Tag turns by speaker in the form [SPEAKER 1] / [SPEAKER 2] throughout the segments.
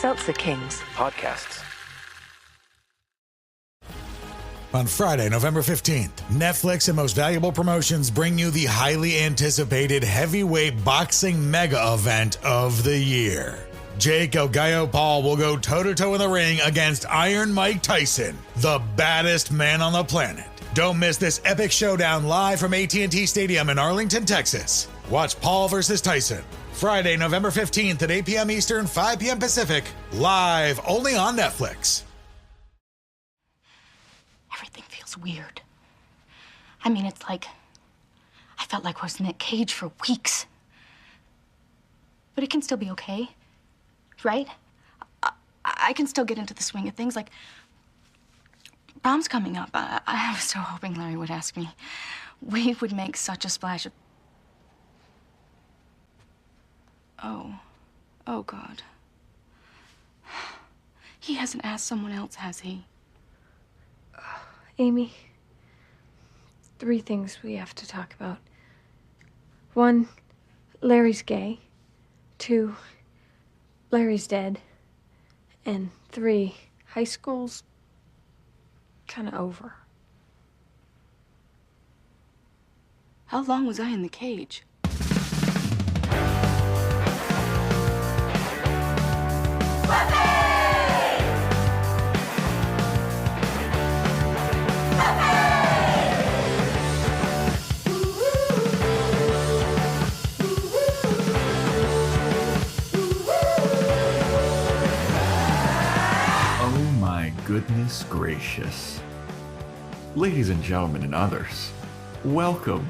[SPEAKER 1] Seltzer Kings
[SPEAKER 2] podcasts.
[SPEAKER 3] On Friday, November 15th, Netflix and Most Valuable Promotions bring you the highly anticipated heavyweight boxing mega event of the year. Jake El Gallo Paul will go toe-to-toe in the ring against Iron Mike Tyson, the baddest man on the planet. Don't miss this epic showdown live from AT&T Stadium in Arlington, Texas. Watch Paul versus Tyson, Friday, November 15th at 8 p.m. Eastern, 5 p.m. Pacific, live only on Netflix.
[SPEAKER 4] Everything feels weird. I mean, it's like I felt like I was in that cage for weeks. But it can still be okay, right? I can still get into the swing of things. Like, prom's coming up. I was so hoping Larry would ask me. We would make such a splash of... Oh, God. He hasn't asked someone else, has he?
[SPEAKER 5] Amy, 3 things we have to talk about. 1, Larry's gay. 2, Larry's dead. And 3, high school's kind of over.
[SPEAKER 4] How long was I in the cage?
[SPEAKER 6] Goodness gracious. Ladies and gentlemen and others, welcome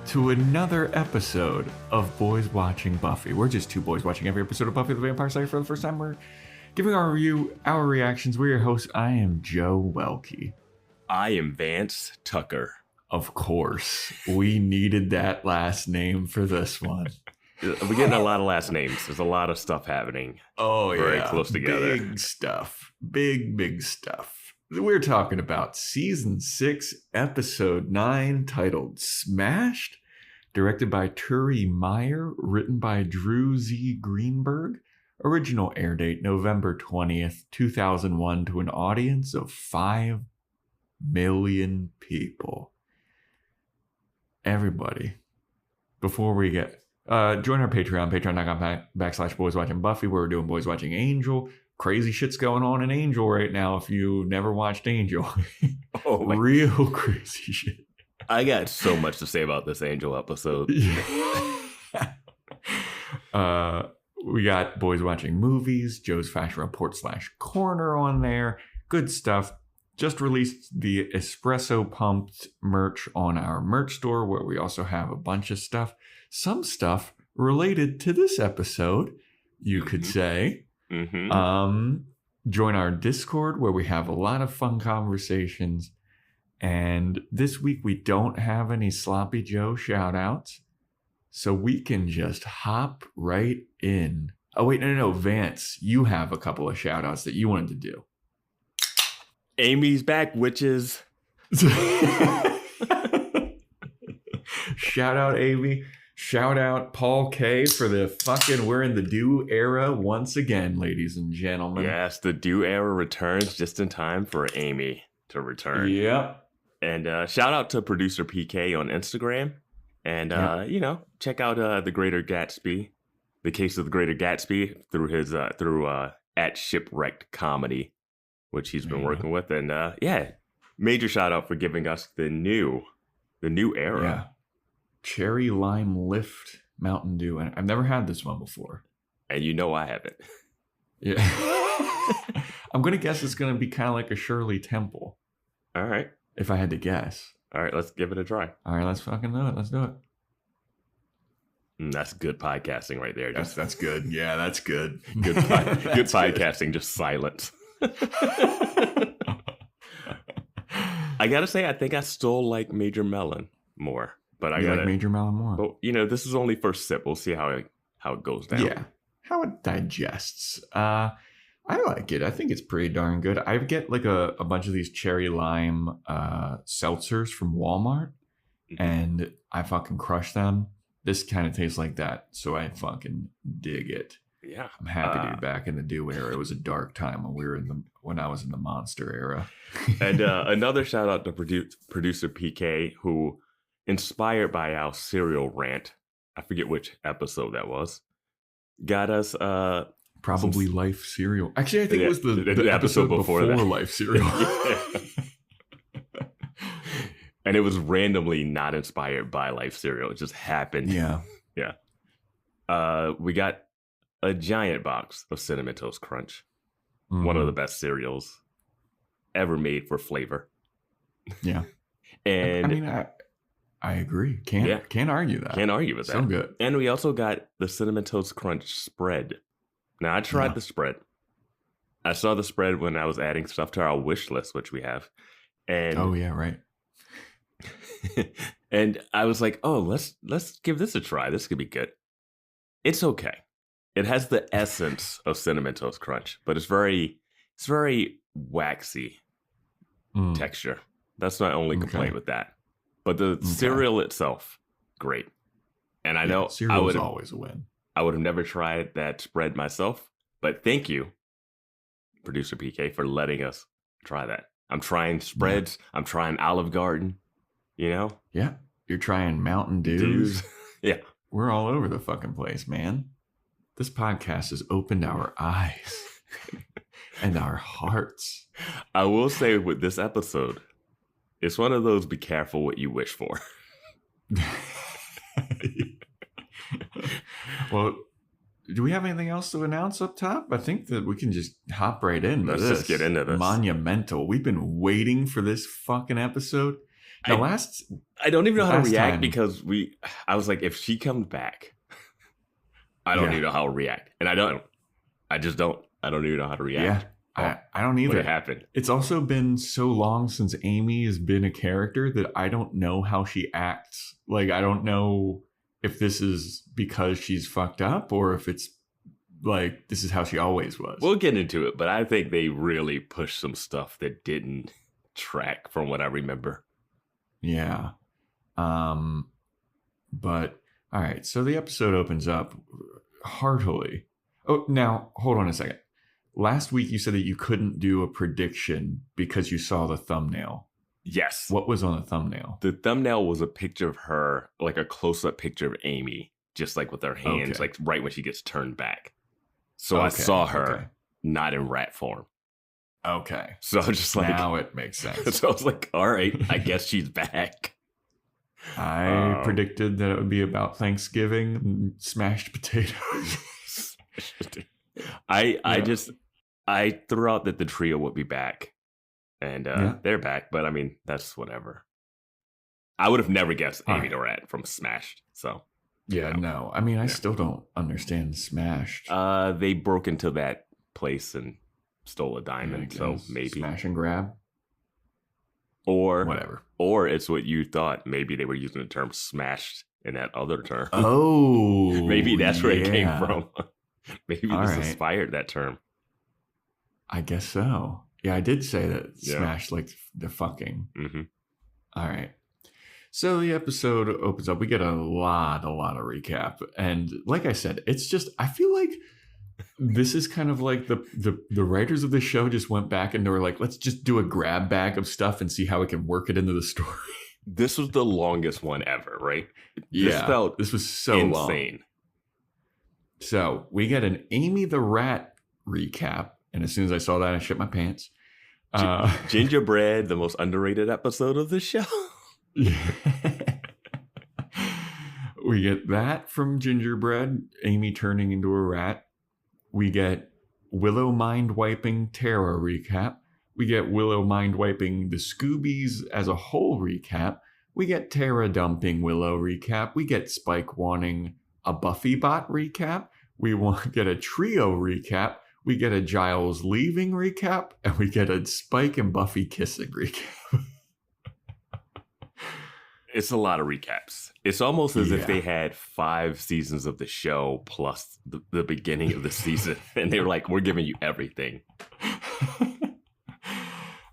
[SPEAKER 6] to another episode of Boys Watching Buffy. We're just 2 boys watching every episode of Buffy the Vampire Slayer for the first time. We're giving our review, our reactions. We're your hosts. I am Joe Welke.
[SPEAKER 2] I am Vance Tucker.
[SPEAKER 6] Of course, we needed that last name for this one.
[SPEAKER 2] We're getting a lot of last names. There's a lot of stuff happening.
[SPEAKER 6] Oh,
[SPEAKER 2] very
[SPEAKER 6] yeah.
[SPEAKER 2] Close together.
[SPEAKER 6] Big stuff. Big stuff. We're talking about Season 6, Episode 9, titled Smashed, directed by Turi Meyer, written by Drew Z. Greenberg. Original air date, November 20th, 2001, to an audience of 5 million people. Everybody, before we get... join our Patreon, patreon.com/Boys Watching Buffy, where we're doing Boys Watching Angel. Crazy shit's going on in Angel right now if you never watched Angel. Real crazy shit.
[SPEAKER 2] I got so much to say about this Angel episode.
[SPEAKER 6] We got Boys Watching Movies, Joe's Fashion Report /Corner on there. Good stuff. Just released the Espresso Pumped merch on our merch store, where we also have a bunch of stuff. Some stuff related to this episode, you could say. Join our Discord, where we have a lot of fun conversations. And this week we don't have any Sloppy Joe shout outs, so we can just hop right in. Oh wait, no, Vance, you have a couple of shout outs that you wanted to do.
[SPEAKER 2] Amy's back, witches.
[SPEAKER 6] Shout out Amy. Shout out Paul K for the fucking we're in the do era once again, ladies and gentlemen.
[SPEAKER 2] Yes, the do era returns just in time for Amy to return.
[SPEAKER 6] Yep.
[SPEAKER 2] And shout out to producer PK on Instagram. And, check out The Greater Gatsby, The Case of the Greater Gatsby through his, at Shipwrecked Comedy, which he's been working with. And, major shout out for giving us the new era.
[SPEAKER 6] Yeah. Cherry Lime Lift Mountain Dew. And I've never had this one before.
[SPEAKER 2] And you know I haven't.
[SPEAKER 6] Yeah. I'm going to guess it's going to be kind of like a Shirley Temple.
[SPEAKER 2] All right.
[SPEAKER 6] If I had to guess.
[SPEAKER 2] All right, let's give it a try.
[SPEAKER 6] All right, let's fucking do it. Let's do it.
[SPEAKER 2] That's good podcasting right there.
[SPEAKER 6] That's good. Yeah, that's good.
[SPEAKER 2] Good podcasting, just silence. I got to say, I think I still like Major Melon more. But I got
[SPEAKER 6] like Major Melon more.
[SPEAKER 2] But this is only first sip. We'll see how it goes down.
[SPEAKER 6] Yeah, how it digests. I like it. I think it's pretty darn good. I get like a bunch of these cherry lime seltzers from Walmart, and I fucking crush them. This kind of tastes like that, so I fucking dig it.
[SPEAKER 2] Yeah.
[SPEAKER 6] I'm happy to be back in the Do era. It was a dark time when I was in the Monster era.
[SPEAKER 2] And another shout out to producer PK, who, inspired by our cereal rant, I forget which episode that was, got us
[SPEAKER 6] probably Life cereal. Actually, I think it was the
[SPEAKER 2] episode before that.
[SPEAKER 6] Life cereal.
[SPEAKER 2] And it was randomly not inspired by Life cereal. It just happened.
[SPEAKER 6] Yeah.
[SPEAKER 2] We got a giant box of Cinnamon Toast Crunch. One of the best cereals ever made for flavor.
[SPEAKER 6] Yeah.
[SPEAKER 2] And
[SPEAKER 6] I mean, I agree. Can't argue that.
[SPEAKER 2] Can't argue with that.
[SPEAKER 6] So good.
[SPEAKER 2] And we also got the Cinnamon Toast Crunch spread. Now, I tried the spread. I saw the spread when I was adding stuff to our wish list, which we have. And
[SPEAKER 6] oh, yeah, right.
[SPEAKER 2] And I was like, oh, let's give this a try. This could be good. It's okay. It has the essence of Cinnamon Toast Crunch, but it's very waxy texture. That's my only complaint with that. But the cereal itself, great. And I know
[SPEAKER 6] cereal is always a win.
[SPEAKER 2] I would have never tried that spread myself, but thank you, producer PK, for letting us try that. I'm trying spreads. Yeah. I'm trying Olive Garden. You know?
[SPEAKER 6] Yeah. You're trying Mountain Dews.
[SPEAKER 2] Yeah.
[SPEAKER 6] We're all over the fucking place, man. This podcast has opened our eyes and our hearts.
[SPEAKER 2] I will say with this episode, it's one of those be careful what you wish for.
[SPEAKER 6] Well, do we have anything else to announce up top? I think that we can just hop right in.
[SPEAKER 2] Let's just get into this.
[SPEAKER 6] Monumental. We've been waiting for this fucking episode.
[SPEAKER 2] I don't even know how to react because I was like, if she comes back, I don't even know how to react. And I don't even know how to react.
[SPEAKER 6] Yeah, I don't either.
[SPEAKER 2] What happened?
[SPEAKER 6] It's also been so long since Amy has been a character that I don't know how she acts. Like, I don't know if this is because she's fucked up or if it's like, this is how she always was.
[SPEAKER 2] We'll get into it, but I think they really pushed some stuff that didn't track from what I remember.
[SPEAKER 6] Yeah. But all right, so the episode opens up heartily. Oh, now hold on a second. Last week you said that you couldn't do a prediction because you saw the thumbnail.
[SPEAKER 2] Yes.
[SPEAKER 6] What was on the thumbnail?
[SPEAKER 2] The thumbnail was a picture of her, like a close-up picture of Amy, just like with her hands, like right when she gets turned back. So I saw her not in rat form.
[SPEAKER 6] Okay.
[SPEAKER 2] So just like,
[SPEAKER 6] now it makes sense.
[SPEAKER 2] So I was like, all right, I guess she's back.
[SPEAKER 6] I predicted that it would be about Thanksgiving and smashed potatoes.
[SPEAKER 2] I threw out that the trio would be back, and they're back. But I mean, that's whatever. I would have never guessed Amy the Rat from Smashed. So
[SPEAKER 6] no. I mean, I still don't understand Smashed.
[SPEAKER 2] They broke into that place and stole a diamond. So maybe
[SPEAKER 6] smash and grab.
[SPEAKER 2] Or
[SPEAKER 6] whatever.
[SPEAKER 2] Or it's what you thought. Maybe they were using the term smashed in that other term.
[SPEAKER 6] Oh.
[SPEAKER 2] Maybe that's where it came from. Maybe this inspired that term.
[SPEAKER 6] I guess so. Yeah, I did say that smashed like the fucking.
[SPEAKER 2] Mm-hmm.
[SPEAKER 6] All right. So the episode opens up. We get a lot of recap. And like I said, it's just, I feel like this is kind of like the writers of the show just went back and they were like, let's just do a grab bag of stuff and see how we can work it into the story.
[SPEAKER 2] This was the longest one ever, right?
[SPEAKER 6] Yeah. This was so
[SPEAKER 2] insane.
[SPEAKER 6] Long. So we get an Amy the Rat recap. And as soon as I saw that, I shit my pants.
[SPEAKER 2] Gingerbread, the most underrated episode of the show.
[SPEAKER 6] We get that from Gingerbread, Amy turning into a rat. We get Willow mind wiping Tara recap. We get Willow mind wiping the Scoobies as a whole recap. We get Tara dumping Willow recap. We get Spike wanting a Buffy bot recap. We get a trio recap. We get a Giles leaving recap. And we get a Spike and Buffy kissing recap.
[SPEAKER 2] It's a lot of recaps. It's almost as if they had 5 seasons of the show plus the beginning of the season. And they were like, we're giving you everything.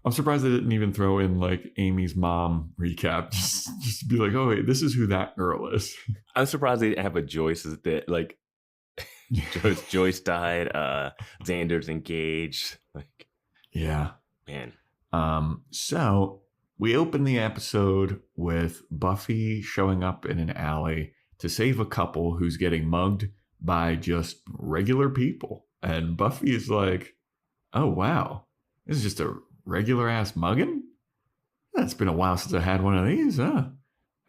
[SPEAKER 6] I'm surprised they didn't even throw in like Amy's mom recap. Just to be like, oh, wait, this is who that girl is.
[SPEAKER 2] I'm surprised they didn't have a Joyce that like Joyce died. Xander's engaged. Like,
[SPEAKER 6] yeah.
[SPEAKER 2] man.
[SPEAKER 6] So we open the episode with Buffy showing up in an alley to save a couple who's getting mugged by just regular people. And Buffy is like, oh, wow, this is just a regular ass mugging? It's been a while since I had one of these, huh?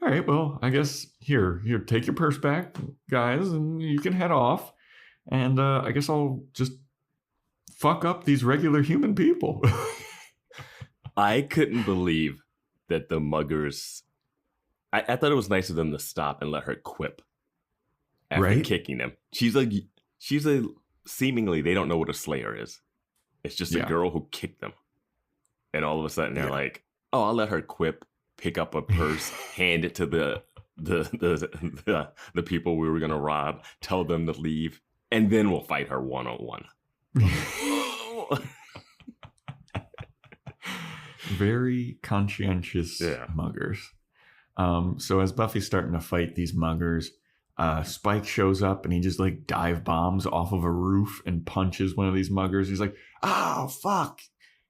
[SPEAKER 6] All right, well, I guess here, take your purse back, guys, and you can head off. And I guess I'll just fuck up these regular human people.
[SPEAKER 2] I couldn't believe that the muggers... I thought it was nice of them to stop and let her quip after kicking them. She's a seemingly, they don't know what a slayer is. It's just a girl who kicked them. And all of a sudden they're like, oh, I'll let her quip, pick up a purse, hand it to the people we were going to rob, tell them to leave, and then we'll fight her one-on-one.
[SPEAKER 6] Very conscientious muggers. So as Buffy's starting to fight these muggers, Spike shows up and he just like dive bombs off of a roof and punches one of these muggers. He's like, oh, fuck.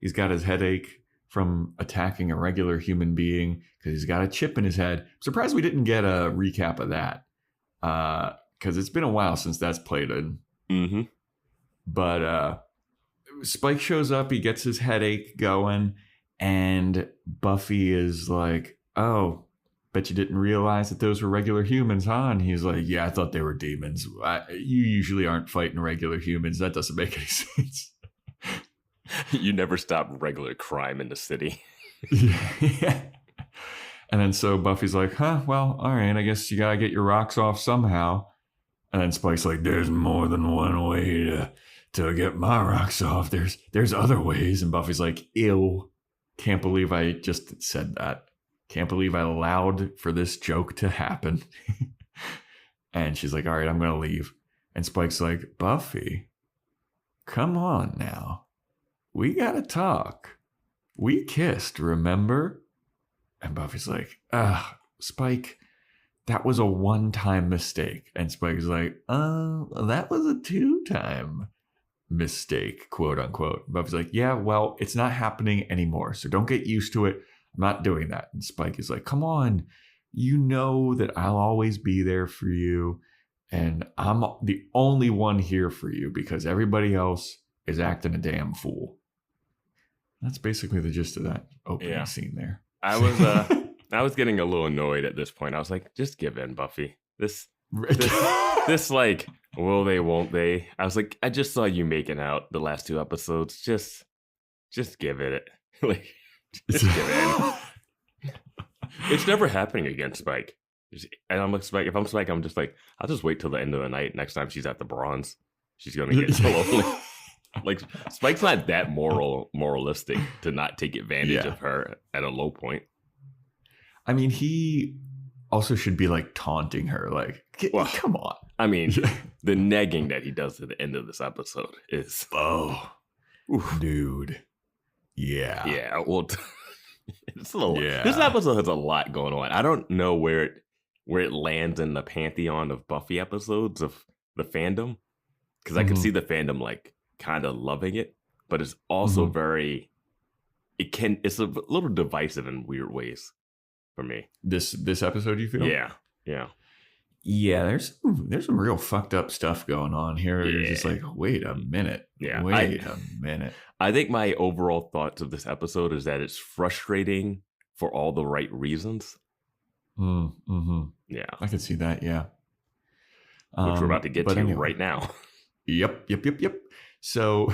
[SPEAKER 6] He's got his headache from attacking a regular human being because he's got a chip in his head. I'm surprised we didn't get a recap of that because it's been a while since that's played in.
[SPEAKER 2] Mm-hmm.
[SPEAKER 6] But Spike shows up. He gets his headache going. And Buffy is like, oh, bet you didn't realize that those were regular humans, huh? And he's like, yeah, I thought they were demons. You usually aren't fighting regular humans. That doesn't make any sense.
[SPEAKER 2] You never stop regular crime in the city.
[SPEAKER 6] Yeah. And then so Buffy's like, huh, well, all right, I guess you got to get your rocks off somehow. And then Spike's like, there's more than one way to get my rocks off. There's other ways. And Buffy's like, ew. Can't believe I just said that. Can't believe I allowed for this joke to happen. And she's like, all right, I'm going to leave. And Spike's like, Buffy, come on now. We got to talk. We kissed, remember? And Buffy's like, Spike, that was a one-time mistake. And Spike's like, that was a two-time mistake, quote unquote. Buffy's like, yeah, well, it's not happening anymore, so don't get used to it. I'm not doing that. And Spike is like, come on, you know that I'll always be there for you, and I'm the only one here for you because everybody else is acting a damn fool. That's basically the gist of that opening scene there.
[SPEAKER 2] I was getting a little annoyed at this point. I was like, just give in, Buffy. This like, will they, won't they? I was like, I just saw you making out the last two episodes. Just give it. Like, just give in. It's never happening again, Spike. And I'm like, Spike, if I'm Spike, I'm just like, I'll just wait till the end of the night. Next time she's at the bronze, she's going to get so lonely. Like, Spike's not that moralistic to not take advantage of her at a low point.
[SPEAKER 6] I mean, he also should be like taunting her, like, come on.
[SPEAKER 2] I mean, the negging that he does at the end of this episode is,
[SPEAKER 6] dude. Yeah.
[SPEAKER 2] Yeah. Well, it's a little. Yeah. This episode has a lot going on. I don't know where it lands in the pantheon of Buffy episodes of the fandom, because I can see the fandom like kind of loving it, but it's also very. It's a little divisive in weird ways for me.
[SPEAKER 6] This episode, you feel?
[SPEAKER 2] Yeah.
[SPEAKER 6] There's some real fucked up stuff going on here. You're just like, wait a minute.
[SPEAKER 2] Yeah.
[SPEAKER 6] Wait a minute.
[SPEAKER 2] I think my overall thoughts of this episode is that it's frustrating for all the right reasons.
[SPEAKER 6] Mm-hmm.
[SPEAKER 2] Yeah.
[SPEAKER 6] I can see that, yeah.
[SPEAKER 2] Which we're about to get to right now.
[SPEAKER 6] Yep. So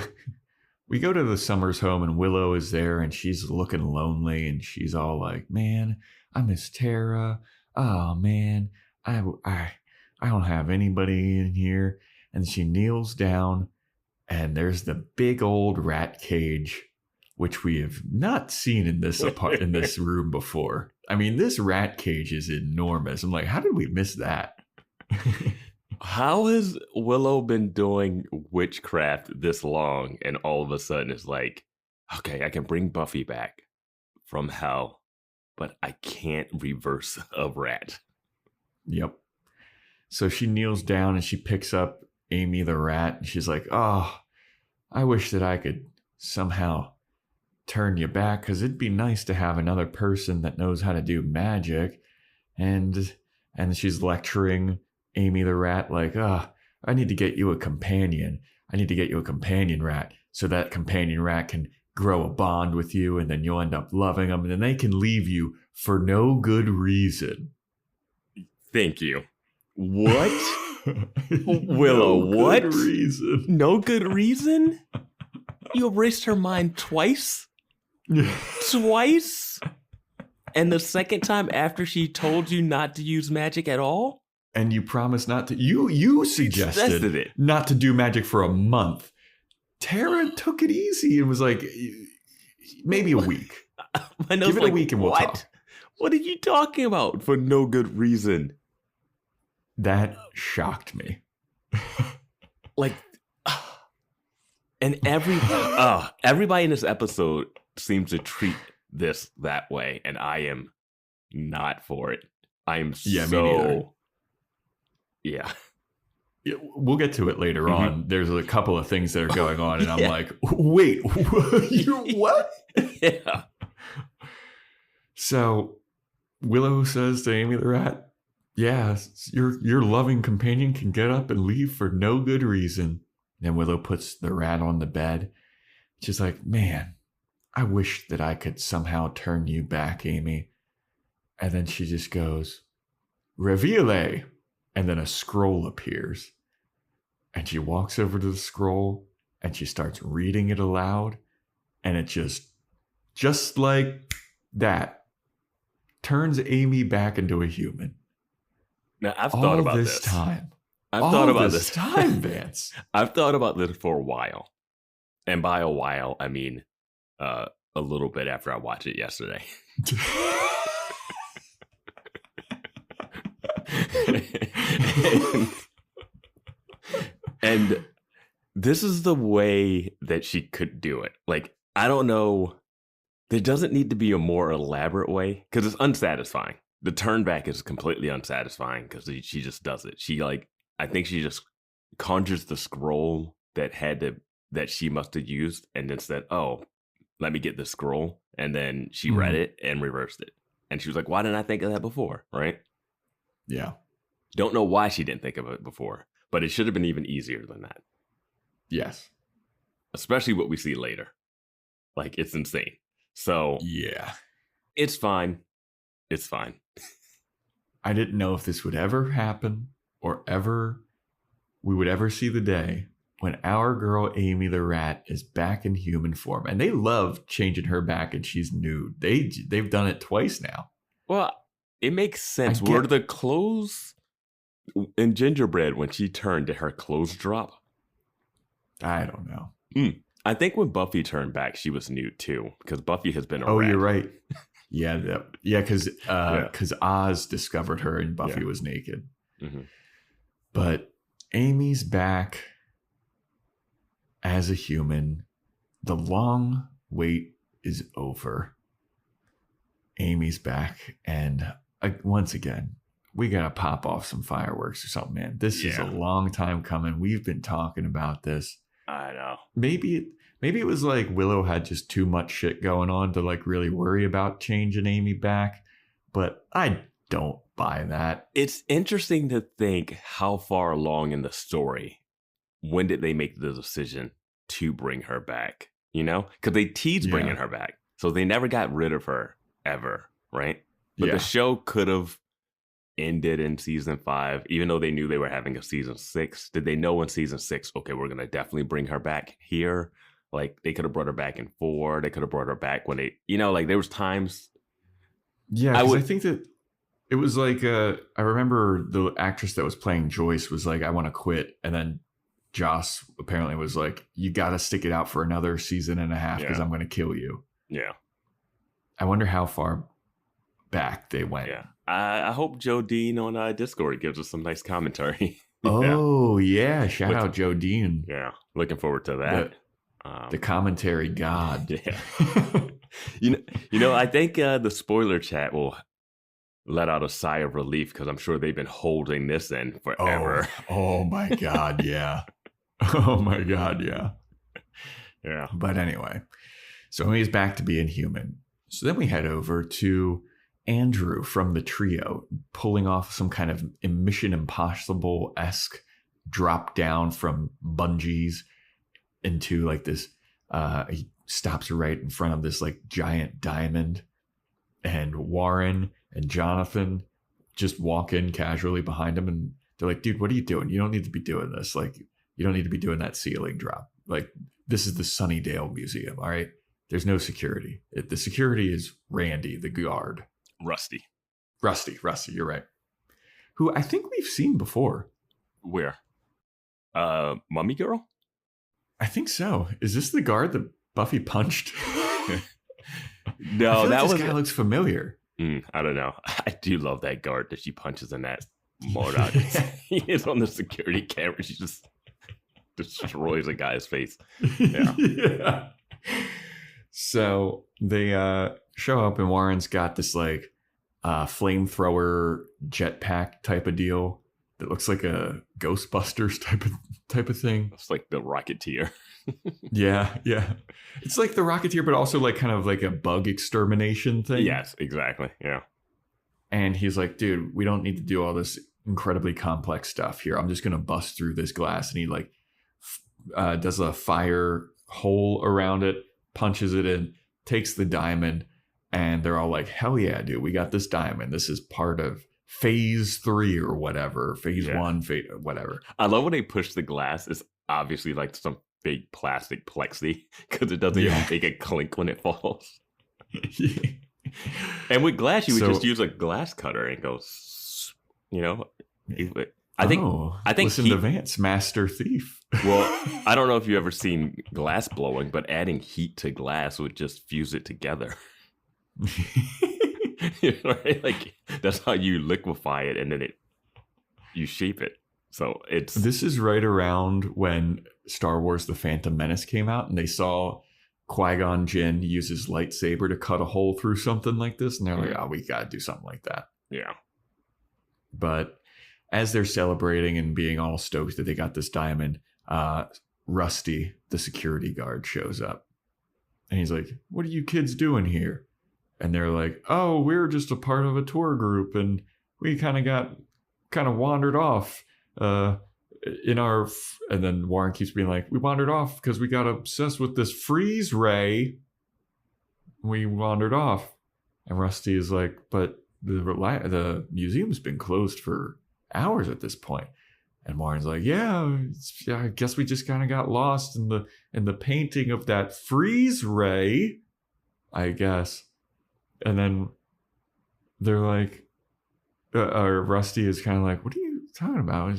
[SPEAKER 6] we go to the Summers home and Willow is there and she's looking lonely and she's all like, man, I miss Tara. Oh, man. I don't have anybody in here. And she kneels down and there's the big old rat cage, which we have not seen in this in this room before. I mean, this rat cage is enormous. I'm like, how did we miss that?
[SPEAKER 2] How has Willow been doing witchcraft this long and all of a sudden it's like, okay, I can bring Buffy back from hell, but I can't reverse a rat.
[SPEAKER 6] Yep. So she kneels down and she picks up Amy the rat. And she's like, oh, I wish that I could somehow turn you back, because it'd be nice to have another person that knows how to do magic. And she's lecturing Amy the rat like, I need to get you a companion. I need to get you a companion rat, so that companion rat can grow a bond with you, and then you'll end up loving them, and then they can leave you for no good reason.
[SPEAKER 2] Thank you. What? Willow,
[SPEAKER 6] no
[SPEAKER 2] what?
[SPEAKER 6] Good reason.
[SPEAKER 2] No good reason? You erased her mind twice? Twice? And the second time after she told you not to use magic at all?
[SPEAKER 6] And you promised not to. You suggested it. Not to do magic for a month. Tara took it easy and was like, maybe a week. Give it a week and we'll talk.
[SPEAKER 2] What are you talking about for no good reason?
[SPEAKER 6] That shocked me.
[SPEAKER 2] And everybody in this episode seems to treat this that way, and I am not for it. I am
[SPEAKER 6] me neither.
[SPEAKER 2] Yeah.
[SPEAKER 6] We'll get to it later on. There's a couple of things that are going on, and I'm like, wait, you what?
[SPEAKER 2] Yeah.
[SPEAKER 6] So Willow says to Amy the rat, yeah, your loving companion can get up and leave for no good reason. And Willow puts the rat on the bed. She's like, man, I wish that I could somehow turn you back, Amy. And then she just goes, Reveille. And then a scroll appears. And she walks over to the scroll and she starts reading it aloud. And it just like that, turns Amy back into a human.
[SPEAKER 2] Now, I've thought about this. I've thought about this
[SPEAKER 6] time, Vance.
[SPEAKER 2] I've thought about this for a while. And by a while, I mean a little bit after I watched it yesterday. and this is the way that she could do it. Like, I don't know. There doesn't need to be a more elaborate way, because it's unsatisfying. The turn back is completely unsatisfying because she just does it. I think she just conjures the scroll that she must have used, and then said, oh, let me get the scroll. And then she read it and reversed it. And she was like, why didn't I think of that before? Right?
[SPEAKER 6] Yeah.
[SPEAKER 2] Don't know why she didn't think of it before, but it should have been even easier than that.
[SPEAKER 6] Yes.
[SPEAKER 2] Especially what we see later. Like, it's insane. So,
[SPEAKER 6] yeah.
[SPEAKER 2] It's fine. It's fine.
[SPEAKER 6] I didn't know if this would ever happen or we would ever see the day when our girl Amy the rat is back in human form. And they love changing her back and she's nude. They've done it twice now.
[SPEAKER 2] Well, it makes sense. Were the clothes in Gingerbread, when she turned, did her clothes drop?
[SPEAKER 6] I don't know.
[SPEAKER 2] I think when Buffy turned back, she was nude too, because Buffy has been a
[SPEAKER 6] rat.
[SPEAKER 2] You're
[SPEAKER 6] right. Yeah, because Oz discovered her and Buffy was naked. Mm-hmm. But Amy's back as a human. The long wait is over. Amy's back, and once again, we gotta pop off some fireworks or something, man. This is a long time coming. We've been talking about this.
[SPEAKER 2] I know.
[SPEAKER 6] Maybe it was like Willow had just too much shit going on to like really worry about changing Amy back, but I don't buy that.
[SPEAKER 2] It's interesting to think how far along in the story, when did they make the decision to bring her back? You know, because they teased bringing her back, so they never got rid of her ever, right? But the show could have ended in season 5, even though they knew they were having a season 6. Did they know in season 6, okay, we're gonna definitely bring her back here? Like, they could have brought her back in 4. They could have brought her back when they, like, there was times.
[SPEAKER 6] Yeah, I think that it was like, I remember the actress that was playing Joyce was like, I want to quit. And then Joss apparently was like, you got to stick it out for another season and a half because I'm going to kill you.
[SPEAKER 2] Yeah.
[SPEAKER 6] I wonder how far back they went.
[SPEAKER 2] Yeah. I hope Joe Dean on Discord gives us some nice commentary.
[SPEAKER 6] Oh, yeah. Shout out Joe Dean.
[SPEAKER 2] Yeah. Looking forward to that.
[SPEAKER 6] The commentary god.
[SPEAKER 2] Yeah. I think the spoiler chat will let out a sigh of relief because I'm sure they've been holding this in forever.
[SPEAKER 6] Oh my God, yeah. Oh my God, yeah.
[SPEAKER 2] Yeah.
[SPEAKER 6] But anyway, so he's back to being human. So then we head over to Andrew from the trio pulling off some kind of Mission Impossible-esque drop down from bungees into like this. He stops right in front of this like giant diamond, and Warren and Jonathan just walk in casually behind him, and they're like, dude, what are you doing? You don't need to be doing this. Like, you don't need to be doing that ceiling drop. Like, this is the Sunnydale Museum, all right? There's no security. The security is Randy, the guard.
[SPEAKER 2] Rusty,
[SPEAKER 6] you're right. Who I think we've seen before.
[SPEAKER 2] Where? Mummy Girl?
[SPEAKER 6] I think so. Is this the guard that Buffy punched?
[SPEAKER 2] No, that
[SPEAKER 6] this
[SPEAKER 2] was
[SPEAKER 6] guy looks familiar.
[SPEAKER 2] I don't know. I do love that guard that she punches in that Modoc. He is on the security camera. She just destroys a guy's face. Yeah.
[SPEAKER 6] Yeah. So they show up, and Warren's got this like flamethrower jetpack type of deal that looks like a Ghostbusters type of thing.
[SPEAKER 2] It's like the Rocketeer.
[SPEAKER 6] Yeah. It's like the Rocketeer, but also like kind of like a bug extermination thing.
[SPEAKER 2] Yes, exactly. Yeah.
[SPEAKER 6] And he's like, dude, we don't need to do all this incredibly complex stuff here. I'm just going to bust through this glass. And he like does a fire hole around it, punches it in, takes the diamond, and they're all like, hell yeah, dude, we got this diamond. This is part of phase 3 or whatever, phase 1, whatever.
[SPEAKER 2] I love when they push the glass. It's obviously like some big plastic plexi because it doesn't even make a clink when it falls.
[SPEAKER 6] Yeah.
[SPEAKER 2] And with glass, you would just use a glass cutter and go, you know. I think
[SPEAKER 6] listen to Vance, master thief.
[SPEAKER 2] Well, I don't know if you've ever seen glass blowing, but adding heat to glass would just fuse it together. Right? Like that's how you liquefy it, and then you shape it. So this
[SPEAKER 6] is right around when Star Wars: The Phantom Menace came out, and they saw Qui-Gon Jinn use his lightsaber to cut a hole through something like this, and they're like, "Oh, we gotta do something like that."
[SPEAKER 2] Yeah.
[SPEAKER 6] But as they're celebrating and being all stoked that they got this diamond, Rusty, the security guard, shows up, and he's like, "What are you kids doing here?" And they're like, "Oh, we're just a part of a tour group, and we kind of wandered off in our." And then Warren keeps being like, "We wandered off because we got obsessed with this freeze ray. We wandered off." And Rusty is like, "But the museum's been closed for hours at this point." And Warren's like, yeah, I guess we just kind of got lost in the painting of that freeze ray, I guess. And then they're like, Rusty is kind of like, what are you talking about?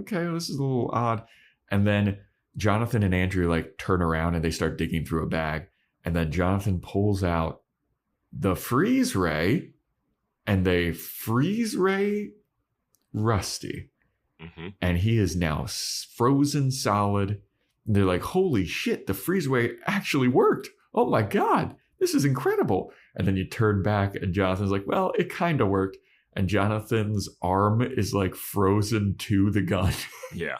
[SPEAKER 6] Okay, this is a little odd. And then Jonathan and Andrew like turn around and they start digging through a bag. And then Jonathan pulls out the freeze ray, and they freeze ray Rusty.
[SPEAKER 2] Mm-hmm.
[SPEAKER 6] And he is now frozen solid. And they're like, holy shit, the freeze ray actually worked. Oh my God, this is incredible. And then you turn back and Jonathan's like, well, it kind of worked. And Jonathan's arm is like frozen to the gun.
[SPEAKER 2] Yeah.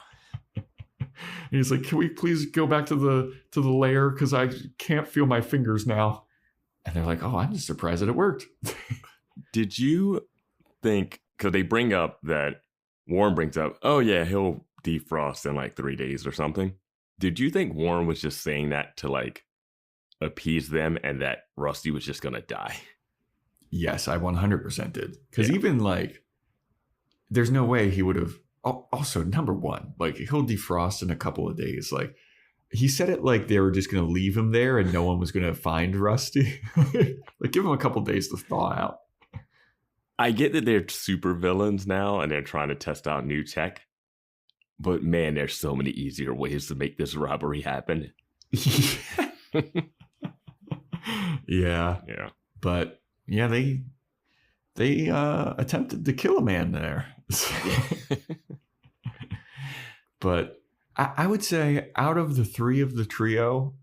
[SPEAKER 6] And he's like, can we please go back to the lair? Because I can't feel my fingers now. And they're like, oh, I'm just surprised that it worked.
[SPEAKER 2] Did you think, because they bring up that Warren brings up, oh yeah, he'll defrost in like 3 days or something. Did you think Warren was just saying that to like appease them and that Rusty was just going to die?
[SPEAKER 6] Yes, I 100% did. Because even like, there's no way he would have. Also, number one, like he'll defrost in a couple of days. Like he said it like they were just going to leave him there and no one was going to find Rusty. Like give him a couple of days to thaw out.
[SPEAKER 2] I get that they're super villains now and they're trying to test out new tech. But man, there's so many easier ways to make this robbery happen.
[SPEAKER 6] Yeah. But yeah, they attempted to kill a man there. But I would say out of the three of the trio,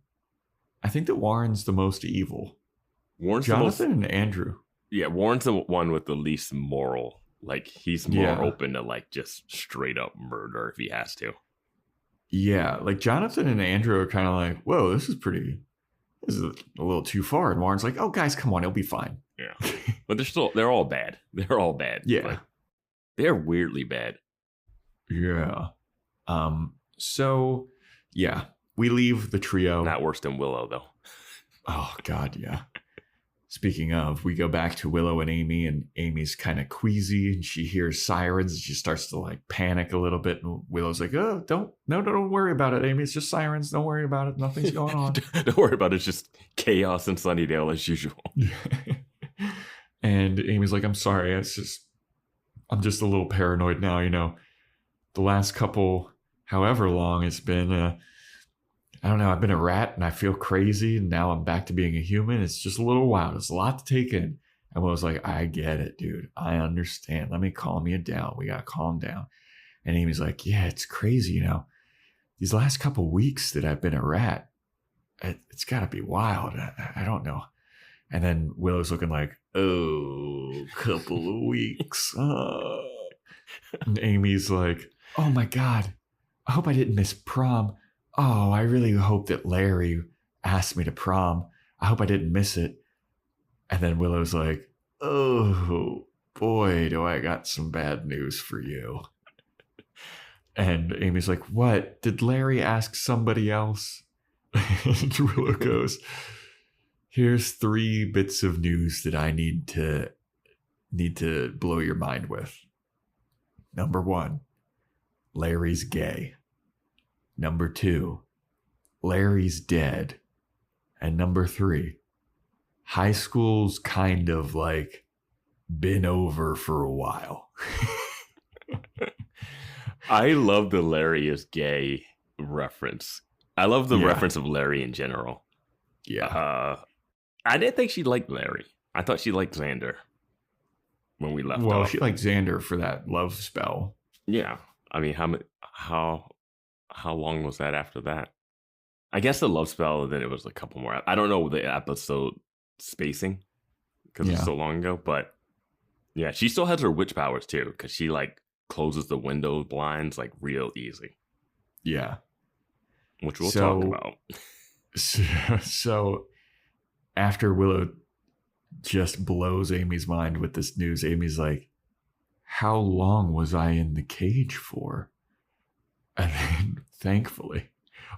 [SPEAKER 6] I think that Warren's the most evil.
[SPEAKER 2] Warren's
[SPEAKER 6] Jonathan and Andrew.
[SPEAKER 2] Yeah, Warren's the one with the least moral. Like, he's more
[SPEAKER 6] Yeah.
[SPEAKER 2] open to, like, just straight up murder if he has to.
[SPEAKER 6] Yeah, like Jonathan and Andrew are kind of like, whoa, this is a little too far. And Warren's like, oh, guys, come on, it'll be fine.
[SPEAKER 2] Yeah. But they're all bad. They're all bad.
[SPEAKER 6] Yeah.
[SPEAKER 2] Like, they're weirdly bad.
[SPEAKER 6] Yeah. So, yeah, we leave the trio.
[SPEAKER 2] Not worse than Willow, though.
[SPEAKER 6] Oh, God, yeah. Speaking of, we go back to Willow and Amy, and Amy's kind of queasy, and she hears sirens, and she starts to like panic a little bit. And Willow's like, "Oh, don't worry about it, Amy. It's just sirens. Don't worry about it. Nothing's going on.
[SPEAKER 2] Don't worry about it. It's just chaos in Sunnydale as usual."
[SPEAKER 6] And Amy's like, "I'm sorry. I'm just a little paranoid now. You know, the last couple, however long it's been, I don't know. I've been a rat and I feel crazy. And now I'm back to being a human. It's just a little wild. It's a lot to take in." And Willow's like, "I get it, dude. I understand. Let me calm you down. We got to calm down." And Amy's like, "Yeah, it's crazy. You know, these last couple weeks that I've been a rat, it's got to be wild. I don't know." And then Willow's looking like, "Oh, couple of weeks." And Amy's like, "Oh my God. I hope I didn't miss prom. Oh, I really hope that Larry asked me to prom. I hope I didn't miss it." And then Willow's like, "Oh boy, do I got some bad news for you." And Amy's like, "What? Did Larry ask somebody else?" And Willow goes, "Here's 3 bits of news that I need to blow your mind with. Number 1, Larry's gay. Number 2, Larry's dead. And number 3, high school's kind of like been over for a while."
[SPEAKER 2] I love the Larry is gay reference. I love the reference of Larry in general.
[SPEAKER 6] Yeah.
[SPEAKER 2] I didn't think she liked Larry. I thought she liked Xander when we left
[SPEAKER 6] Well,
[SPEAKER 2] off.
[SPEAKER 6] she liked Xander for that love spell.
[SPEAKER 2] Yeah. I mean, how long was that after that? I guess the love spell, and then it was a couple more. I don't know the episode spacing because it's so long ago, but yeah, she still has her witch powers too because she like closes the window blinds like real easy.
[SPEAKER 6] Yeah.
[SPEAKER 2] Which we'll talk about.
[SPEAKER 6] So after Willow just blows Amy's mind with this news, Amy's like, "How long was I in the cage for?" And then thankfully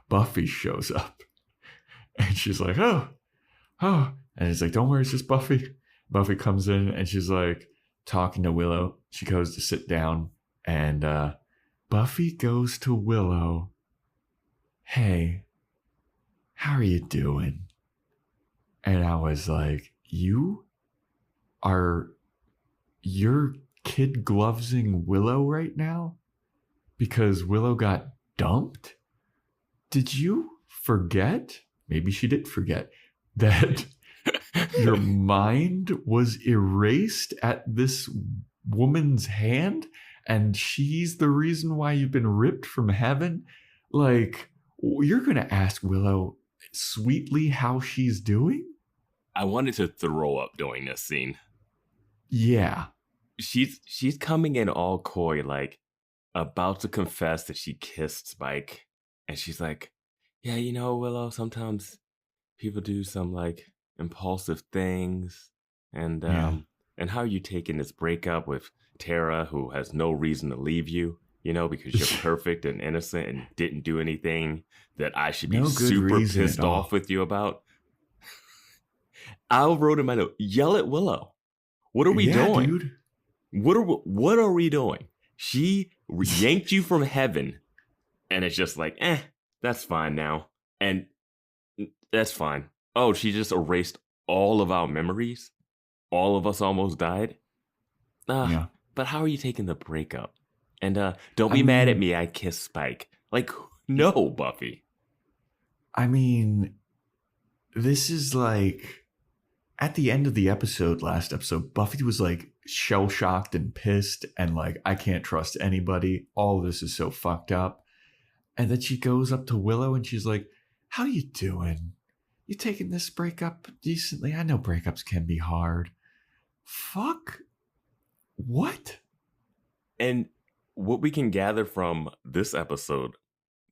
[SPEAKER 6] Buffy shows up and she's like, oh. And it's like, "Don't worry, it's just Buffy." Buffy comes in and she's like talking to Willow. She goes to sit down and Buffy goes to Willow. "Hey, how are you doing?" And I was like, you're kid glovesing Willow right now? Because Willow got dumped? Did you forget? Maybe she did forget that your mind was erased at this woman's hand and she's the reason why you've been ripped from heaven? Like, you're going to ask Willow sweetly how she's doing?
[SPEAKER 2] I wanted to throw up during this scene.
[SPEAKER 6] Yeah.
[SPEAKER 2] She's coming in all coy, like about to confess that she kissed Spike. And she's like, "Yeah, you know, Willow, sometimes people do some like impulsive things. And and how are you taking this breakup with Tara, who has no reason to leave you, you know, because you're perfect and innocent and didn't do anything that I should be super pissed off with you about?" I wrote in my note, "Yell at Willow. What are we doing?
[SPEAKER 6] Dude.
[SPEAKER 2] What are we doing? She yanked you from heaven." And it's just like, that's fine now. And that's fine. Oh, she just erased all of our memories? All of us almost died? But how are you taking the breakup? And don't be mad at me, I kissed Spike. Like, no, Buffy.
[SPEAKER 6] I mean, this is like, at the end of the last episode, Buffy was like shell-shocked and pissed and like, I can't trust anybody. All of this is so fucked up. And then she goes up to Willow and she's like, "How you doing? You taking this breakup decently? I know breakups can be hard, fuck? What?
[SPEAKER 2] And what we can gather from this episode,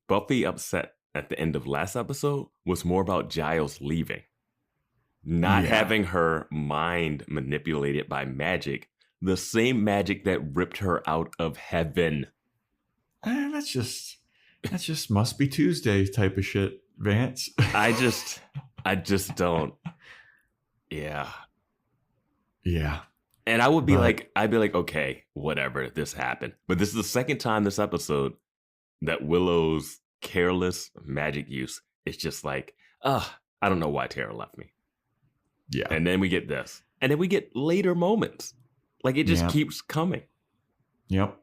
[SPEAKER 2] Buffy upset at the end of last episode was more about Giles leaving. Not having her mind manipulated by magic, the same magic that ripped her out of heaven.
[SPEAKER 6] That's just must be Tuesday type of shit, Vance.
[SPEAKER 2] I just don't. Yeah.
[SPEAKER 6] Yeah.
[SPEAKER 2] And I would be I'd be like, okay, whatever, this happened. But this is the second time this episode that Willow's careless magic use is just like, I don't know why Tara left me.
[SPEAKER 6] Yeah.
[SPEAKER 2] And then we get this. And then we get later moments. Like, it just keeps coming.
[SPEAKER 6] Yep.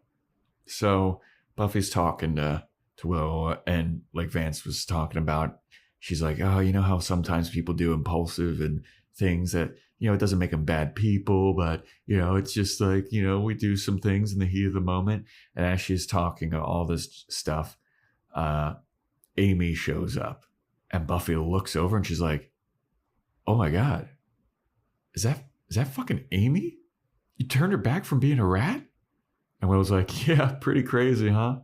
[SPEAKER 6] So Buffy's talking to Willow, and like Vance was talking about, she's like, oh, you know how sometimes people do impulsive and things that, you know, it doesn't make them bad people, but, you know, it's just like, you know, we do some things in the heat of the moment. And as she's talking all this stuff, Amy shows up, and Buffy looks over and she's like, oh my God, is that fucking Amy? You turned her back from being a rat? And Willow's like, yeah, pretty crazy, huh?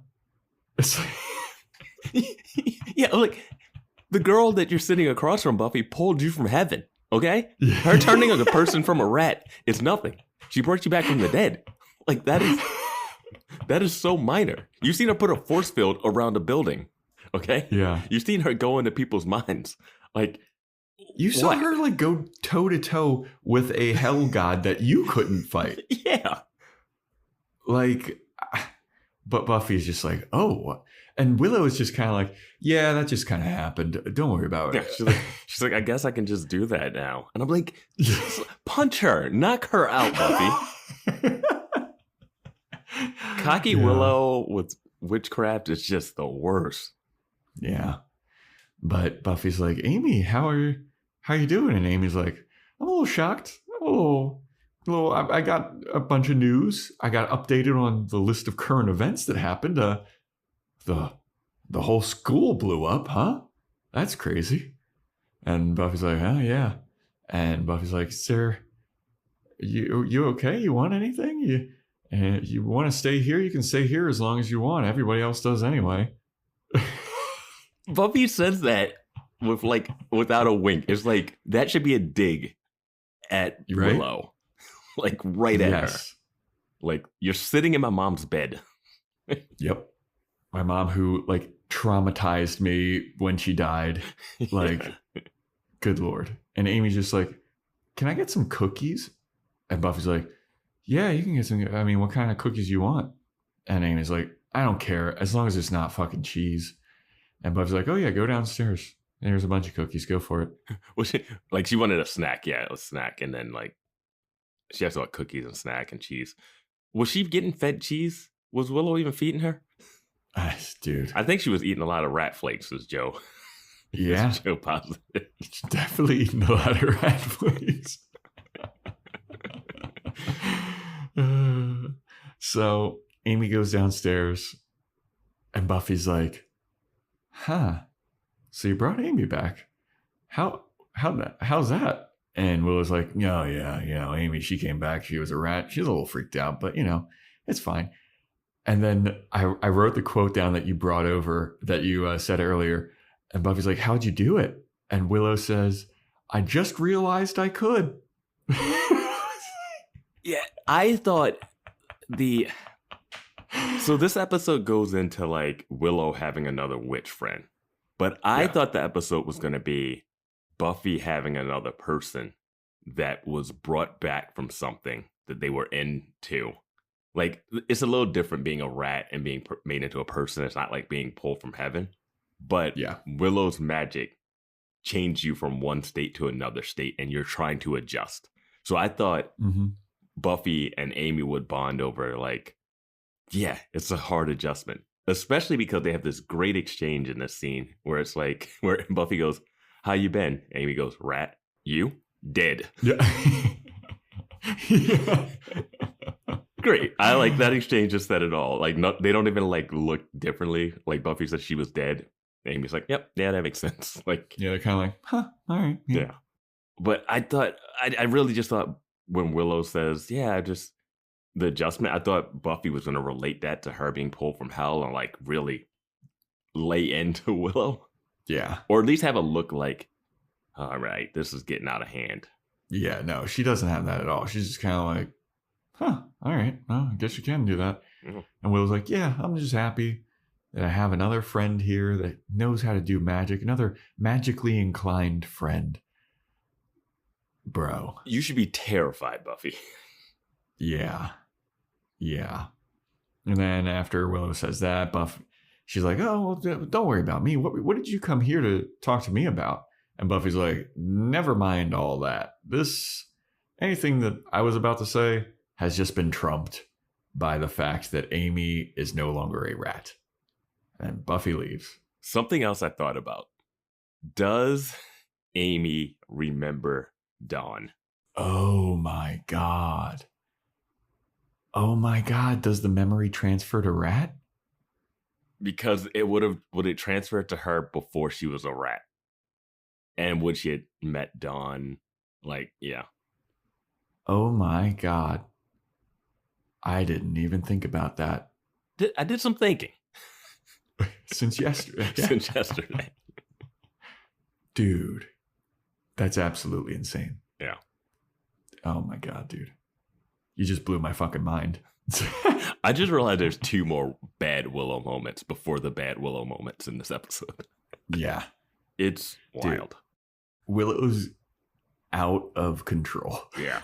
[SPEAKER 6] It's like,
[SPEAKER 2] yeah, like, the girl that you're sitting across from, Buffy, pulled you from heaven, okay? Her turning a person from a rat is nothing. She brought you back from the dead. Like, that is so minor. You've seen her put a force field around a building, okay?
[SPEAKER 6] Yeah.
[SPEAKER 2] You've seen her go into people's minds. Like,
[SPEAKER 6] you saw her like go toe to toe with a hell god that you couldn't fight.
[SPEAKER 2] Yeah.
[SPEAKER 6] Like, but Buffy's just like, oh, and Willow is just kind of like, yeah, that just kind of happened. Don't worry about it.
[SPEAKER 2] Yeah, she's like, I guess I can just do that now. And I'm like, punch her, knock her out, Buffy. Cocky Willow with witchcraft is just the worst.
[SPEAKER 6] Yeah. But Buffy's like, Amy, how are you doing? And Amy's like, I'm a little shocked. I got a bunch of news. I got updated on the list of current events that happened. The whole school blew up, huh? That's crazy. And Buffy's like, oh yeah. And Buffy's like, sir, you okay? You want anything? You want to stay here? You can stay here as long as you want. Everybody else does anyway.
[SPEAKER 2] Buffy says that with without a wink. It's like, that should be a dig at Willow. Like, right at her. Like, you're sitting in my mom's bed.
[SPEAKER 6] Yep. My mom, who like traumatized me when she died. Like, good Lord. And Amy's just like, can I get some cookies? And Buffy's like, yeah, you can get some. I mean, what kind of cookies you want? And Amy's like, I don't care, as long as it's not fucking cheese. And Buffy's like, oh yeah, go downstairs. There's a bunch of cookies. Go for it.
[SPEAKER 2] Well, she wanted a snack. Yeah, a snack. And then like, she asked about cookies and snack and cheese. Was she getting fed cheese? Was Willow even feeding her?
[SPEAKER 6] Dude,
[SPEAKER 2] I think she was eating a lot of rat flakes, was Joe.
[SPEAKER 6] Yeah.
[SPEAKER 2] Joe positive.
[SPEAKER 6] She's definitely eating a lot of rat flakes. So Amy goes downstairs, and Buffy's like, huh, so you brought Amy back. How's that? And Willow's like, oh yeah, you know, Amy, she came back. She was a rat. She's a little freaked out, but you know, it's fine. And then I wrote the quote down that you brought over that you said earlier. And Buffy's like, how'd you do it? And Willow says, I just realized I could.
[SPEAKER 2] Yeah, I thought so this episode goes into like Willow having another witch friend. But I thought the episode was going to be Buffy having another person that was brought back from something that they were into. Like, it's a little different being a rat and being made into a person. It's not like being pulled from heaven. But Willow's magic changed you from one state to another state, and you're trying to adjust. So I thought Buffy and Amy would bond over, like, yeah, it's a hard adjustment. Especially because they have this great exchange in this scene where it's like, where Buffy goes, how you been? Amy goes, rat, you? Dead.
[SPEAKER 6] Yeah. Yeah.
[SPEAKER 2] Great. I like that exchange. Just said it all. Like, they don't even like look differently. Like, Buffy said she was dead. Amy's like, yep, yeah, that makes sense. Like,
[SPEAKER 6] yeah, they're kind of like, huh, all right.
[SPEAKER 2] Yeah. But I thought, I really just thought when Willow says, yeah, just the adjustment, I thought Buffy was going to relate that to her being pulled from hell and like really lay into Willow.
[SPEAKER 6] Yeah.
[SPEAKER 2] Or at least have a look like, all right, this is getting out of hand.
[SPEAKER 6] Yeah, no, she doesn't have that at all. She's just kind of like, huh, all right, well, I guess you can do that.
[SPEAKER 2] Mm-hmm.
[SPEAKER 6] And Willow's like, yeah, I'm just happy that I have another friend here that knows how to do magic, another magically inclined friend. Bro.
[SPEAKER 2] You should be terrified, Buffy.
[SPEAKER 6] Yeah. Yeah. And then after Willow says that, she's like, oh, well, don't worry about me. What did you come here to talk to me about? And Buffy's like, never mind all that. Anything that I was about to say has just been trumped by the fact that Amy is no longer a rat. And Buffy leaves.
[SPEAKER 2] Something else I thought about. Does Amy remember Dawn?
[SPEAKER 6] Oh my God. Oh my God. Does the memory transfer to rat?
[SPEAKER 2] Because would it transfer to her before she was a rat? And would she have met Dawn? Like, yeah.
[SPEAKER 6] Oh my God. I didn't even think about that.
[SPEAKER 2] I did some thinking.
[SPEAKER 6] Since yesterday.
[SPEAKER 2] Since yesterday.
[SPEAKER 6] Dude. That's absolutely insane.
[SPEAKER 2] Yeah.
[SPEAKER 6] Oh my God, dude. You just blew my fucking mind.
[SPEAKER 2] I just realized there's 2 more bad Willow moments before the bad Willow moments in this episode.
[SPEAKER 6] Yeah.
[SPEAKER 2] It's wild.
[SPEAKER 6] Dude, Willow's out of control.
[SPEAKER 2] Yeah.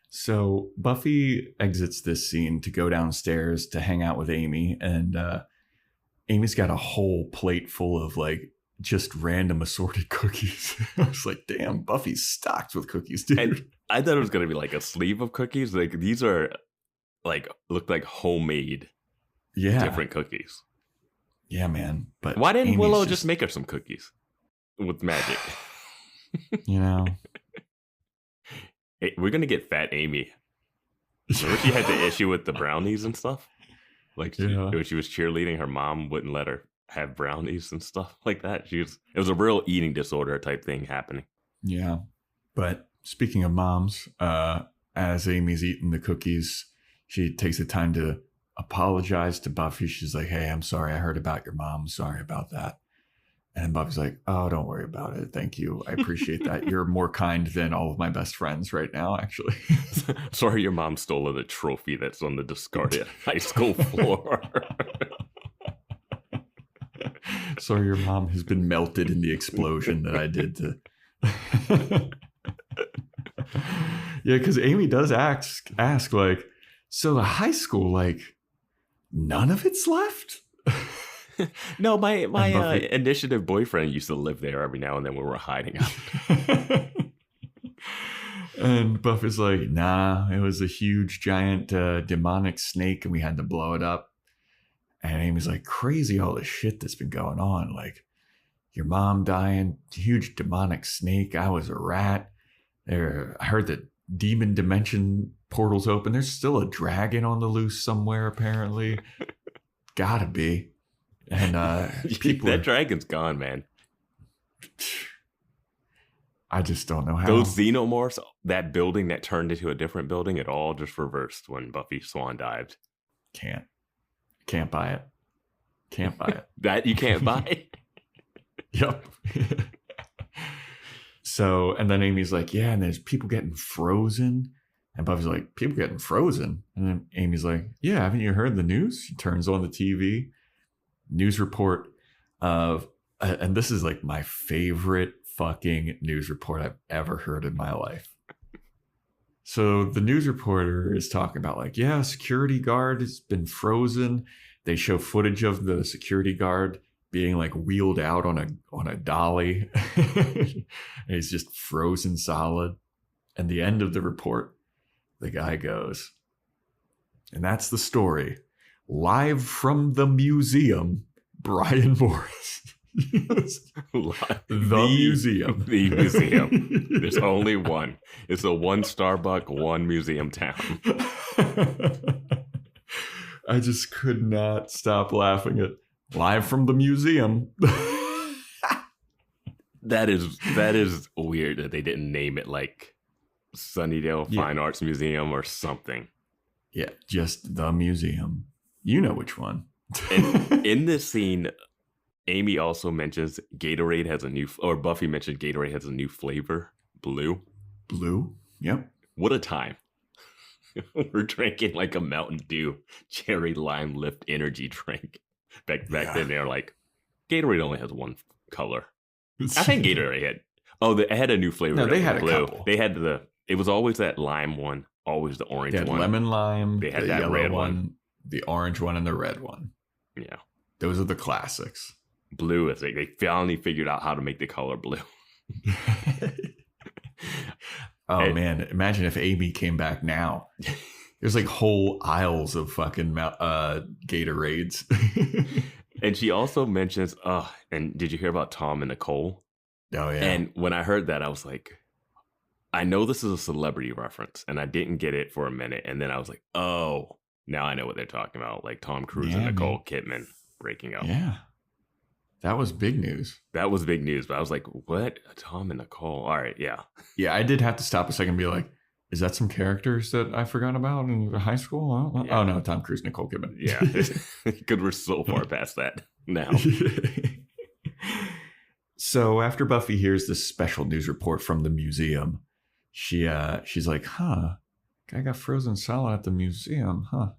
[SPEAKER 6] So Buffy exits this scene to go downstairs to hang out with Amy, and Amy's got a whole plate full of like just random assorted cookies. I was like, damn, Buffy's stocked with cookies, dude.
[SPEAKER 2] And I thought it was going to be like a sleeve of cookies. Like these are like, look like homemade different cookies.
[SPEAKER 6] Yeah, man. But
[SPEAKER 2] why didn't
[SPEAKER 6] Amy's
[SPEAKER 2] Willow just make her some cookies with magic?
[SPEAKER 6] You know.
[SPEAKER 2] Hey, we're going to get fat Amy. Remember she had the issue with the brownies and stuff? Like when she was cheerleading, her mom wouldn't let her have brownies and stuff like that. It was a real eating disorder type thing happening.
[SPEAKER 6] Yeah. But speaking of moms, as Amy's eating the cookies, she takes the time to apologize to Buffy. She's like, hey, I'm sorry. I heard about your mom. Sorry about that. And Buffy's like, oh, don't worry about it. Thank you. I appreciate that. You're more kind than all of my best friends right now, actually.
[SPEAKER 2] Sorry your mom stole the trophy that's on the discarded high school floor.
[SPEAKER 6] Sorry your mom has been melted in the explosion that I did to... Yeah, because Amy does ask like, so the high school, like, none of it's left?
[SPEAKER 2] No, my initiative boyfriend used to live there every now and then when we were hiding out.
[SPEAKER 6] And Buffy's like, nah, it was a huge, giant demonic snake and we had to blow it up. And Amy's like, crazy all the shit that's been going on. Like, your mom dying, huge demonic snake. I was a rat. I heard that demon dimension portals open. There's still a dragon on the loose somewhere, apparently. Gotta be. And
[SPEAKER 2] that dragon's gone, man.
[SPEAKER 6] I just don't know how.
[SPEAKER 2] Those xenomorphs, that building that turned into a different building, it all just reversed when Buffy swan dived.
[SPEAKER 6] Can't buy it. Can't buy it.
[SPEAKER 2] That you can't buy?
[SPEAKER 6] Yep. So, and then Amy's like, yeah, and there's people getting frozen. And Buffy's like, people getting frozen? And then Amy's like, yeah, haven't you heard the news? She turns on the TV. News report of, and this is like my favorite fucking news report I've ever heard in my life. So the news reporter is talking about like, yeah, security guard has been frozen. They show footage of the security guard being like wheeled out on a dolly. And he's just frozen solid. And the end of the report, the guy goes, and that's the story. Live from the museum, Brian Morris. The museum.
[SPEAKER 2] The museum. There's only one. It's a one Starbucks, one museum town.
[SPEAKER 6] I just could not stop laughing at live from the museum.
[SPEAKER 2] That is weird that they didn't name it like Sunnydale Fine Arts Museum or something.
[SPEAKER 6] Yeah, just the museum. You know which one.
[SPEAKER 2] And in this scene, Amy also mentions Gatorade has a new, or Buffy mentioned Gatorade has a new flavor, blue.
[SPEAKER 6] Blue? Yep.
[SPEAKER 2] What a time. We're drinking like a Mountain Dew cherry lime lift energy drink. Back then, they're like, Gatorade only has one color. I think Gatorade had, it had a new flavor.
[SPEAKER 6] No, they had a couple.
[SPEAKER 2] They had it was always that lime one, always the orange one.
[SPEAKER 6] Lemon lime,
[SPEAKER 2] they had
[SPEAKER 6] the
[SPEAKER 2] that
[SPEAKER 6] yellow
[SPEAKER 2] red one,
[SPEAKER 6] the orange one, and the red one.
[SPEAKER 2] Yeah.
[SPEAKER 6] Those are the classics.
[SPEAKER 2] Blue is they finally figured out how to make the color blue.
[SPEAKER 6] Man, imagine if Amy came back now. There's like whole aisles of fucking Gatorades.
[SPEAKER 2] And she also mentions, and did you hear about Tom and Nicole?
[SPEAKER 6] Oh, yeah.
[SPEAKER 2] And when I heard that, I was like, I know this is a celebrity reference, and I didn't get it for a minute. And then I was like, oh, now I know what they're talking about. Like Tom Cruise and Nicole Kidman breaking up.
[SPEAKER 6] Yeah. That was big news.
[SPEAKER 2] That was big news. But I was like, what? Tom and Nicole. All right. Yeah.
[SPEAKER 6] Yeah. I did have to stop a second and be like, is that some characters that I forgot about in high school? Oh, no. Tom Cruise, Nicole Kidman.
[SPEAKER 2] Yeah. Because we're so far past that now.
[SPEAKER 6] So after Buffy hears this special news report from the museum, she's like, guy got frozen solid at the museum. I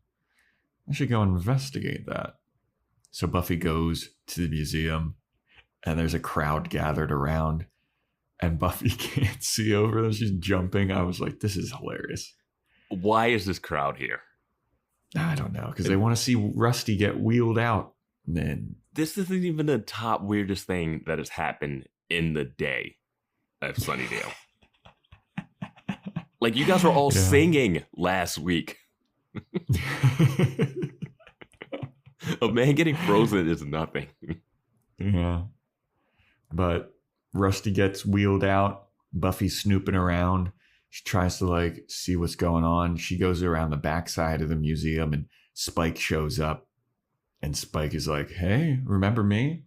[SPEAKER 6] should go investigate that. So Buffy goes to the museum and there's a crowd gathered around and Buffy can't see over them. She's jumping. I was like, this is hilarious.
[SPEAKER 2] Why is this crowd here?
[SPEAKER 6] I don't know. Because they want to see Rusty get wheeled out. And then
[SPEAKER 2] this isn't even the top weirdest thing that has happened in the day of Sunnydale. Like you guys were all singing last week. A man getting frozen is nothing.
[SPEAKER 6] Yeah. But Rusty gets wheeled out. Buffy's snooping around. She tries to see what's going on. She goes around the backside of the museum and Spike shows up. And Spike is like, hey, remember me?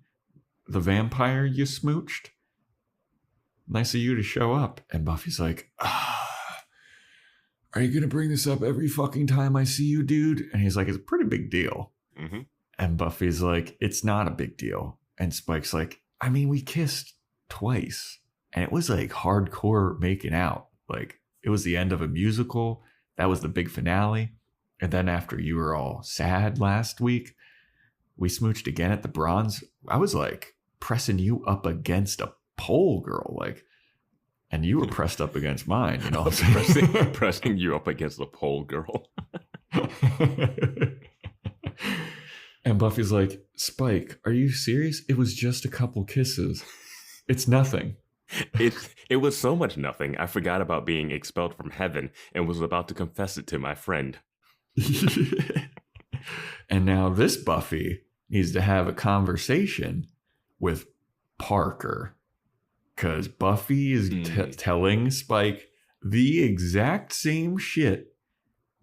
[SPEAKER 6] The vampire you smooched? Nice of you to show up. And Buffy's like, are you going to bring this up every fucking time I see you, dude? And he's like, it's a pretty big deal.
[SPEAKER 2] Mm-hmm.
[SPEAKER 6] And Buffy's like, it's not a big deal. And Spike's like, I mean, we kissed twice. And it was hardcore making out. It was the end of a musical. That was the big finale. And then after you were all sad last week, we smooched again at the Bronze. I was pressing you up against a pole, girl. And you were pressed up against mine, you know.
[SPEAKER 2] pressing you up against the pole, girl.
[SPEAKER 6] And Buffy's like, Spike, are you serious? It was just a couple kisses. It's nothing.
[SPEAKER 2] It was so much nothing. I forgot about being expelled from heaven and was about to confess it to my friend.
[SPEAKER 6] And now this Buffy needs to have a conversation with Parker. Because Buffy is telling Spike the exact same shit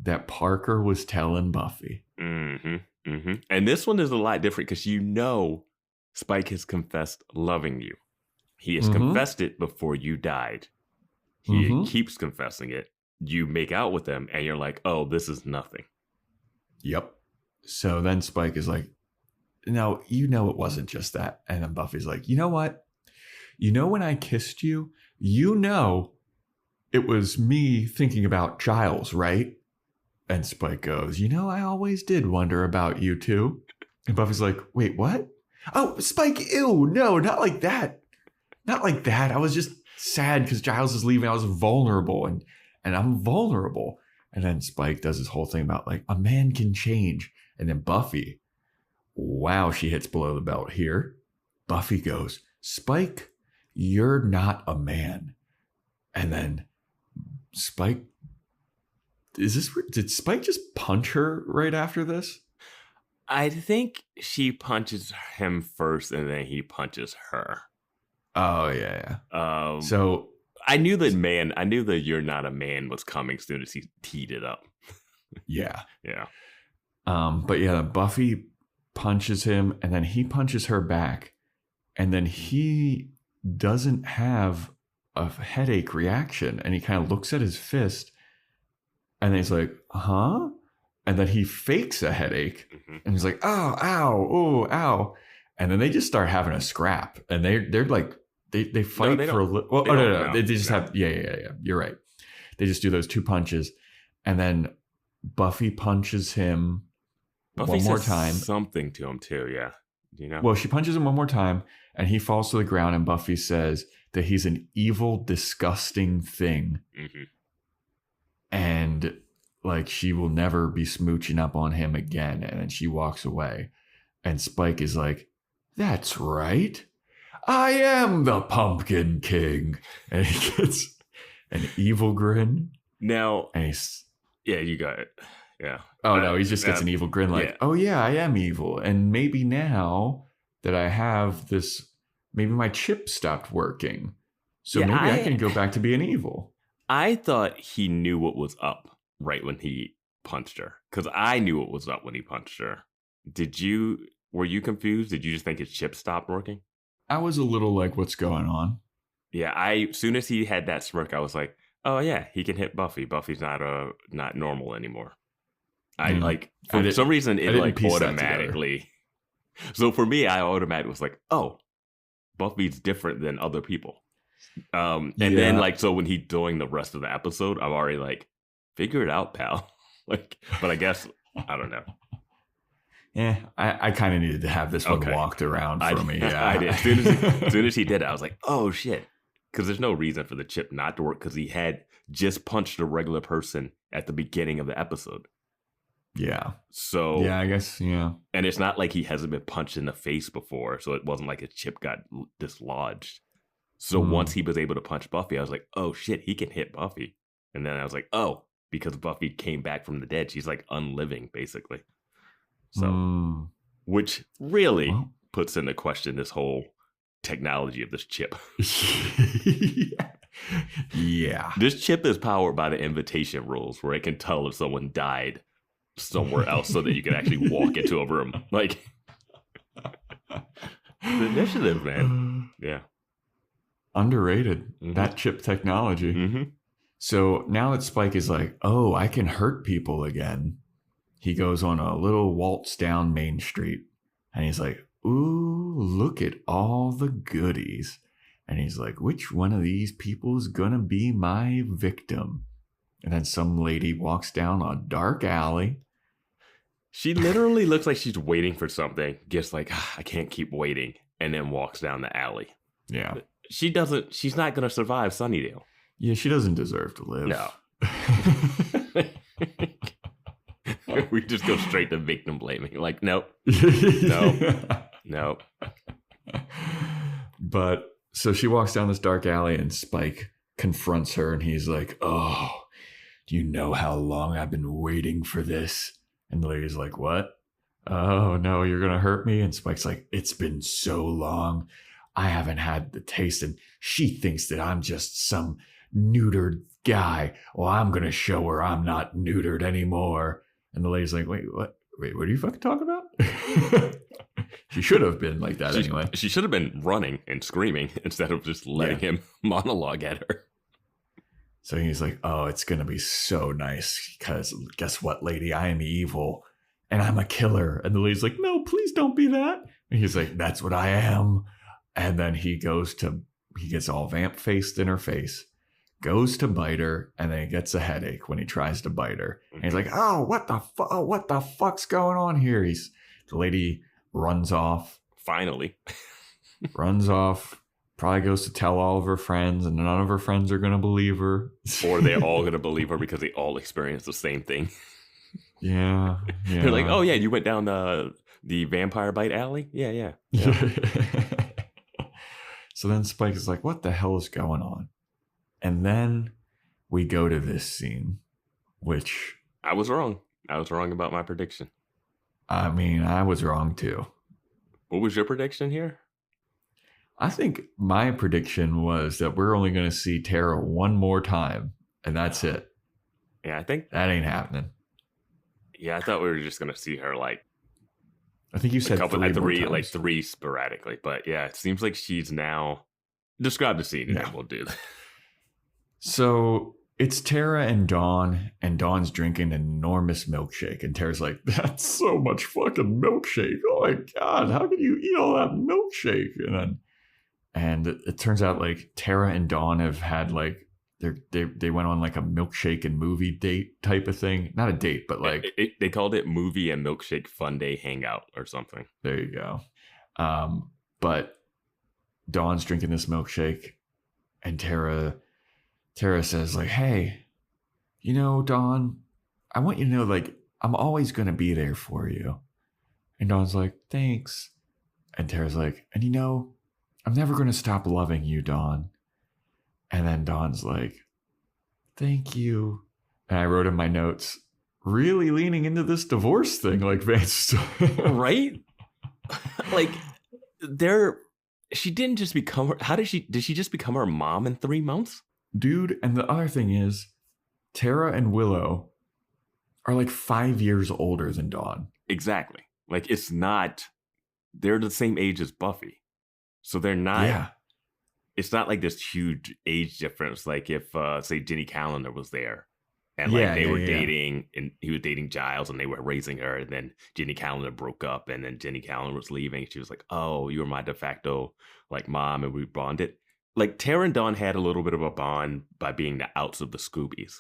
[SPEAKER 6] that Parker was telling Buffy.
[SPEAKER 2] Mm-hmm. Mm-hmm. And this one is a lot different because Spike has confessed loving you. He has confessed it before you died. He keeps confessing it. You make out with him and you're like, oh, this is nothing.
[SPEAKER 6] Yep. So then Spike is like, no, you know it wasn't just that. And then Buffy's like, you know what? You know when I kissed you, you know it was me thinking about Giles, right? And Spike goes, you know, I always did wonder about you too. And Buffy's like, wait, what? Oh, Spike, ew, no, not like that. Not like that. I was just sad because Giles is leaving. I was vulnerable and I'm vulnerable. And then Spike does this whole thing about a man can change. And then Buffy, wow, she hits below the belt here. Buffy goes, Spike, you're not a man. And then Spike, did Spike just punch her right after this?
[SPEAKER 2] I think she punches him first and then he punches her.
[SPEAKER 6] Oh, yeah. So
[SPEAKER 2] I knew the you're not a man was coming as soon as he teed it up.
[SPEAKER 6] Yeah.
[SPEAKER 2] Yeah.
[SPEAKER 6] But yeah, Buffy punches him and then he punches her back. And then he doesn't have a headache reaction, and he kind of looks at his fist, and then he's like, huh? And then he fakes a headache, and he's like, oh, ow, oh, ow. And then they just start having a scrap, and they're like, they fight for a little. Well, no. They just have, yeah. You're right. They just do those 2 punches, and then Buffy punches him one more time.
[SPEAKER 2] Something to him too, yeah. You know?
[SPEAKER 6] Well, she punches him one more time, and he falls to the ground, and Buffy says that he's an evil, disgusting thing. And like, she will never be smooching up on him again. And then she walks away. And Spike is like, that's right. I am the Pumpkin King. And he gets an evil grin.
[SPEAKER 2] Now,
[SPEAKER 6] and he's,
[SPEAKER 2] yeah, you got it. Yeah.
[SPEAKER 6] Oh, no, he just gets an evil grin like, oh, yeah, I am evil. And maybe now that I have this, maybe my chip stopped working. So maybe I can go back to being evil.
[SPEAKER 2] I thought he knew what was up right when he punched her, because I knew what was up when he punched her. Were you confused? Did you just think his chip stopped working?
[SPEAKER 6] I was a little like, what's going on?
[SPEAKER 2] Yeah, as soon as he had that smirk, I was like, oh yeah, he can hit Buffy. Buffy's not normal anymore. For some reason it like automatically. So for me, I automatically was like, oh, Buffy's different than other people. Then like, so when he's doing the rest of the episode, I'm already like, figure it out, pal. Like, but I guess I don't know.
[SPEAKER 6] Yeah, I kind of needed to have this one walked around for me. Yeah,
[SPEAKER 2] I did. As soon as he did it, I was like, oh shit, because there's no reason for the chip not to work, because he had just punched a regular person at the beginning of the episode.
[SPEAKER 6] Yeah.
[SPEAKER 2] So
[SPEAKER 6] yeah, I guess, yeah.
[SPEAKER 2] And it's not like he hasn't been punched in the face before, so it wasn't like his chip got dislodged. So once he was able to punch Buffy, I was like, oh shit, he can hit Buffy. And then I was like, oh, because Buffy came back from the dead, she's like unliving, basically. So, which really puts into question this whole technology of this chip.
[SPEAKER 6] Yeah.
[SPEAKER 2] This chip is powered by the invitation rules, where it can tell if someone died somewhere else so that you can actually walk into a room. Like, the initiative, man. Yeah.
[SPEAKER 6] Underrated. That chip technology. So now that Spike is like, oh, I can hurt people again, he goes on a little waltz down Main Street, and he's like, ooh, look at all the goodies. And he's like, which one of these people is gonna be my victim? And then some lady walks down a dark alley.
[SPEAKER 2] She literally looks like she's waiting for something, just like, I can't keep waiting, and then walks down the alley.
[SPEAKER 6] Yeah.
[SPEAKER 2] She's not gonna survive Sunnydale.
[SPEAKER 6] Yeah, she doesn't deserve to live.
[SPEAKER 2] No. We just go straight to victim blaming. Like, nope. Nope.
[SPEAKER 6] But so she walks down this dark alley, and Spike confronts her, and he's like, oh, do you know how long I've been waiting for this? And the lady's like, what? Oh, no, you're going to hurt me? And Spike's like, it's been so long. I haven't had the taste. And she thinks that I'm just some neutered guy. Well, I'm going to show her I'm not neutered anymore. And the lady's like, wait, what? Wait, what are you fucking talking about? She should have been like that anyway.
[SPEAKER 2] She should have been running and screaming instead of just letting him monologue at her.
[SPEAKER 6] So he's like, oh, it's going to be so nice because guess what, lady? I am evil and I'm a killer. And the lady's like, no, please don't be that. And he's like, that's what I am. And then he gets all vamp-faced in her face, goes to bite her, and then he gets a headache when he tries to bite her. And he's like, oh, what the fuck's going on here? The lady runs off.
[SPEAKER 2] Finally.
[SPEAKER 6] Runs off. Probably goes to tell all of her friends, and none of her friends are going to believe her.
[SPEAKER 2] Or they're all going to believe her because they all experience the same thing.
[SPEAKER 6] Yeah.
[SPEAKER 2] They're like, oh, yeah, you went down the vampire bite alley? Yeah.
[SPEAKER 6] So then Spike is like, what the hell is going on? And then we go to this scene, which...
[SPEAKER 2] I was wrong. I was wrong about my prediction.
[SPEAKER 6] I mean, I was wrong too.
[SPEAKER 2] What was your prediction here?
[SPEAKER 6] I think my prediction was that we're only going to see Tara one more time, and that's it.
[SPEAKER 2] Yeah, I think...
[SPEAKER 6] That ain't happening.
[SPEAKER 2] Yeah, I thought we were just going to see her, like...
[SPEAKER 6] I think you said
[SPEAKER 2] three sporadically. But yeah, it seems like she's now... Describe the scene, and then we'll do that.
[SPEAKER 6] So it's Tara and Dawn's drinking an enormous milkshake. And Tara's like, that's so much fucking milkshake. Oh my God, how can you eat all that milkshake? And it turns out like Tara and Dawn have had like, they went on like a milkshake and movie date type of thing. Not a date, but like.
[SPEAKER 2] They called it movie and milkshake fun day hangout or something.
[SPEAKER 6] There you go. But Dawn's drinking this milkshake and Tara says like, hey, Dawn, I want you to know, like, I'm always going to be there for you. And Dawn's like, thanks. And Tara's like, and I'm never going to stop loving you, Dawn. And then Dawn's like, thank you. And I wrote in my notes, really leaning into this divorce thing like Vance.
[SPEAKER 2] Right? Like, she didn't just become her. Did she just become her mom in 3 months?
[SPEAKER 6] Dude, and the other thing is, Tara and Willow are like 5 years older than Dawn.
[SPEAKER 2] Exactly. Like, they're the same age as Buffy. So they're not. Yeah. It's not like this huge age difference. Like if, say, Jenny Calendar was there and like they were dating and he was dating Giles and they were raising her. And then Jenny Calendar broke up and then Jenny Calendar was leaving. She was like, oh, you were my de facto like mom and we bonded. Like Tara and Dawn had a little bit of a bond by being the outs of the Scoobies,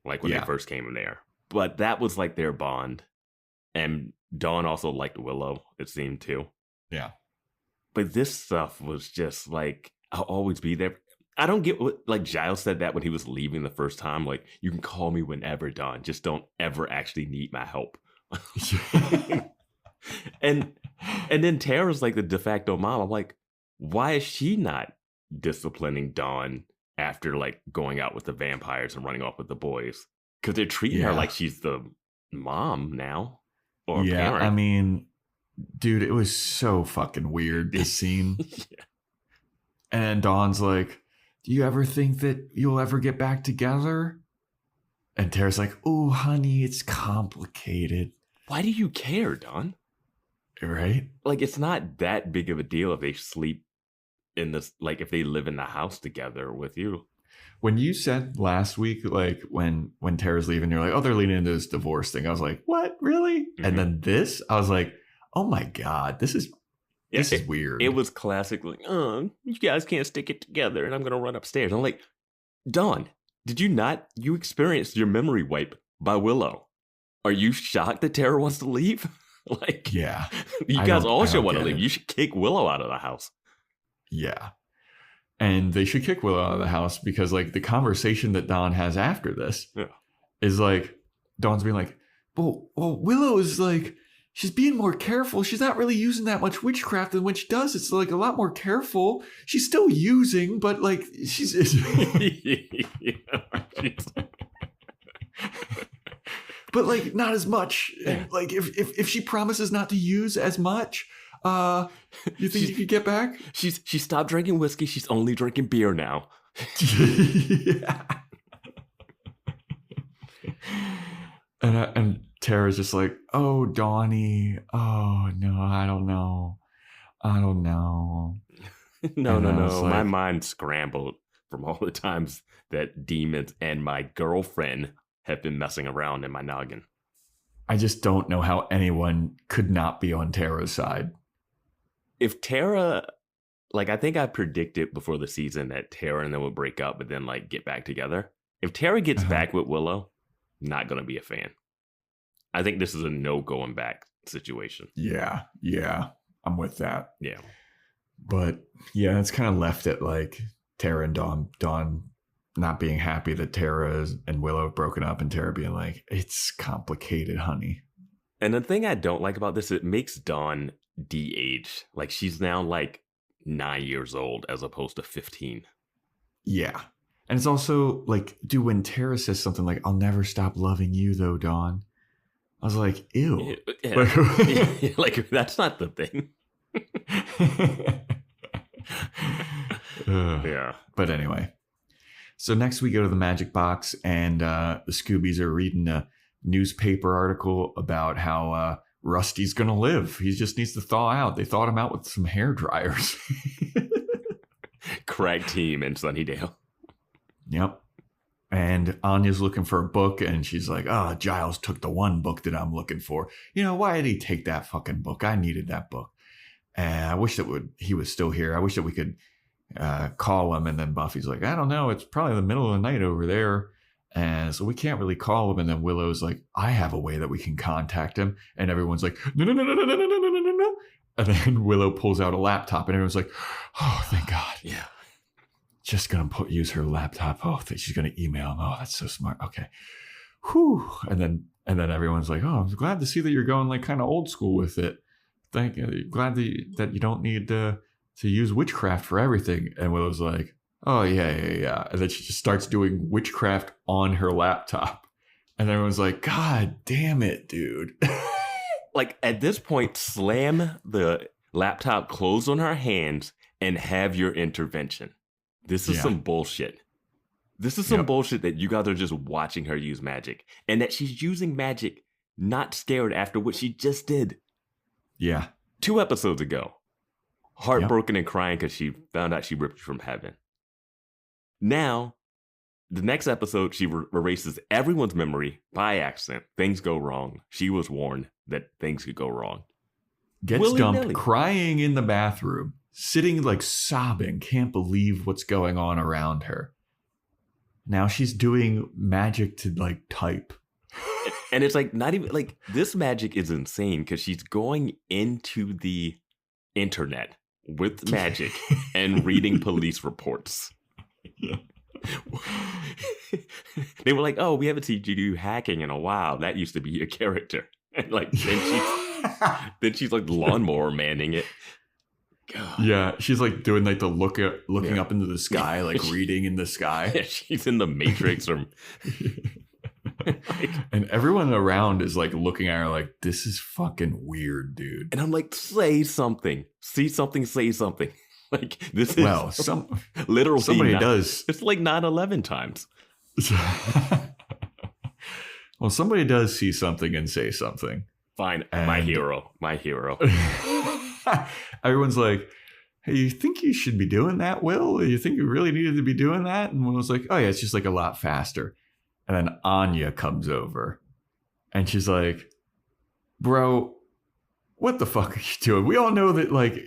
[SPEAKER 2] like when they first came in there. But that was like their bond. And Dawn also liked Willow, it seemed too.
[SPEAKER 6] Yeah.
[SPEAKER 2] But this stuff was just like, I'll always be there. I don't get what, like Giles said that when he was leaving the first time, like, you can call me whenever, Dawn. Just don't ever actually need my help. and then Tara's like the de facto mom. I'm like, why is she not disciplining Dawn after like going out with the vampires and running off with the boys? Because they're treating her like she's the mom now. Or parent.
[SPEAKER 6] I mean, dude, it was so fucking weird, this scene. And Dawn's like, do you ever think that you'll ever get back together? And Tara's like, oh, honey, it's complicated.
[SPEAKER 2] Why do you care, Dawn?
[SPEAKER 6] Right?
[SPEAKER 2] Like, it's not that big of a deal if they sleep in this, like, if they live in the house together with you.
[SPEAKER 6] When you said last week, like, when Tara's leaving, you're like, oh, they're leaning into this divorce thing. I was like, what? Really? Mm-hmm. And then this, I was like, oh my God, this is weird.
[SPEAKER 2] It was classic, like, oh, you guys can't stick it together and I'm going to run upstairs. I'm like, Dawn, you experienced your memory wipe by Willow. Are you shocked that Tara wants to leave? Like,
[SPEAKER 6] yeah.
[SPEAKER 2] You guys all should want to leave. You should kick Willow out of the house.
[SPEAKER 6] Yeah. And they should kick Willow out of the house because, like, the conversation that Dawn has after this is like, Dawn's being like, well, Willow is like, she's being more careful. She's not really using that much witchcraft, and when she does, it's like a lot more careful. She's still using, but like she's but like not as much. And like if she promises not to use as much, you think you could get back?
[SPEAKER 2] She stopped drinking whiskey. She's only drinking beer now.
[SPEAKER 6] Yeah. And Tara's just like, oh, Dawnie. Oh, no, I don't know.
[SPEAKER 2] No. Like, my mind scrambled from all the times that demons and my girlfriend have been messing around in my noggin.
[SPEAKER 6] I just don't know how anyone could not be on Tara's side.
[SPEAKER 2] If Tara, like, I think I predicted before the season that Tara and them would break up, but then, like, get back together. If Tara gets back with Willow, not going to be a fan. I think this is a no going back situation.
[SPEAKER 6] Yeah, I'm with that.
[SPEAKER 2] Yeah.
[SPEAKER 6] But yeah, it's kind of left at like Tara and Dawn not being happy that Tara and Willow have broken up and Tara being like, it's complicated, honey.
[SPEAKER 2] And the thing I don't like about this, it makes Dawn de-age. Like she's now like 9 years old as opposed to 15.
[SPEAKER 6] Yeah. And it's also like, dude, when Tara says something like, I'll never stop loving you though, Dawn. I was like, ew.
[SPEAKER 2] Yeah. Like, that's not the thing. Yeah.
[SPEAKER 6] But anyway. So next we go to the Magic Box and the Scoobies are reading a newspaper article about how Rusty's going to live. He just needs to thaw out. They thawed him out with some hair dryers.
[SPEAKER 2] Craig team in Sunnydale.
[SPEAKER 6] Yep. And Anya's looking for a book, and she's like, oh, Giles took the one book that I'm looking for. Why did he take that fucking book? I needed that book. And I wish that he was still here. I wish that we could call him. And then Buffy's like, I don't know. It's probably the middle of the night over there. And so we can't really call him. And then Willow's like, I have a way that we can contact him. And everyone's like, no. And then Willow pulls out a laptop, and everyone's like, oh, thank God.
[SPEAKER 2] Yeah.
[SPEAKER 6] Just going to use her laptop. Oh, she's going to email him. Oh, that's so smart. Okay. Whew. And then everyone's like, oh, I'm glad to see that you're going like kind of old school with it. Thank you. Glad that you don't need to use witchcraft for everything. And Willow's like, oh, yeah. And then she just starts doing witchcraft on her laptop. And everyone's like, God damn it, dude.
[SPEAKER 2] Like, at this point, slam the laptop closed on her hands and have your intervention. This is some bullshit. This is some bullshit that you guys are just watching her use magic. And that she's using magic not scared after what she just did.
[SPEAKER 6] Yeah.
[SPEAKER 2] 2 episodes ago. Heartbroken and crying because she found out she ripped you from heaven. Now, the next episode, she erases everyone's memory by accident. Things go wrong. She was warned that things could go wrong.
[SPEAKER 6] Gets dumped, crying in the bathroom, sitting like sobbing, can't believe what's going on around her. Now she's doing magic to like type.
[SPEAKER 2] And it's like not even like this magic is insane because she's going into the internet with magic and reading police reports. They were like, oh, we haven't seen you do hacking in a while. That used to be your character. And like then she's like lawnmower manning it. God.
[SPEAKER 6] Yeah, she's like doing like the looking up into the sky, like reading in the sky.
[SPEAKER 2] Yeah, she's in the Matrix or
[SPEAKER 6] and everyone around is like looking at her like, this is fucking weird, dude.
[SPEAKER 2] And I'm like, say something. See something, say something. Like this is literally
[SPEAKER 6] somebody does.
[SPEAKER 2] It's like 9/11 times.
[SPEAKER 6] Well, somebody does see something and say something.
[SPEAKER 2] Fine, my hero.
[SPEAKER 6] Everyone's like, hey, you think you should be doing that, Will? You think you really needed to be doing that? And Will's like, oh yeah, it's just like a lot faster. And then Anya comes over and she's like, bro, what the fuck are you doing? We all know that like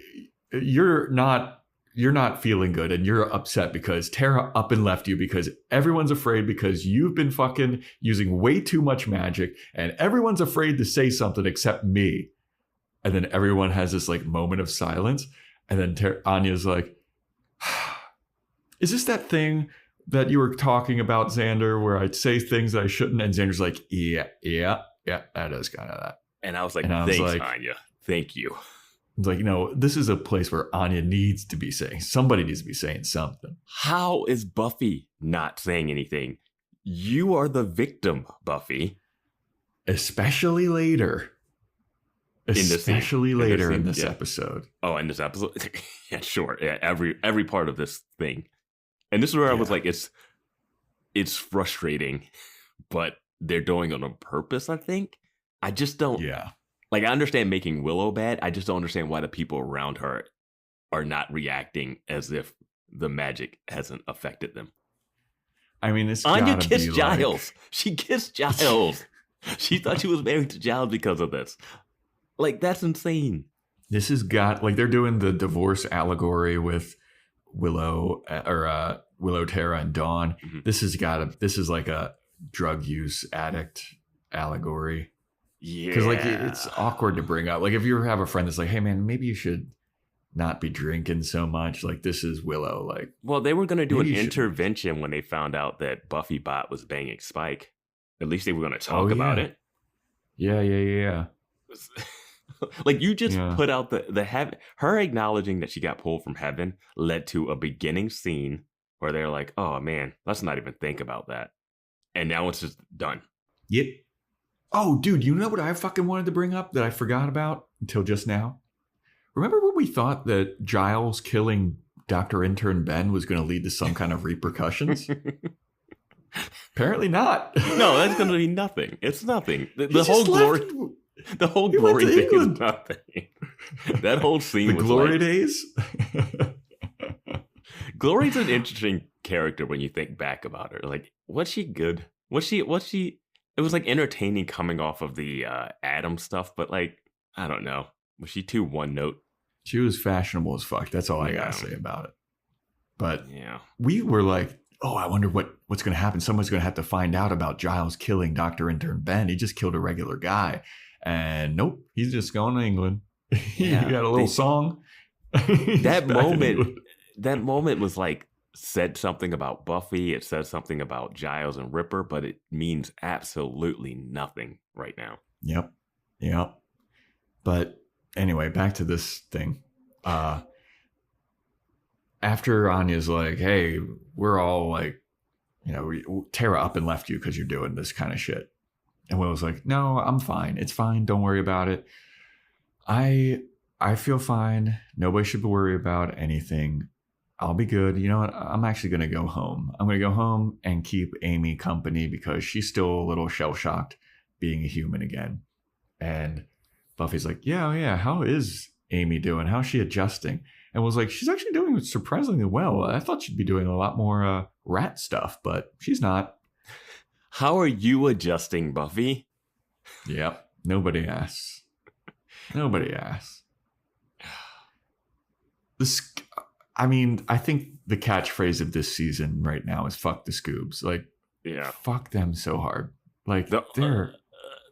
[SPEAKER 6] you're not feeling good and you're upset because Tara up and left you because everyone's afraid because you've been fucking using way too much magic and everyone's afraid to say something except me. And then everyone has this like moment of silence. And then Anya's like, is this that thing that you were talking about, Xander, where I'd say things that I shouldn't? And Xander's like, yeah, that is kind of that.
[SPEAKER 2] And I was like, thanks, Anya. Thank you.
[SPEAKER 6] It's like, this is a place where Anya needs to be saying, somebody needs to be saying something.
[SPEAKER 2] How is Buffy not saying anything? You are the victim, Buffy.
[SPEAKER 6] Especially later. In this episode.
[SPEAKER 2] Oh, in this episode? Yeah, sure. Yeah, every part of this thing. And this is where I was like, it's frustrating, but they're doing it on purpose, I think. I just don't.
[SPEAKER 6] Yeah.
[SPEAKER 2] Like, I understand making Willow bad. I just don't understand why the people around her are not reacting as if the magic hasn't affected them.
[SPEAKER 6] I mean, it's
[SPEAKER 2] Anya kissed Giles. She kissed Giles. She thought she was married to Giles because of this. Like, that's insane.
[SPEAKER 6] This has got, like, they're doing the divorce allegory with Willow, Willow, Tara, and Dawn. Mm-hmm. This is like a drug use addict allegory.
[SPEAKER 2] Yeah.
[SPEAKER 6] Because, like, it's awkward to bring up. Like, if you have a friend that's like, hey, man, maybe you should not be drinking so much. Like, this is Willow. Like,
[SPEAKER 2] well, they were going to do an intervention when they found out that Buffy Bot was banging Spike. At least they were going to talk about it.
[SPEAKER 6] Yeah.
[SPEAKER 2] Like, you just put out the heaven. Her acknowledging that she got pulled from heaven led to a beginning scene where they're like, oh, man, let's not even think about that. And now it's just done.
[SPEAKER 6] Yep. Oh, dude, you know what I fucking wanted to bring up that I forgot about until just now? Remember when we thought that Giles killing Dr. Intern Ben was going to lead to some kind of repercussions? Apparently not.
[SPEAKER 2] No, that's going to be nothing. It's nothing. The whole glory thing is nothing. That whole scene
[SPEAKER 6] the
[SPEAKER 2] was
[SPEAKER 6] glory
[SPEAKER 2] like,
[SPEAKER 6] days?
[SPEAKER 2] Glory's an interesting character when you think back about her. Like, was she good? Was she? It was like entertaining coming off of the Adam stuff, but like, I don't know. Was she too one note?
[SPEAKER 6] She was fashionable as fuck. That's all I gotta say about it. But
[SPEAKER 2] yeah,
[SPEAKER 6] we were like, oh, I wonder what's going to happen. Someone's going to have to find out about Giles killing Dr. Intern Ben. He just killed a regular guy. And nope, he's just going to England. He got a little song.
[SPEAKER 2] That moment was like, said something about Buffy. It said something about Giles and Ripper, but it means absolutely nothing right now.
[SPEAKER 6] Yep. But anyway, back to this thing. After Anya's like, hey, we're all like, Tara up and left you because you're doing this kind of shit. And Willow's like, no, I'm fine. It's fine. Don't worry about it. I feel fine. Nobody should worry about anything. I'll be good. You know what? I'm actually going to go home. I'm going to go home and keep Amy company because she's still a little shell-shocked being a human again. And Buffy's like, yeah. How is Amy doing? How's she adjusting? And was like, she's actually doing surprisingly well. I thought she'd be doing a lot more rat stuff, but she's not.
[SPEAKER 2] How are you adjusting, Buffy?
[SPEAKER 6] Yep. Nobody asks. I think the catchphrase of this season right now is "fuck the Scoobs." Like, fuck them so hard. Like, they're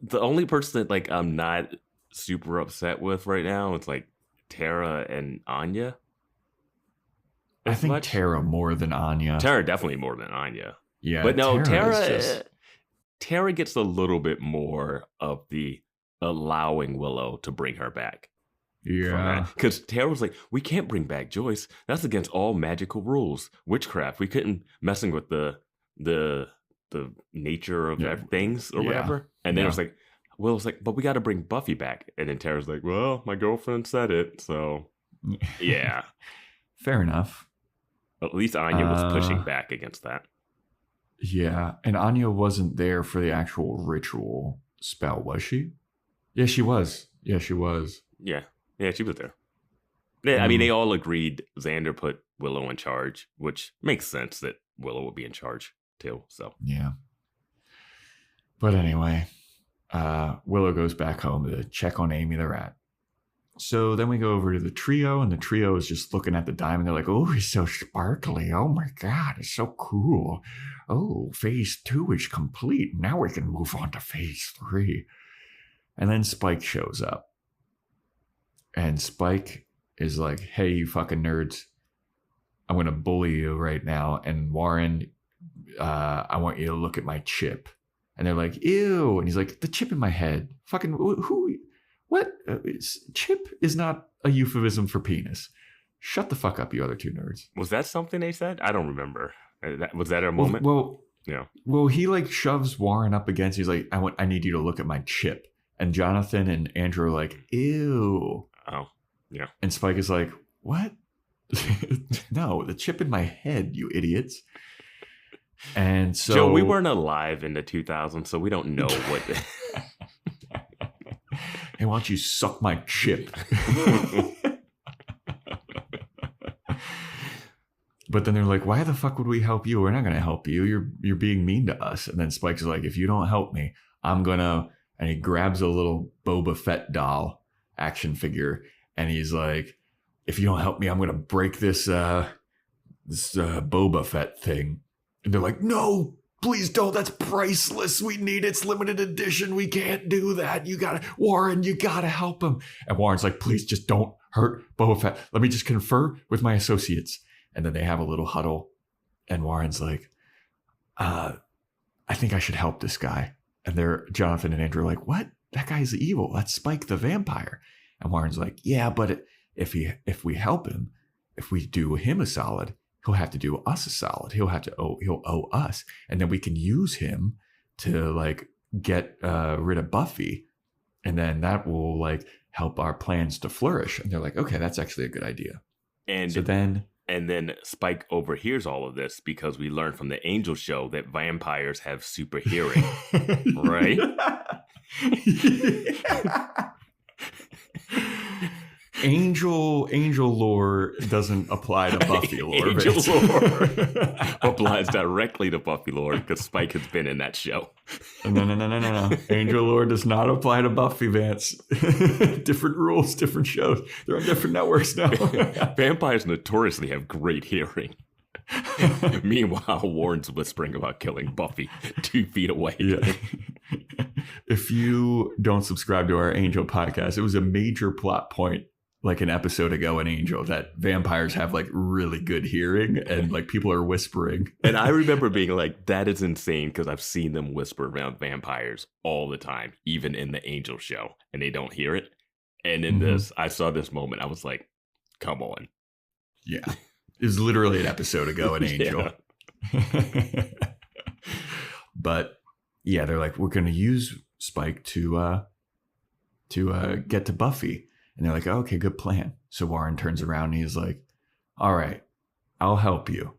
[SPEAKER 2] the only person that like I'm not super upset with right now. It's like Tara and Anya.
[SPEAKER 6] I think Tara more than Anya.
[SPEAKER 2] Tara definitely more than Anya.
[SPEAKER 6] Yeah,
[SPEAKER 2] but no, Tara gets a little bit more of the allowing Willow to bring her back.
[SPEAKER 6] Yeah,
[SPEAKER 2] because Tara was like, we can't bring back Joyce. That's against all magical rules, witchcraft. We couldn't messing with the nature of things or whatever. And then it was like, Willow's like, but we got to bring Buffy back. And then Tara's like, well, my girlfriend said it, so yeah,
[SPEAKER 6] fair enough.
[SPEAKER 2] At least Anya was pushing back against that.
[SPEAKER 6] Yeah, and Anya wasn't there for the actual ritual spell, was she? Yeah, she was. Yeah, she was there. Yeah, I mean, they all agreed Xander put Willow in charge, which makes sense that Willow would be in charge too. So yeah. But anyway, Willow goes back home to check on Amy the rat. So then we go over to the trio, and the trio is just looking at the diamond. They're like, oh, he's so sparkly. Oh my God, it's so cool. Oh, phase 2 is complete. Now we can move on to phase 3. And then Spike shows up. And Spike is like, hey, you fucking nerds. I'm going to bully you right now. And Warren, I want you to look at my chip. And they're like, ew. And he's like, the chip in my head. Fucking, who? What? Chip is not a euphemism for penis. Shut the fuck up, you other two nerds.
[SPEAKER 2] Was that something they said? I don't remember. Was that a moment?
[SPEAKER 6] Well, he like shoves Warren up against. He's like, I need you to look at my chip. And Jonathan and Andrew are like, ew.
[SPEAKER 2] Oh, yeah.
[SPEAKER 6] And Spike is like, what? No, the chip in my head, you idiots. And so,
[SPEAKER 2] Joe, we weren't alive in the 2000s, so we don't know what.
[SPEAKER 6] Hey, why don't you suck my chip? But then they're like, why the fuck would we help you? We're not going to help you. You're being mean to us. And then Spike's like, if you don't help me, I'm going to... And he grabs a little Boba Fett doll action figure. And he's like, if you don't help me, I'm going to break this Boba Fett thing. And they're like, no, please don't. That's priceless. We need it. It's limited edition. We can't do that. Warren, you got to help him. And Warren's like, please just don't hurt Boba Fett. Let me just confer with my associates. And then they have a little huddle. And Warren's like, I think I should help this guy. And Jonathan and Andrew are like, what? That guy's evil. That's Spike the vampire. And Warren's like, yeah, but if we help him, if we do him a solid, he'll have to do us a solid. He'll owe us. And then we can use him to like get rid of Buffy. And then that will like help our plans to flourish. And they're like, okay, that's actually a good idea.
[SPEAKER 2] And then Spike overhears all of this because we learned from the Angel show that vampires have super hearing, right?
[SPEAKER 6] Angel lore doesn't apply to Buffy lore.
[SPEAKER 2] Angel lore applies directly to Buffy lore because Spike has been in that show.
[SPEAKER 6] No. Angel lore does not apply to Buffy, Vance. Different rules, different shows. They're on different networks now.
[SPEAKER 2] Vampires notoriously have great hearing. Meanwhile, Warren's whispering about killing Buffy 2 feet away.
[SPEAKER 6] Yeah. If you don't subscribe to our Angel podcast, it was a major plot point like an episode ago in Angel that vampires have like really good hearing and like people are whispering.
[SPEAKER 2] And I remember being like, that is insane because I've seen them whisper around vampires all the time, even in the Angel show, and they don't hear it. And in this, I saw this moment. I was like, come on.
[SPEAKER 6] Yeah. It was literally an episode ago in Angel. Yeah. But yeah, they're like, we're going to use Spike to get to Buffy. And they're like, oh, okay, good plan. So Warren turns around and he's like, all right, I'll help you,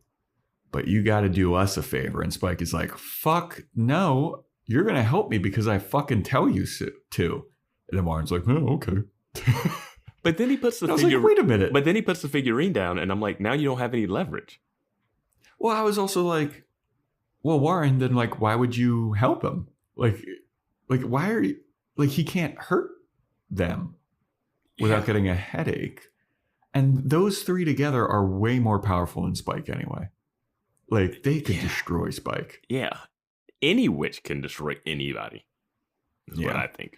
[SPEAKER 6] but you got to do us a favor. And Spike is like, fuck no, you're going to help me because I fucking tell you to. And then Warren's like, oh, okay.
[SPEAKER 2] But then he puts the
[SPEAKER 6] like, wait a minute.
[SPEAKER 2] But then he puts the figurine down and I'm like, now you don't have any leverage.
[SPEAKER 6] Well, I was also like, well, Warren, then like, why would you help him? Like, why are you, like, he can't hurt them without getting a headache. And those three together are way more powerful than Spike anyway. Like, they could destroy Spike.
[SPEAKER 2] Yeah. Any witch can destroy anybody, is what I think.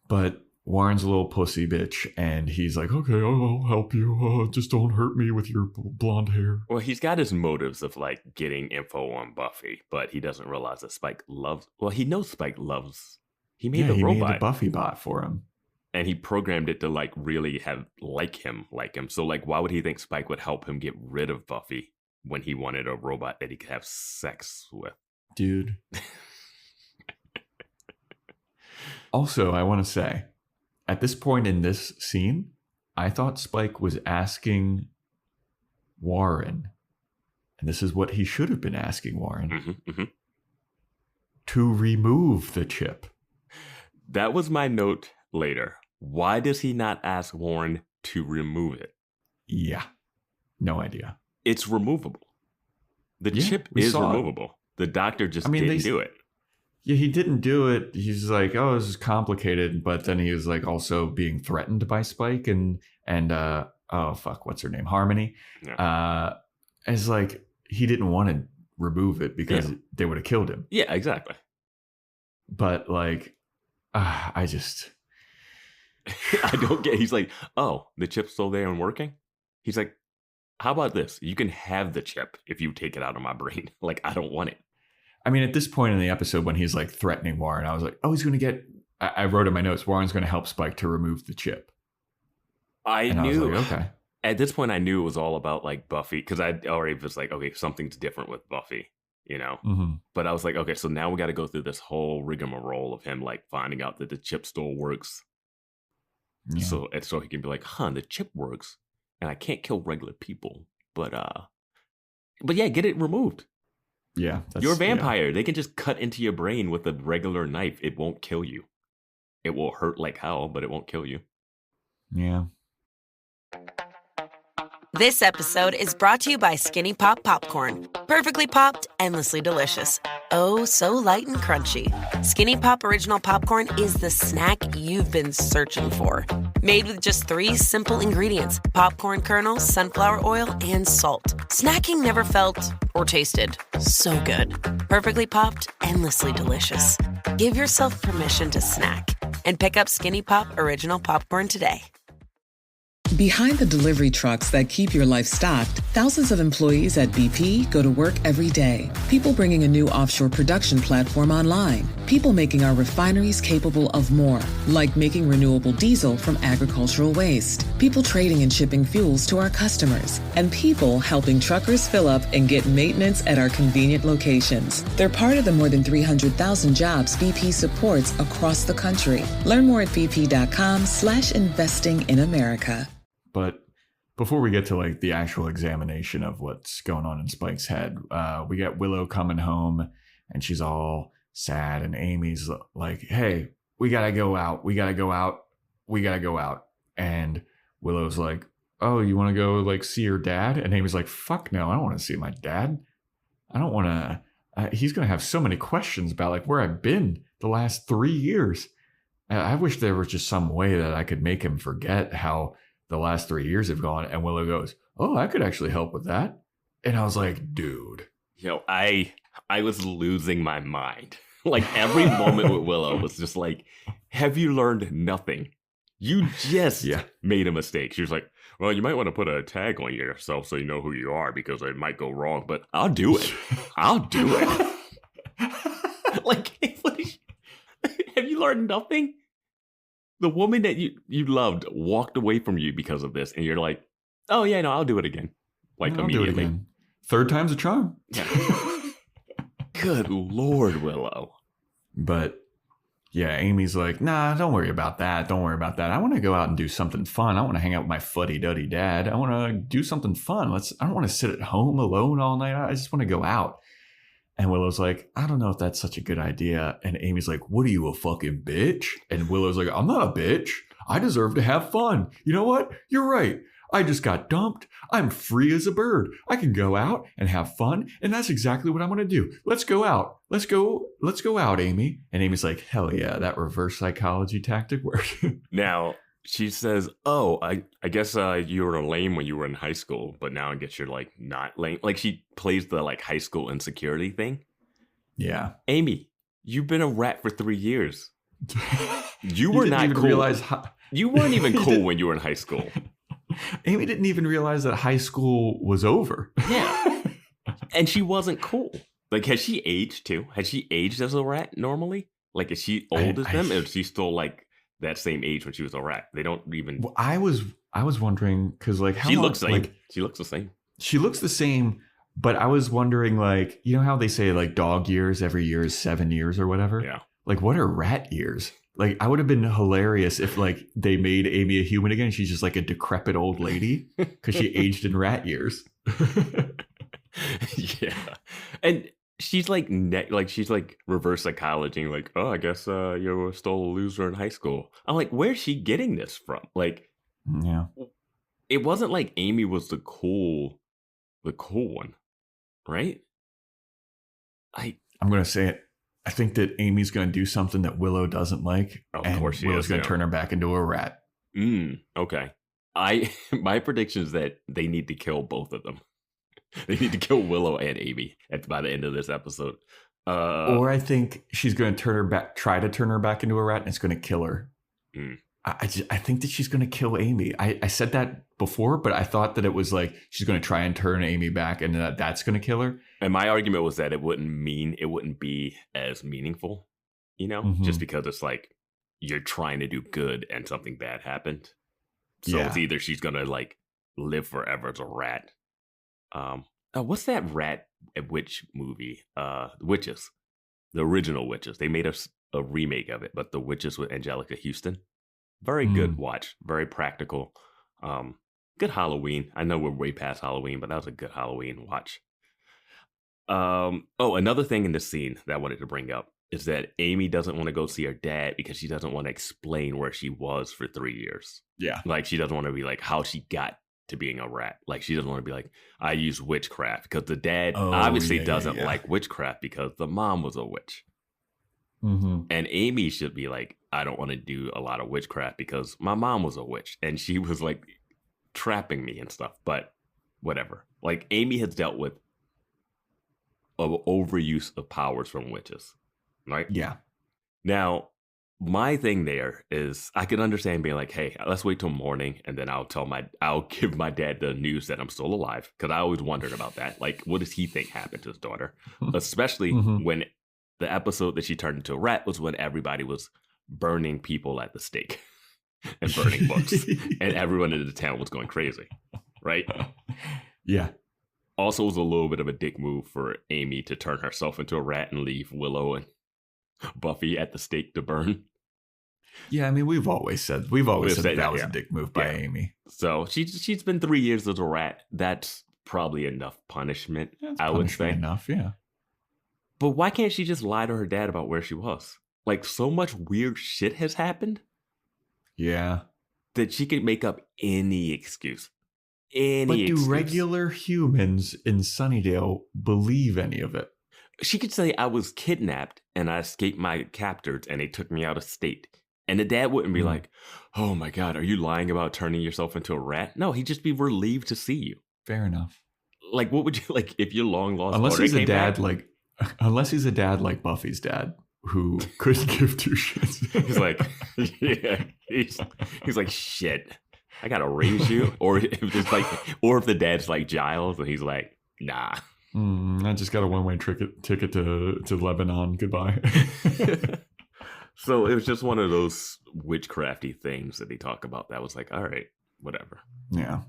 [SPEAKER 6] But Warren's a little pussy bitch, and he's like, okay, I'll help you. Just don't hurt me with your blonde hair.
[SPEAKER 2] Well, he's got his motives of, like, getting info on Buffy, but he doesn't realize that Spike loves... Well, he knows Spike loves... He made the robot.
[SPEAKER 6] He made the Buffy bot for him.
[SPEAKER 2] And he programmed it to like really like him. So like, why would he think Spike would help him get rid of Buffy when he wanted a robot that he could have sex with?
[SPEAKER 6] Dude. Also, I want to say, at this point in this scene, I thought Spike was asking Warren, and this is what he should have been asking Warren, to remove the chip.
[SPEAKER 2] That was my note later. Why does he not ask Warren to remove it?
[SPEAKER 6] Yeah. No idea.
[SPEAKER 2] It's removable. The chip is removable. The doctor just didn't do it.
[SPEAKER 6] Yeah, he didn't do it. He's like, oh, this is complicated. But then he was like also being threatened by Spike and oh, fuck, what's her name? Harmony. Yeah. It's like he didn't want to remove it because they would have killed him.
[SPEAKER 2] Yeah, exactly.
[SPEAKER 6] But like, I
[SPEAKER 2] don't get. He's like, oh, the chip's still there and working. He's like, how about this? You can have the chip if you take it out of my brain. Like, I don't want it.
[SPEAKER 6] I mean, at this point in the episode when he's like threatening Warren, I was like, oh, he's going to get. I wrote in my notes, Warren's going to help Spike to remove the chip.
[SPEAKER 2] I knew.
[SPEAKER 6] Was like, okay.
[SPEAKER 2] At this point, I knew it was all about like Buffy because I already was like, okay, something's different with Buffy. You know, but I was like, okay, so now we got to go through this whole rigmarole of him like finding out that the chip still works. Yeah. So he can be like, the chip works, and I can't kill regular people, but yeah, get it removed.
[SPEAKER 6] Yeah,
[SPEAKER 2] you're a vampire. Yeah. They can just cut into your brain with a regular knife. It won't kill you. It will hurt like hell, but it won't kill you.
[SPEAKER 6] Yeah.
[SPEAKER 1] This episode is brought to you by Skinny Pop Popcorn. Perfectly popped, endlessly delicious. Oh, so light and crunchy. Skinny Pop Original Popcorn is the snack you've been searching for. Made with just 3 simple ingredients: popcorn kernels, sunflower oil, and salt. Snacking never felt or tasted so good. Perfectly popped, endlessly delicious. Give yourself permission to snack and pick up Skinny Pop Original Popcorn today.
[SPEAKER 7] Behind the delivery trucks that keep your life stocked, thousands of employees at BP go to work every day. People bringing a new offshore production platform online. People making our refineries capable of more, like making renewable diesel from agricultural waste. People trading and shipping fuels to our customers. And people helping truckers fill up and get maintenance at our convenient locations. They're part of the more than 300,000 jobs BP supports across the country. Learn more at bp.com/investing in America.
[SPEAKER 6] But before we get to like the actual examination of what's going on in Spike's head, we get Willow coming home and she's all sad. And Amy's like, hey, we got to go out. We got to go out. We got to go out. And Willow's like, oh, you want to go like see your dad? And Amy's like, fuck no, I don't want to see my dad. I don't want to. He's going to have so many questions about like where I've been the last 3 years. I wish there was just some way that I could make him forget how the last 3 years have gone. And Willow goes, oh, I could actually help with that. And I was like, dude.
[SPEAKER 2] I was losing my mind. Like every moment with Willow was just like, have you learned nothing? You just made a mistake. She was like, well, you might want to put a tag on yourself so you know who you are because it might go wrong, but I'll do it. I'll do it. Like, have you learned nothing? The woman that you loved walked away from you because of this, and you're like, oh, yeah, no, I'll do it again. Like,
[SPEAKER 6] I'll
[SPEAKER 2] immediately.
[SPEAKER 6] do it again. Third time's a charm.
[SPEAKER 2] Yeah. Good Lord, Willow.
[SPEAKER 6] But yeah, Amy's like, nah, don't worry about that. Don't worry about that. I want to go out and do something fun. I want to hang out with my fuddy-duddy dad. I want to do something fun. I don't want to sit at home alone all night. I just want to go out. And Willow's like, I don't know if that's such a good idea. And Amy's like, what are you, a fucking bitch? And Willow's like, I'm not a bitch. I deserve to have fun. You know what? You're right. I just got dumped. I'm free as a bird. I can go out and have fun. And that's exactly what I'm going to do. Let's go out. Let's go out, Amy. And Amy's like, hell yeah, that reverse psychology tactic worked.
[SPEAKER 2] Now, she says, oh, I guess you were lame when you were in high school, but now I guess you're like not lame. Like she plays the like high school insecurity thing.
[SPEAKER 6] Yeah.
[SPEAKER 2] Amy, you've been a rat for 3 years. You were not cool. You weren't even cool when you were in high school.
[SPEAKER 6] Amy didn't even realize that high school was over.
[SPEAKER 2] Yeah. And she wasn't cool. Like, has she aged too? Has she aged as a rat normally? Like, is she old as them? Or is she still like that same age when she was a rat? They don't even.
[SPEAKER 6] Well, I was wondering because like how
[SPEAKER 2] she
[SPEAKER 6] long,
[SPEAKER 2] looks like,
[SPEAKER 6] like
[SPEAKER 2] she looks the same.
[SPEAKER 6] She looks the same, but I was wondering like, you know how they say like dog years every year is 7 years or whatever?
[SPEAKER 2] Yeah.
[SPEAKER 6] Like, what are rat years? Like, I would have been hilarious if like they made Amy a human again. She's just like a decrepit old lady because she aged in rat years.
[SPEAKER 2] Yeah, and she's like she's like reverse psychology. Like, oh, I guess you were still a loser in high school. I'm like, where's she getting this from? Like,
[SPEAKER 6] yeah,
[SPEAKER 2] it wasn't like Amy was the cool one, right?
[SPEAKER 6] I'm gonna say it. I think that Amy's going to do something that Willow doesn't like.
[SPEAKER 2] Oh,
[SPEAKER 6] and
[SPEAKER 2] of course she
[SPEAKER 6] Willow's
[SPEAKER 2] is,
[SPEAKER 6] going to turn her back into a rat.
[SPEAKER 2] Okay. My prediction is that they need to kill both of them. They need to kill Willow and Amy by the end of this episode.
[SPEAKER 6] Or I think she's going to try to turn her back into a rat, and it's going to kill her. I think that she's going to kill Amy. I said that before, but I thought that it was like she's going to try and turn Amy back, and that's going to kill her.
[SPEAKER 2] And my argument was that it wouldn't be as meaningful, just because it's like you're trying to do good and something bad happened. So it's either she's going to like live forever as a rat. What's that rat witch movie? Witches, the original Witches. They made a remake of it, but the Witches with Angelica Houston. Very good watch. Very practical. Good Halloween. I know we're way past Halloween, but that was a good Halloween watch. Another thing in this scene that I wanted to bring up is that Amy doesn't want to go see her dad because she doesn't want to explain where she was for 3 years.
[SPEAKER 6] Yeah.
[SPEAKER 2] Like, she doesn't want to be like how she got to being a rat. Like, she doesn't want to be like, I use witchcraft, because the dad obviously doesn't like witchcraft because the mom was a witch. And Amy should be like, I don't want to do a lot of witchcraft because my mom was a witch and she was like trapping me and stuff. But whatever. Like, Amy has dealt with overuse of powers from witches, right?
[SPEAKER 6] Yeah.
[SPEAKER 2] Now, my thing there is I could understand being like, hey, let's wait till morning and then I'll give my dad the news that I'm still alive, because I always wondered about that. Like, what does he think happened to his daughter? Especially when the episode that she turned into a rat was when everybody was burning people at the stake and burning books, and everyone in the town was going crazy, right?
[SPEAKER 6] Yeah.
[SPEAKER 2] Also, it was a little bit of a dick move for Amy to turn herself into a rat and leave Willow and Buffy at the stake to burn.
[SPEAKER 6] Yeah, I mean, we've always said that was a dick move by Amy.
[SPEAKER 2] So she's been 3 years as a rat. That's probably enough punishment. I would say
[SPEAKER 6] enough, yeah.
[SPEAKER 2] But why can't she just lie to her dad about where she was? Like, so much weird shit has happened.
[SPEAKER 6] Yeah.
[SPEAKER 2] that she could make up any excuse.
[SPEAKER 6] But do regular humans in Sunnydale believe any of it?
[SPEAKER 2] She could say, I was kidnapped and I escaped my captors and they took me out of state. And the dad wouldn't be like, oh my God, are you lying about turning yourself into a rat? No, he'd just be relieved to see you.
[SPEAKER 6] Fair enough.
[SPEAKER 2] Like, what would you, like, if your long lost
[SPEAKER 6] unless
[SPEAKER 2] daughter
[SPEAKER 6] he's a
[SPEAKER 2] came
[SPEAKER 6] dad
[SPEAKER 2] back?
[SPEAKER 6] like Unless he's a dad like Buffy's dad, who couldn't give two shits.
[SPEAKER 2] He's like, yeah, he's like, shit, I gotta raise you. Or if it's like, or if the dad's like Giles and he's like, nah.
[SPEAKER 6] I just got a one-way ticket to Lebanon. Goodbye.
[SPEAKER 2] So it was just one of those witchcrafty things that they talk about. That was like, all right, whatever.
[SPEAKER 6] Yeah.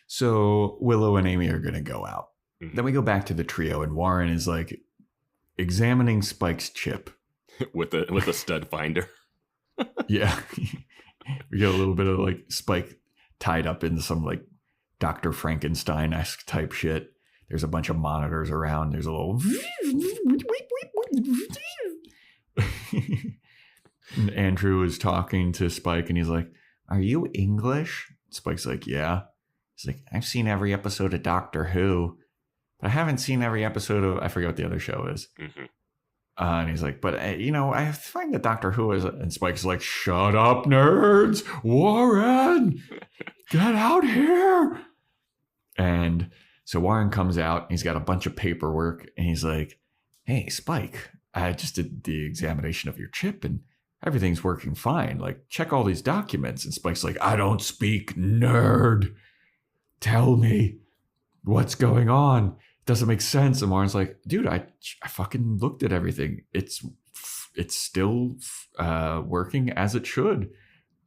[SPEAKER 6] So Willow and Amy are gonna go out.
[SPEAKER 2] Mm-hmm.
[SPEAKER 6] Then we go back to the trio, and Warren is like examining Spike's chip
[SPEAKER 2] with a stud finder.
[SPEAKER 6] Yeah. We get a little bit of like Spike tied up into some like Dr. Frankenstein-esque type shit. There's a bunch of monitors around. There's a little and Andrew is talking to Spike and he's like, are you English? Spike's like, yeah. He's like, I've seen every episode of Doctor Who, but I haven't seen every episode of, I forget what the other show is.
[SPEAKER 2] Mm-hmm.
[SPEAKER 6] And he's like, but I find that Doctor Who is, and Spike's like, shut up, nerds. Warren, get out here. And so Warren comes out and he's got a bunch of paperwork and he's like, hey, Spike, I just did the examination of your chip and everything's working fine. Like, check all these documents. And Spike's like, I don't speak, nerd. Tell me what's going on. It doesn't make sense. And Warren's like, dude, I fucking looked at everything. It's still working as it should.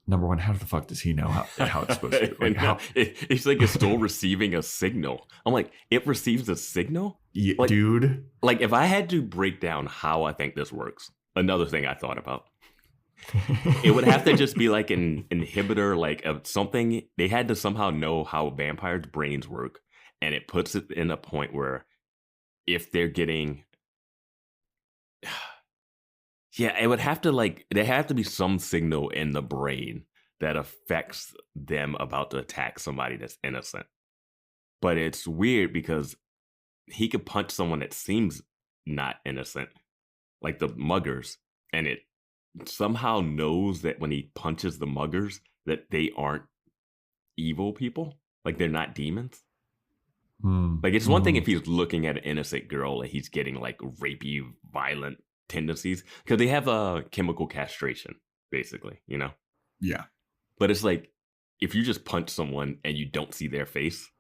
[SPEAKER 6] Number one, how the fuck does he know how it's supposed to? Like, how?
[SPEAKER 2] It's like it's still receiving a signal. I'm like, it receives a signal?
[SPEAKER 6] Yeah,
[SPEAKER 2] like,
[SPEAKER 6] dude.
[SPEAKER 2] Like, if I had to break down how I think this works, another thing I thought about, it would have to just be like an inhibitor, like of something. They had to somehow know how vampires' brains work, and it puts it in a point where if they're getting... Yeah, it would have to there have to be some signal in the brain that affects them about to attack somebody that's innocent. But it's weird because he could punch someone that seems not innocent, like the muggers, and it somehow knows that when he punches the muggers that they aren't evil people, like they're not demons. Like, it's one thing if he's looking at an innocent girl and he's getting like rapey, violent tendencies, because they have a chemical castration, basically, you know?
[SPEAKER 6] Yeah.
[SPEAKER 2] But it's like, if you just punch someone and you don't see their face,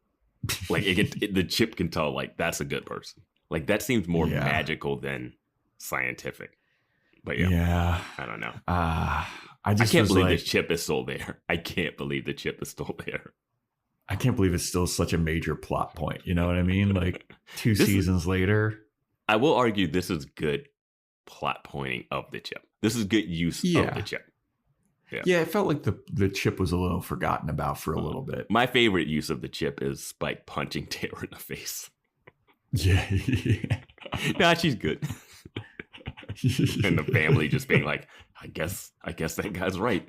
[SPEAKER 2] like the chip can tell, like, that's a good person. Like, that seems more magical than scientific. But yeah, I don't know. I can't believe this chip is still there. I can't believe the chip is still there.
[SPEAKER 6] I can't believe it's still such a major plot point. You know what I mean? Like, two seasons later.
[SPEAKER 2] I will argue this is good plot pointing of the chip. This is good use of the chip. Yeah, it
[SPEAKER 6] felt like the chip was a little forgotten about for a little bit.
[SPEAKER 2] My favorite use of the chip is Spike punching Taylor in the face.
[SPEAKER 6] Yeah.
[SPEAKER 2] Nah, she's good. And the family just being like, I guess that guy's right.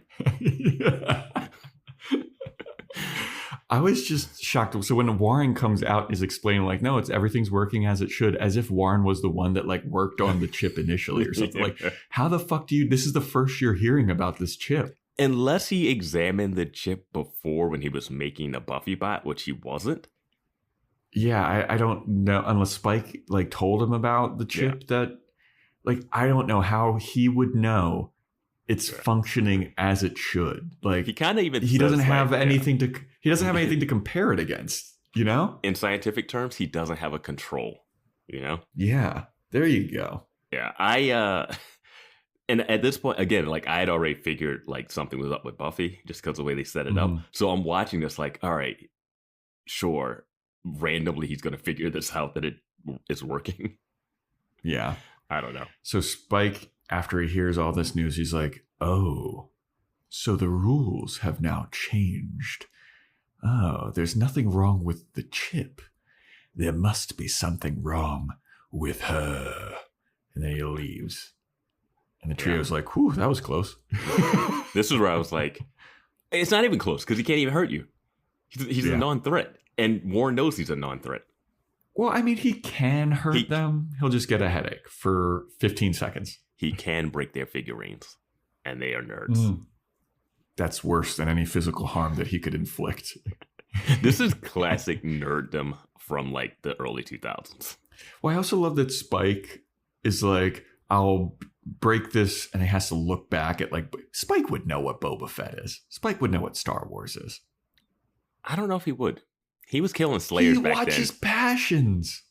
[SPEAKER 6] I was just shocked. So when Warren comes out, is explaining like, no, everything's working as it should, as if Warren was the one that like worked on the chip initially or something. Like, how the fuck this is the first you're hearing about this chip.
[SPEAKER 2] Unless he examined the chip before when he was making the Buffy bot, which he wasn't.
[SPEAKER 6] Yeah, I don't know, unless Spike like told him about the chip that, like, I don't know how he would know it's functioning as it should. Like,
[SPEAKER 2] he kind of even
[SPEAKER 6] he doesn't have anything to to compare it against, you know?
[SPEAKER 2] In scientific terms, he doesn't have a control, you know?
[SPEAKER 6] Yeah. There you go.
[SPEAKER 2] Yeah. And at this point, again, like, I had already figured like something was up with Buffy just because of the way they set it up. So I'm watching this like, all right, sure. Randomly, he's going to figure this out that it is working.
[SPEAKER 6] Yeah.
[SPEAKER 2] I don't know.
[SPEAKER 6] So Spike, after he hears all this news, he's like, oh, so the rules have now changed. Oh, there's nothing wrong with the chip. There must be something wrong with her. And then he leaves. And the trio's like, whew, that was close.
[SPEAKER 2] This is where I was like, It's not even close because he can't even hurt you. He's a non-threat. And Warren knows he's a non-threat.
[SPEAKER 6] Well, I mean, he can hurt them. He'll just get a headache for 15 seconds.
[SPEAKER 2] He can break their figurines. And they are nerds.
[SPEAKER 6] That's worse than any physical harm that he could inflict.
[SPEAKER 2] This is classic nerddom from like the early 2000s.
[SPEAKER 6] Well, I also love that Spike is like, I'll break this, and he has to look back at like, Spike would know what Boba Fett is. Spike would know what Star Wars is.
[SPEAKER 2] I don't know if he would. He was killing Slayers back then.
[SPEAKER 6] He watches Passions.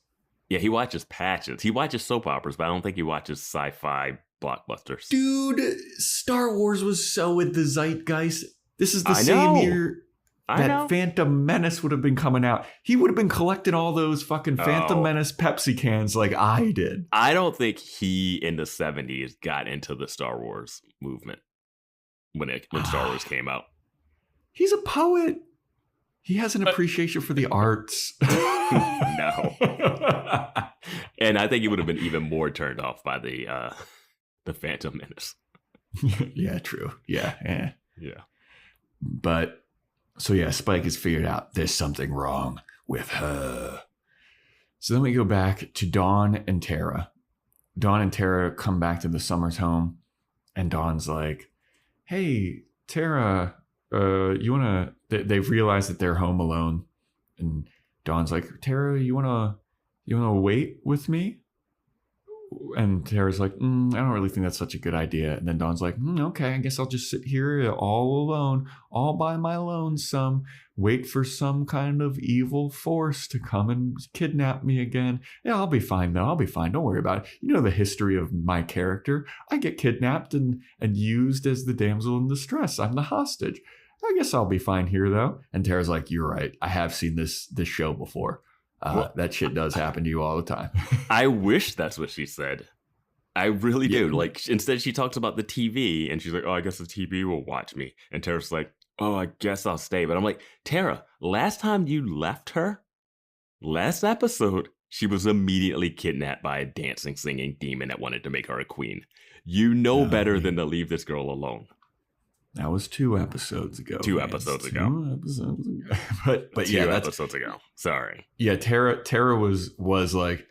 [SPEAKER 2] Yeah, he watches Passions. He watches soap operas, but I don't think he watches sci-fi blockbusters.
[SPEAKER 6] Dude, Star Wars was so in the zeitgeist. This is the same year that Phantom Menace would have been coming out. He would have been collecting all those fucking Phantom Menace Pepsi cans like I did.
[SPEAKER 2] I don't think he in the 70s got into the Star Wars movement when Star Wars came out.
[SPEAKER 6] He's a poet. He has an appreciation for the arts.
[SPEAKER 2] No. And I think he would have been even more turned off by the Phantom Menace.
[SPEAKER 6] Yeah, true. Yeah. But, so yeah, Spike has figured out there's something wrong with her. So then we go back to Dawn and Tara. Dawn and Tara come back to the Summers home. And Dawn's like, hey, Tara, you want to... They've realized that they're home alone. And Dawn's like, Tara, you want to wait with me? And Tara's like, I don't really think that's such a good idea. And then Dawn's like, okay, I guess I'll just sit here all alone, all by my lonesome, wait for some kind of evil force to come and kidnap me again. Yeah, I'll be fine, though. I'll be fine. Don't worry about it. You know the history of my character. I get kidnapped and used as the damsel in distress. I'm the hostage. I guess I'll be fine here, though. And Tara's like, you're right. I have seen this show before. That shit does happen to you all the time.
[SPEAKER 2] I wish that's what she said. I really do. Like, instead she talks about the TV, and she's like, oh, I guess the TV will watch me. And Tara's like, oh, I guess I'll stay. But I'm like, Tara, last time you left her, last episode, she was immediately kidnapped by a dancing, singing demon that wanted to make her a queen. You know better than to leave this girl alone.
[SPEAKER 6] That was 2 episodes ago.
[SPEAKER 2] 2 episodes ago.
[SPEAKER 6] But
[SPEAKER 2] 2 episodes ago. Sorry.
[SPEAKER 6] Yeah, Tara was like,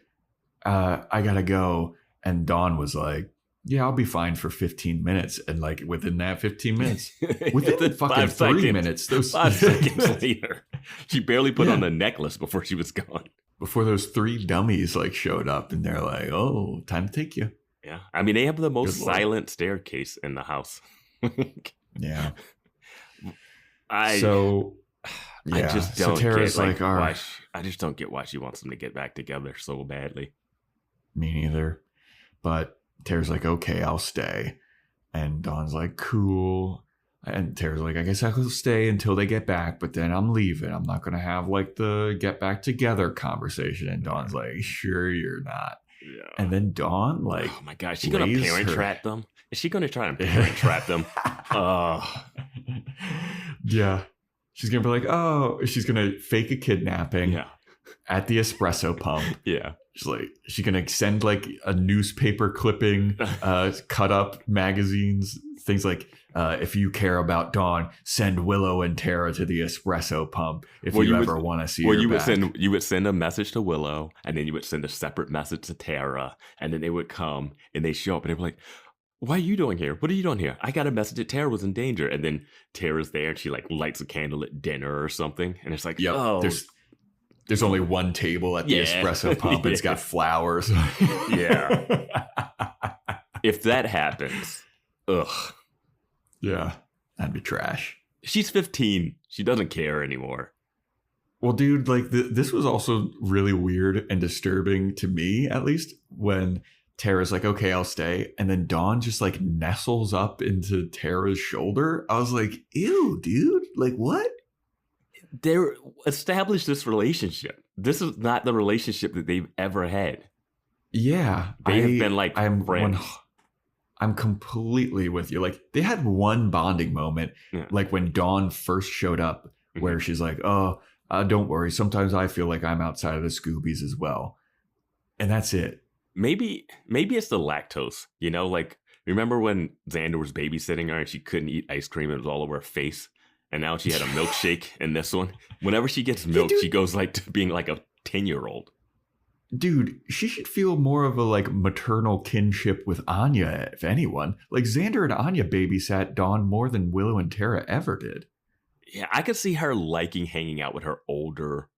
[SPEAKER 6] I gotta go, and Dawn was like, yeah, I'll be fine for 15 minutes. And like within that 15 minutes, within the fucking 3 minutes, those
[SPEAKER 2] 5 seconds later, she barely put on the necklace before she was gone.
[SPEAKER 6] Before those 3 dummies like showed up, and they're like, oh, time to take you.
[SPEAKER 2] Yeah, I mean, they have the most silent staircase in the house.
[SPEAKER 6] Yeah.
[SPEAKER 2] I just don't
[SPEAKER 6] Tara's
[SPEAKER 2] get
[SPEAKER 6] why.
[SPEAKER 2] I just don't get why she wants them to get back together so badly.
[SPEAKER 6] Me neither. But Tara's like, okay, I'll stay. And Dawn's like, cool. And Tara's like, I guess I'll stay until they get back, but then I'm leaving. I'm not going to have like the get back together conversation. And Dawn's like, sure you're not. Yeah. And then Dawn, like,
[SPEAKER 2] oh my God, is she going to parent trap them? Is she going to try and parent trap them?
[SPEAKER 6] Yeah. She's going to be like, oh, she's going to fake a kidnapping at the espresso pump.
[SPEAKER 2] Yeah.
[SPEAKER 6] She's going to send like a newspaper clipping, cut up magazines, things like, if you care about Dawn, send Willow and Tara to the espresso pump if you ever want to see her back.
[SPEAKER 2] You would send a message to Willow, and then you would send a separate message to Tara, and then they would come and they show up and they were like, why are you doing here? What are you doing here? I got a message that Tara was in danger. And then Tara's there and she like lights a candle at dinner or something. And it's like, oh,
[SPEAKER 6] there's only one table at the espresso pump. It's got flowers.
[SPEAKER 2] Yeah. If that happens, ugh.
[SPEAKER 6] Yeah, that'd be trash.
[SPEAKER 2] She's 15. She doesn't care anymore.
[SPEAKER 6] Well, dude, like this was also really weird and disturbing to me, at least, when Tara's like, okay, I'll stay. And then Dawn just like nestles up into Tara's shoulder. I was like, ew, dude, like what?
[SPEAKER 2] They're established this relationship. This is not the relationship that they've ever had.
[SPEAKER 6] Yeah.
[SPEAKER 2] They have been like friends.
[SPEAKER 6] I'm completely with you. Like they had one bonding moment, like when Dawn first showed up, where she's like, oh, don't worry. Sometimes I feel like I'm outside of the Scoobies as well. And that's it.
[SPEAKER 2] Maybe it's the lactose, you know, like remember when Xander was babysitting her and she couldn't eat ice cream and it was all over her face? And now she had a milkshake in this one. Whenever she gets milk, she goes like to being like a 10-year-old.
[SPEAKER 6] Dude, she should feel more of a like maternal kinship with Anya, if anyone. Like Xander and Anya babysat Dawn more than Willow and Tara ever did.
[SPEAKER 2] Yeah, I could see her liking hanging out with her older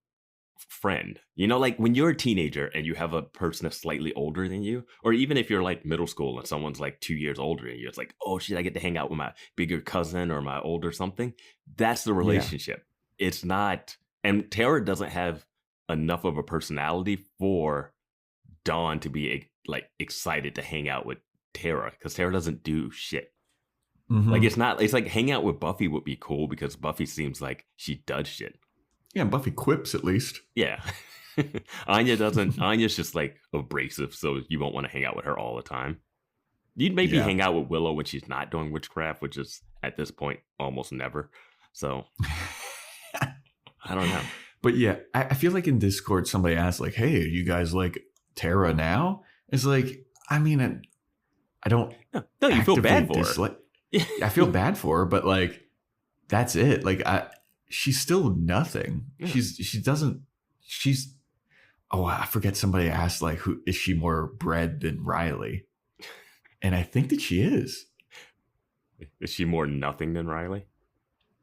[SPEAKER 2] friend. You know, like when you're a teenager and you have a person that's slightly older than you, or even if you're like middle school and someone's like 2 years older than you, it's like, oh shit, I get to hang out with my bigger cousin or my older something. That's the relationship. Yeah. It's not, and Tara doesn't have enough of a personality for Dawn to be like excited to hang out with Tara, because Tara doesn't do shit. Mm-hmm. Like it's like hang out with Buffy would be cool because Buffy seems like she does shit.
[SPEAKER 6] Yeah, Buffy quips at least.
[SPEAKER 2] Yeah. Anya doesn't. Anya's just like abrasive, so you won't want to hang out with her all the time. You'd maybe hang out with Willow when she's not doing witchcraft, which is at this point almost never. So I don't know.
[SPEAKER 6] But yeah, I feel like in Discord somebody asked like, "Hey, are you guys like Tara now?" It's like, I mean, I don't.
[SPEAKER 2] No, you feel bad for her.
[SPEAKER 6] I feel bad for her, but like, that's it. Like, she's still nothing. Yeah. She's. Oh, I forget. Somebody asked like, who is she more bred than Riley? And I think that she is.
[SPEAKER 2] Is she more nothing than Riley?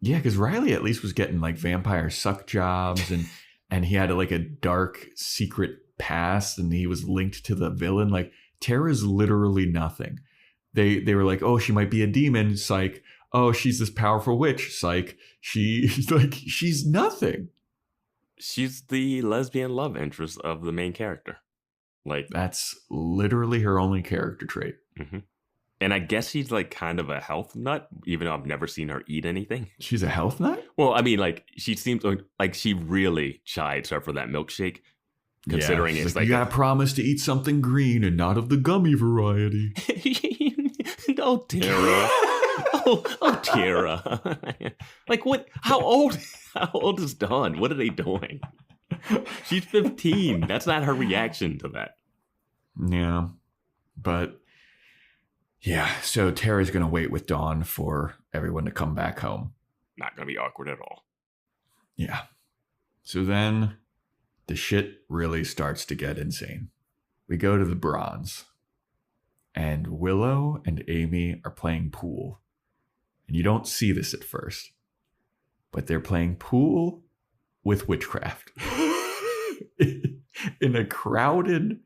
[SPEAKER 6] Yeah, because Riley at least was getting like vampire suck jobs, and he had like a dark secret past, and he was linked to the villain. Like Tara's literally nothing. They were like, oh, she might be a demon, psych. Oh, she's this powerful witch, psych. She's nothing.
[SPEAKER 2] She's the lesbian love interest of the main character. Like
[SPEAKER 6] that's literally her only character trait.
[SPEAKER 2] Mm-hmm. And I guess she's like kind of a health nut, even though I've never seen her eat anything.
[SPEAKER 6] She's a health nut?
[SPEAKER 2] Well, I mean, like she seems like she really chides her for that milkshake. Considering it's like
[SPEAKER 6] you gotta promise to eat something green and not of the gummy variety.
[SPEAKER 2] Oh, Tara. oh, Tara. Like what? How old is Dawn? What are they doing? She's 15. That's not her reaction to that.
[SPEAKER 6] Yeah. But yeah, so Tara's going to wait with Dawn for everyone to come back home.
[SPEAKER 2] Not going to be awkward at all.
[SPEAKER 6] Yeah. So then the shit really starts to get insane. We go to the Bronze, and Willow and Amy are playing pool. And you don't see this at first, but they're playing pool with witchcraft in a crowded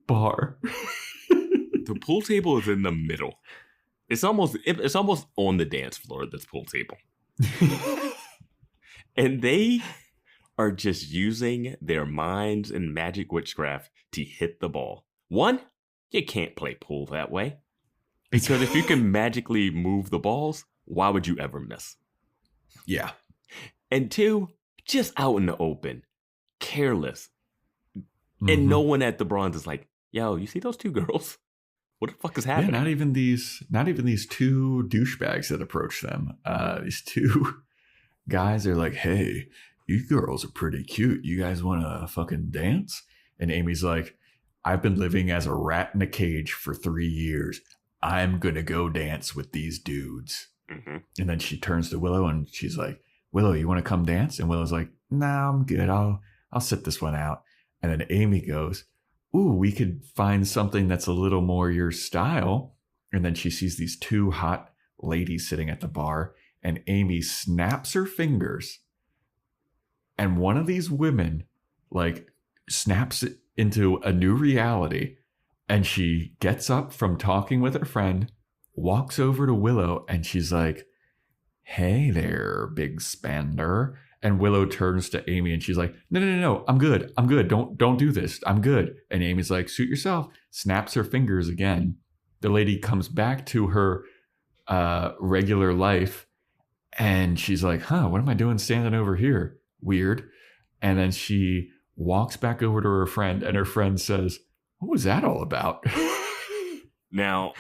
[SPEAKER 6] bar.
[SPEAKER 2] The pool table is in the middle. It's almost on the dance floor, this pool table. And they are just using their minds and magic witchcraft to hit the ball. One, you can't play pool that way. Because if you can magically move the balls, why would you ever miss?
[SPEAKER 6] Yeah. And
[SPEAKER 2] two, just out in the open, careless. Mm-hmm. And no one at the Bronze is like, yo, you see those two girls? What the fuck is happening?
[SPEAKER 6] Yeah, not even these two douchebags that approach them. These two guys are like, hey, you girls are pretty cute. You guys want to fucking dance? And Amy's like, I've been living as a rat in a cage for 3 years. I'm going to go dance with these dudes. Mm-hmm. And then she turns to Willow and she's like, Willow, you want to come dance? And Willow's like, nah, I'm good. I'll sit this one out. And then Amy goes, ooh, we could find something that's a little more your style. And then she sees these two hot ladies sitting at the bar, and Amy snaps her fingers. And one of these women like snaps it into a new reality. And she gets up from talking with her friend, walks over to Willow, and she's like, hey there, big spender. And Willow turns to Amy and she's like, no, I'm good. Don't do this. I'm good. And Amy's like, suit yourself. Snaps her fingers again. The lady comes back to her regular life. And she's like, what am I doing standing over here? Weird. And then she walks back over to her friend, and her friend says, what was that all about?
[SPEAKER 2] Now,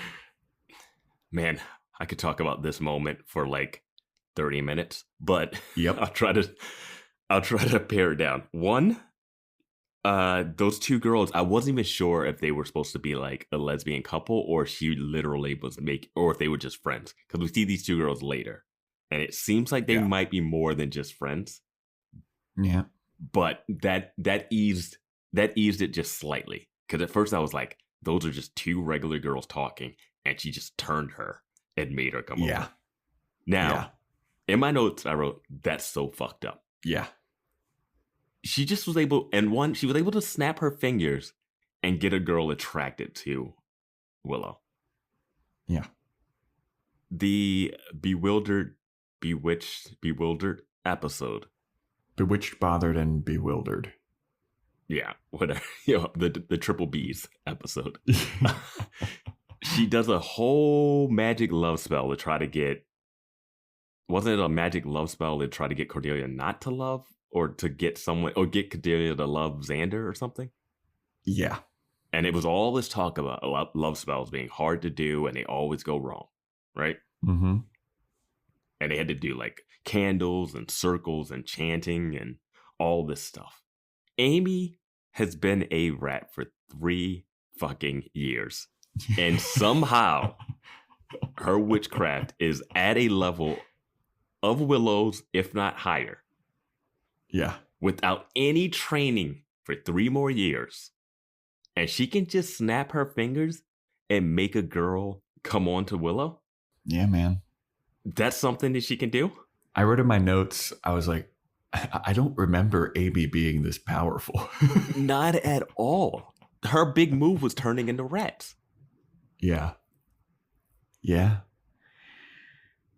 [SPEAKER 2] man, I could talk about this moment for like 30 minutes, but
[SPEAKER 6] yep.
[SPEAKER 2] I'll try to pare it down. One, those two girls, I wasn't even sure if they were supposed to be like a lesbian couple or she literally was or if they were just friends, because we see these two girls later. And it seems like they might be more than just friends.
[SPEAKER 6] Yeah.
[SPEAKER 2] But that eased it just slightly. Because at first I was like, those are just two regular girls talking, and she just turned her and made her come over. Now, in my notes, I wrote, that's so fucked up.
[SPEAKER 6] Yeah.
[SPEAKER 2] She just was able, she was able to snap her fingers and get a girl attracted to Willow.
[SPEAKER 6] Yeah.
[SPEAKER 2] The bewildered episode.
[SPEAKER 6] Bewitched, bothered, and bewildered.
[SPEAKER 2] Yeah, whatever. The triple B's episode. She does a whole magic love spell to try to get. Wasn't it a magic love spell to try to get Cordelia not to love, or to get someone, or get Cordelia to love Xander or something?
[SPEAKER 6] Yeah.
[SPEAKER 2] And it was all this talk about love spells being hard to do, and they always go wrong, right?
[SPEAKER 6] Mm-hmm.
[SPEAKER 2] And they had to do like candles and circles and chanting and all this stuff. Amy has been a rat for 3 fucking years. And somehow her witchcraft is at a level of Willow's, if not higher.
[SPEAKER 6] Yeah.
[SPEAKER 2] Without any training for 3 more years. And she can just snap her fingers and make a girl come on to Willow?
[SPEAKER 6] Yeah, man.
[SPEAKER 2] That's something that she can do?
[SPEAKER 6] I wrote in my notes, I was like, I don't remember Amy being this powerful.
[SPEAKER 2] Not at all. Her big move was turning into rats.
[SPEAKER 6] Yeah. Yeah.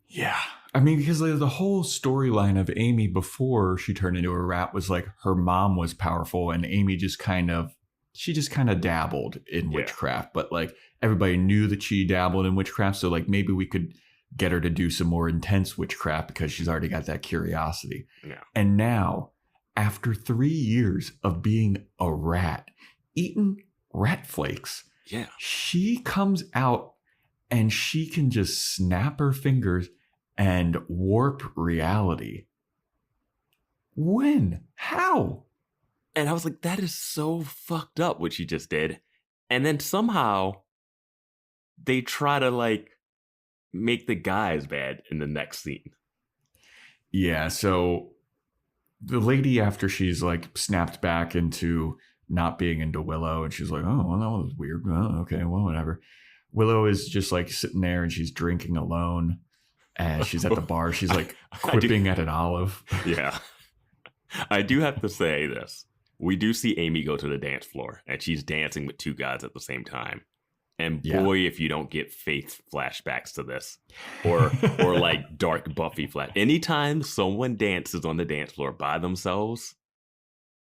[SPEAKER 6] Yeah. I mean, because the whole storyline of Amy before she turned into a rat was like her mom was powerful and Amy just kind of dabbled in witchcraft, but like everybody knew that she dabbled in witchcraft. So like maybe we could get her to do some more intense witchcraft because she's already got that curiosity.
[SPEAKER 2] Yeah.
[SPEAKER 6] And now, after 3 years of being a rat, eating rat flakes, she comes out and she can just snap her fingers and warp reality. When? How?
[SPEAKER 2] And I was like, that is so fucked up what she just did. And then somehow they try to like make the guys bad in the next scene.
[SPEAKER 6] Yeah, so the lady, after she's like snapped back into not being into Willow, and she's like, oh, well, that was weird. Oh, okay, well, whatever. Willow is just like sitting there and she's drinking alone. And she's at the bar. She's like quipping at an olive.
[SPEAKER 2] Yeah. I do have to say this. We do see Amy go to the dance floor and she's dancing with 2 guys at the same time. And boy, if you don't get Faith flashbacks to this, or like dark Buffy flash. Anytime someone dances on the dance floor by themselves,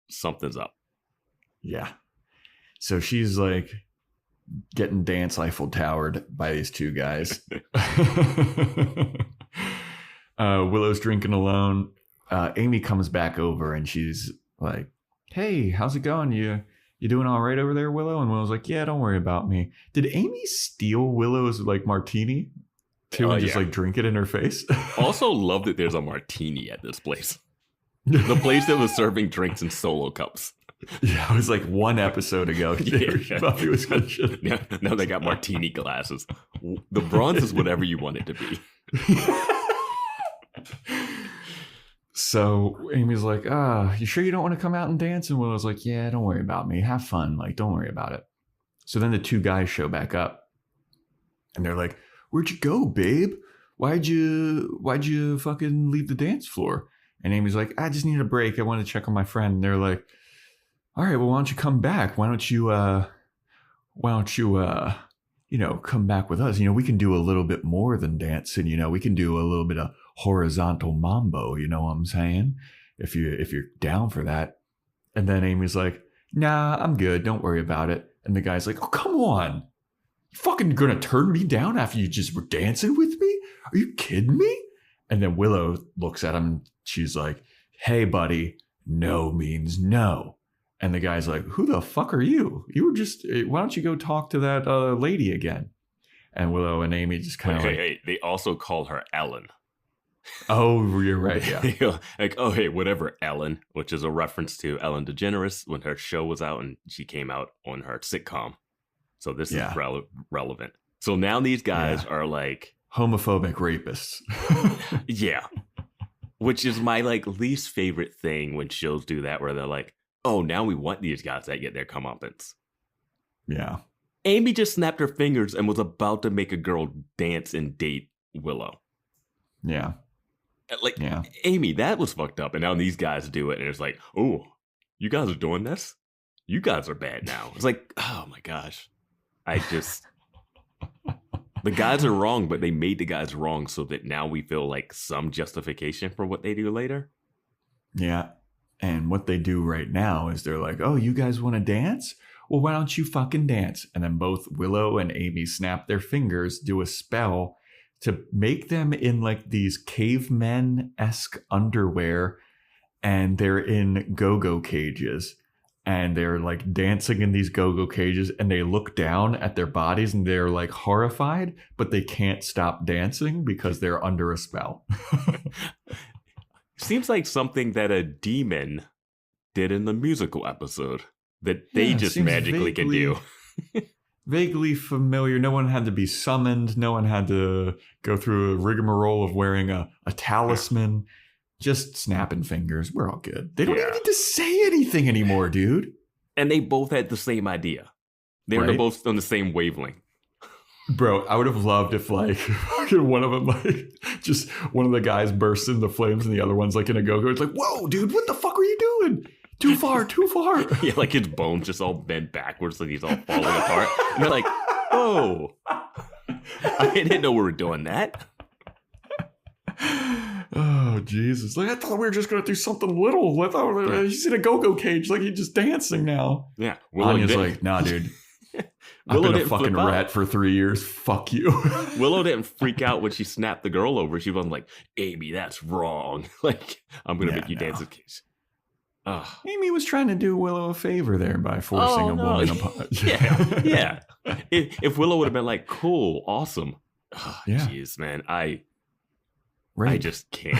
[SPEAKER 2] something's up.
[SPEAKER 6] Yeah. So she's like getting dance Eiffel Towered by these 2 guys. Willow's drinking alone. Amy comes back over and she's like, hey, how's it going? You doing all right over there, Willow? And Willow's like, yeah, don't worry about me. Did Amy steal Willow's like martini too and just like drink it in her face?
[SPEAKER 2] Also love that there's a martini at this place. The place that was serving drinks in solo cups.
[SPEAKER 6] Yeah, it was like 1 episode ago. Buffy was good shit.
[SPEAKER 2] Now they got martini glasses. The bronze is whatever you want it to be.
[SPEAKER 6] So Amy's like, you sure you don't want to come out and dance? And Willow's like, yeah, don't worry about me. Have fun. Like, don't worry about it. So then the 2 guys show back up. And they're like, where'd you go, babe? Why'd you fucking leave the dance floor? And Amy's like, I just need a break. I want to check on my friend. And they're like, all right, well, why don't you come back? Why don't you come back with us? We can do a little bit more than dancing. We can do a little bit of horizontal mambo. You know what I'm saying? If you're down for that. And then Amy's like, nah, I'm good. Don't worry about it. And the guy's like, oh, come on. You fucking gonna turn me down after you just were dancing with me? Are you kidding me? And then Willow looks at him. She's like, hey, buddy, no means no. And the guy's like, who the fuck are you? Why don't you go talk to that lady again? And Willow and Amy just kind of
[SPEAKER 2] hey, they also call her Ellen.
[SPEAKER 6] Oh, you're right. Yeah.
[SPEAKER 2] Like, oh, hey, whatever, Ellen, which is a reference to Ellen DeGeneres when her show was out and she came out on her sitcom. So this is relevant. So now these guys are like,
[SPEAKER 6] homophobic rapists.
[SPEAKER 2] Yeah. Which is my least favorite thing when shows do that, where they're like, oh, now we want these guys that get their comeuppance.
[SPEAKER 6] Yeah.
[SPEAKER 2] Amy just snapped her fingers and was about to make a girl dance and date Willow.
[SPEAKER 6] Yeah.
[SPEAKER 2] Amy, that was fucked up. And now these guys do it. And it's like, oh, you guys are doing this? You guys are bad now. It's like, oh my gosh. The guys are wrong, but they made the guys wrong so that now we feel like some justification for what they do later.
[SPEAKER 6] Yeah. And what they do right now is they're like, oh, you guys want to dance? Well, why don't you fucking dance? And then both Willow and Amy snap their fingers, do a spell to make them in these cavemen-esque underwear. And they're in go-go cages. And they're dancing in these go-go cages, and they look down at their bodies and they're horrified, but they can't stop dancing because they're under a spell.
[SPEAKER 2] Seems like something that a demon did in the musical episode that they just magically can do.
[SPEAKER 6] Vaguely familiar. No one had to be summoned. No one had to go through a rigmarole of wearing a talisman. Just snapping fingers. We're all good. They don't even need to say anything anymore, dude.
[SPEAKER 2] And they both had the same idea. They were both on the same wavelength.
[SPEAKER 6] Bro, I would have loved if one of them just one of the guys bursts into flames and the other one's in a go-go. It's like, whoa, dude, what the fuck are you doing? Too far.
[SPEAKER 2] Yeah, his bones just all bent backwards, he's all falling apart. And they're like, oh, I didn't know we were doing that.
[SPEAKER 6] Oh, Jesus. I thought we were just going to do something little. I thought he's in a go-go cage. He's just dancing now.
[SPEAKER 2] Yeah.
[SPEAKER 6] Anya's like, nah, dude. I've been a fucking rat for 3 years. Fuck you.
[SPEAKER 2] Willow didn't freak out when she snapped the girl over. She wasn't like, Amy, that's wrong. I'm going to make you dance with kids.
[SPEAKER 6] Amy was trying to do Willow a favor there by forcing a woman upon.
[SPEAKER 2] Yeah. If Willow would have been like, cool, awesome. Jeez, man. I just can't.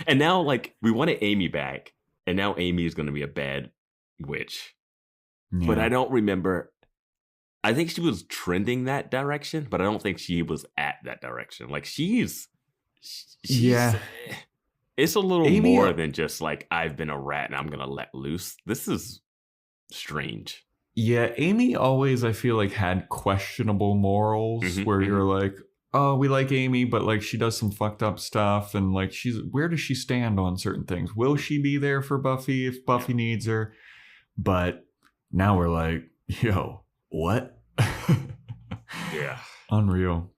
[SPEAKER 2] And now, we wanted Amy back, and now Amy is going to be a bad witch. Yeah. But I don't remember. I think she was trending that direction, but I don't think she was at that direction. She's it's a little Amy, more than just I've been a rat and I'm going to let loose. This is strange.
[SPEAKER 6] Yeah, Amy always, I feel had questionable morals where you're like, oh, we like Amy, but she does some fucked up stuff. And where does she stand on certain things? Will she be there for Buffy if Buffy needs her? But now we're like, yo, what?
[SPEAKER 2] Yeah.
[SPEAKER 6] Unreal.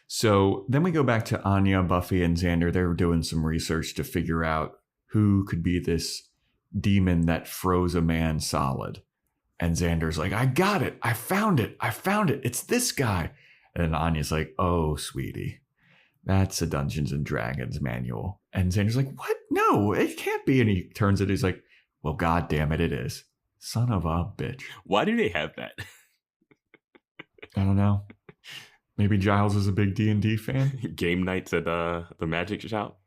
[SPEAKER 6] So then we go back to Anya, Buffy, and Xander. They were doing some research to figure out who could be this demon that froze a man solid. And Xander's like, I got it. I found it. It's this guy. And Anya's like, oh, sweetie, that's a Dungeons and Dragons manual. And Xander's like, what? No, it can't be. And he turns it. He's like, well, God damn it, it is. Son of a bitch.
[SPEAKER 2] Why do they have that?
[SPEAKER 6] I don't know. Maybe Giles is a big D&D fan.
[SPEAKER 2] Game nights at the Magic Shop.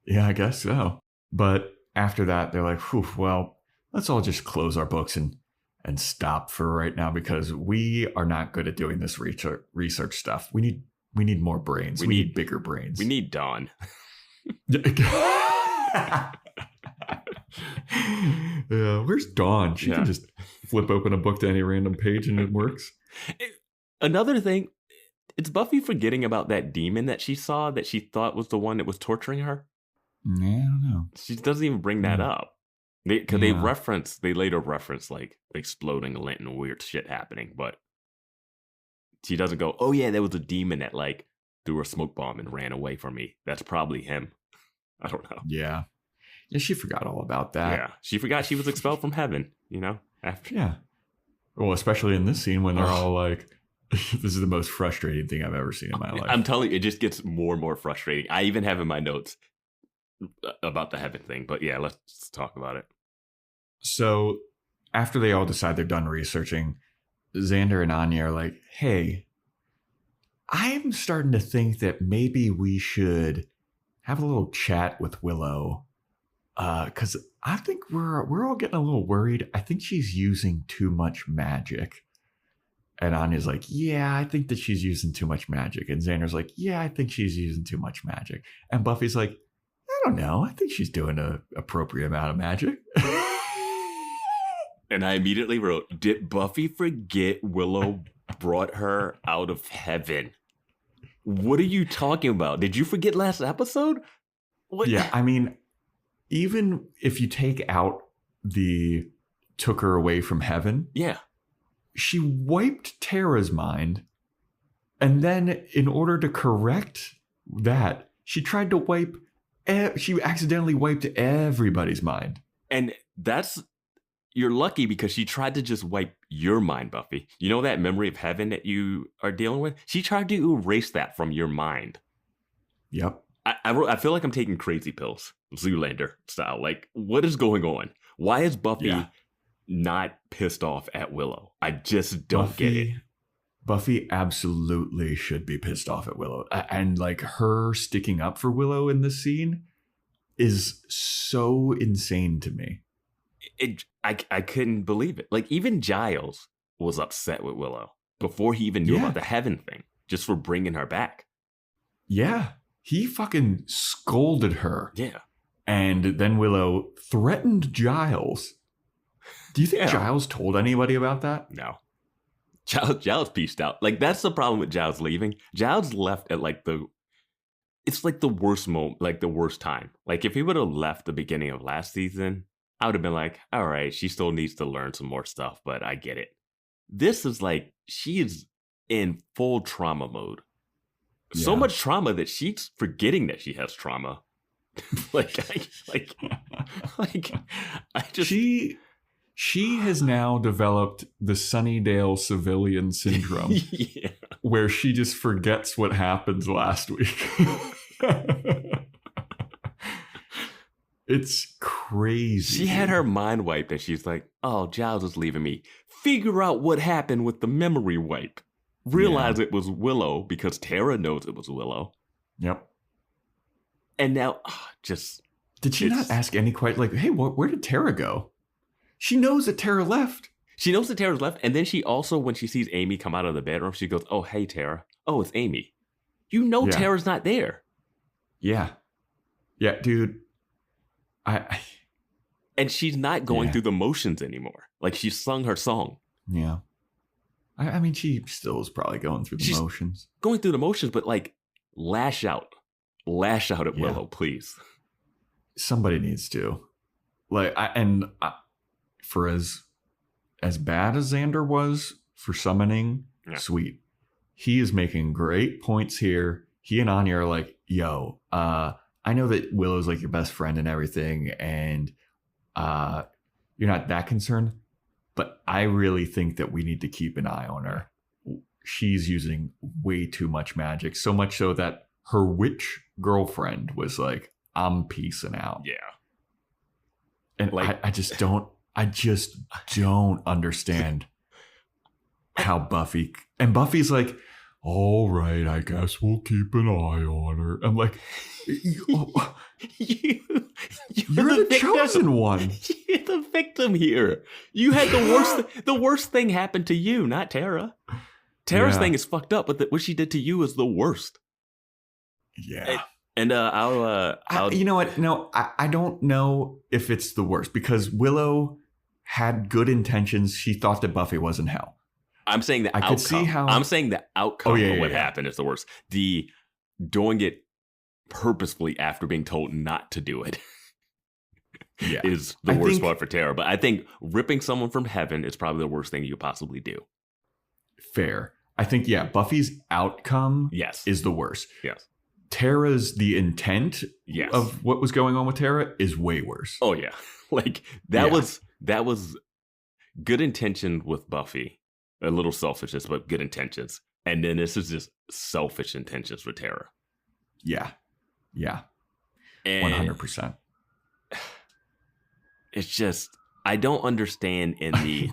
[SPEAKER 6] Yeah, I guess so. But after that, they're like, whew, well, let's all just close our books and stop for right now because we are not good at doing this research stuff. We need more brains. We need bigger brains.
[SPEAKER 2] We need Dawn.
[SPEAKER 6] Yeah, where's Dawn? She can just flip open a book to any random page and it works.
[SPEAKER 2] Another thing, it's Buffy forgetting about that demon that she saw that she thought was the one that was torturing her.
[SPEAKER 6] Yeah, I don't know.
[SPEAKER 2] She doesn't even bring that up. They later reference exploding lint and weird shit happening, but she doesn't go, oh yeah, there was a demon that threw a smoke bomb and ran away from me. That's probably him. I don't know.
[SPEAKER 6] Yeah, she forgot all about that.
[SPEAKER 2] Yeah, she forgot she was expelled from heaven, after.
[SPEAKER 6] Yeah. Well, especially in this scene when they're all like, this is the most frustrating thing I've ever seen in my life.
[SPEAKER 2] I'm telling you, it just gets more and more frustrating. I even have in my notes about the heaven thing, but yeah, let's talk about it.
[SPEAKER 6] So after they all decide they're done researching, Xander and Anya are like, hey, I'm starting to think that maybe we should have a little chat with Willow. Because I think we're all getting a little worried. I think she's using too much magic. And Anya's like, yeah, I think that she's using too much magic. And Xander's like, yeah, I think she's using too much magic. And Buffy's like, I don't know. I think she's doing an appropriate amount of magic.
[SPEAKER 2] And I immediately wrote, did Buffy forget Willow brought her out of heaven? What are you talking about? Did you forget last episode? What?
[SPEAKER 6] Yeah, I mean, even if you take out the took her away from heaven.
[SPEAKER 2] Yeah.
[SPEAKER 6] She wiped Tara's mind. And then in order to correct that, she tried to wipe, she accidentally wiped everybody's mind.
[SPEAKER 2] And you're lucky because she tried to just wipe your mind, Buffy. You know that memory of heaven that you are dealing with? She tried to erase that from your mind.
[SPEAKER 6] Yep.
[SPEAKER 2] I feel like I'm taking crazy pills, Zoolander style. Like, what is going on? Why is Buffy not pissed off at Willow? I just don't get it.
[SPEAKER 6] Buffy absolutely should be pissed off at Willow. And like her sticking up for Willow in this scene is so insane to me.
[SPEAKER 2] I couldn't believe it. Like, even Giles was upset with Willow before he even knew about the heaven thing, just for bringing her back.
[SPEAKER 6] Yeah. He fucking scolded her.
[SPEAKER 2] Yeah.
[SPEAKER 6] And then Willow threatened Giles. Do you think Giles told anybody about that?
[SPEAKER 2] No. Giles pieced out. Like, that's the problem with Giles leaving. Giles left at it's like the worst moment, like the worst time. Like, if he would have left the beginning of last season, I would have been like, all right, she still needs to learn some more stuff, but I get it. This is like, she is in full trauma mode. Yeah. So much trauma that she's forgetting that she has trauma.
[SPEAKER 6] She has now developed the Sunnydale civilian syndrome, where she just forgets what happened last week. It's crazy.
[SPEAKER 2] She had her mind wiped and she's like, oh, Giles is leaving me. Figure out what happened with the memory wipe. Realize it was Willow because Tara knows it was Willow.
[SPEAKER 6] Yep.
[SPEAKER 2] And now,
[SPEAKER 6] Did she not ask any question? Like, hey, where did Tara go? She knows that Tara left.
[SPEAKER 2] She knows that Tara's left. And then she also, when she sees Amy come out of the bedroom, she goes, oh, hey, Tara. Oh, it's Amy. You know Tara's not there.
[SPEAKER 6] Yeah. Yeah, dude.
[SPEAKER 2] And she's not going through the motions anymore. Like, she sung her song.
[SPEAKER 6] Yeah. I mean, she still is probably going through the motions.
[SPEAKER 2] Going through the motions, but like, lash out. Lash out at Willow, please.
[SPEAKER 6] Somebody needs to. For as bad as Xander was for summoning, sweet. He is making great points here. He and Anya are like, yo, I know that Willow's like your best friend and everything, and you're not that concerned, but I really think that we need to keep an eye on her. She's using way too much magic, so much so that her witch girlfriend was like, I'm peacing out.
[SPEAKER 2] Yeah.
[SPEAKER 6] And like, I just don't understand how Buffy's like, all right, I guess we'll keep an eye on her. I'm like, you're the chosen one.
[SPEAKER 2] You're the victim here. You had the worst thing happened to you, not Tara. Tara's thing is fucked up, but what she did to you is the worst.
[SPEAKER 6] Yeah.
[SPEAKER 2] And I'll
[SPEAKER 6] you know what? No, I don't know if it's the worst, because Willow had good intentions. She thought that Buffy was in hell.
[SPEAKER 2] I'm saying the outcome. I'm saying the outcome of what happened is the worst. The doing it purposefully after being told not to do it is the worst part for Tara. But I think ripping someone from heaven is probably the worst thing you could possibly do.
[SPEAKER 6] Fair. I think, Buffy's outcome is the worst.
[SPEAKER 2] Yes.
[SPEAKER 6] Tara's, the intent of what was going on with Tara is way worse.
[SPEAKER 2] Oh, yeah. Like, that was good intention with Buffy. A little selfishness, but good intentions. And then this is just selfish intentions for Tara.
[SPEAKER 6] Yeah. Yeah. 100%.
[SPEAKER 2] It's just, I don't understand in the,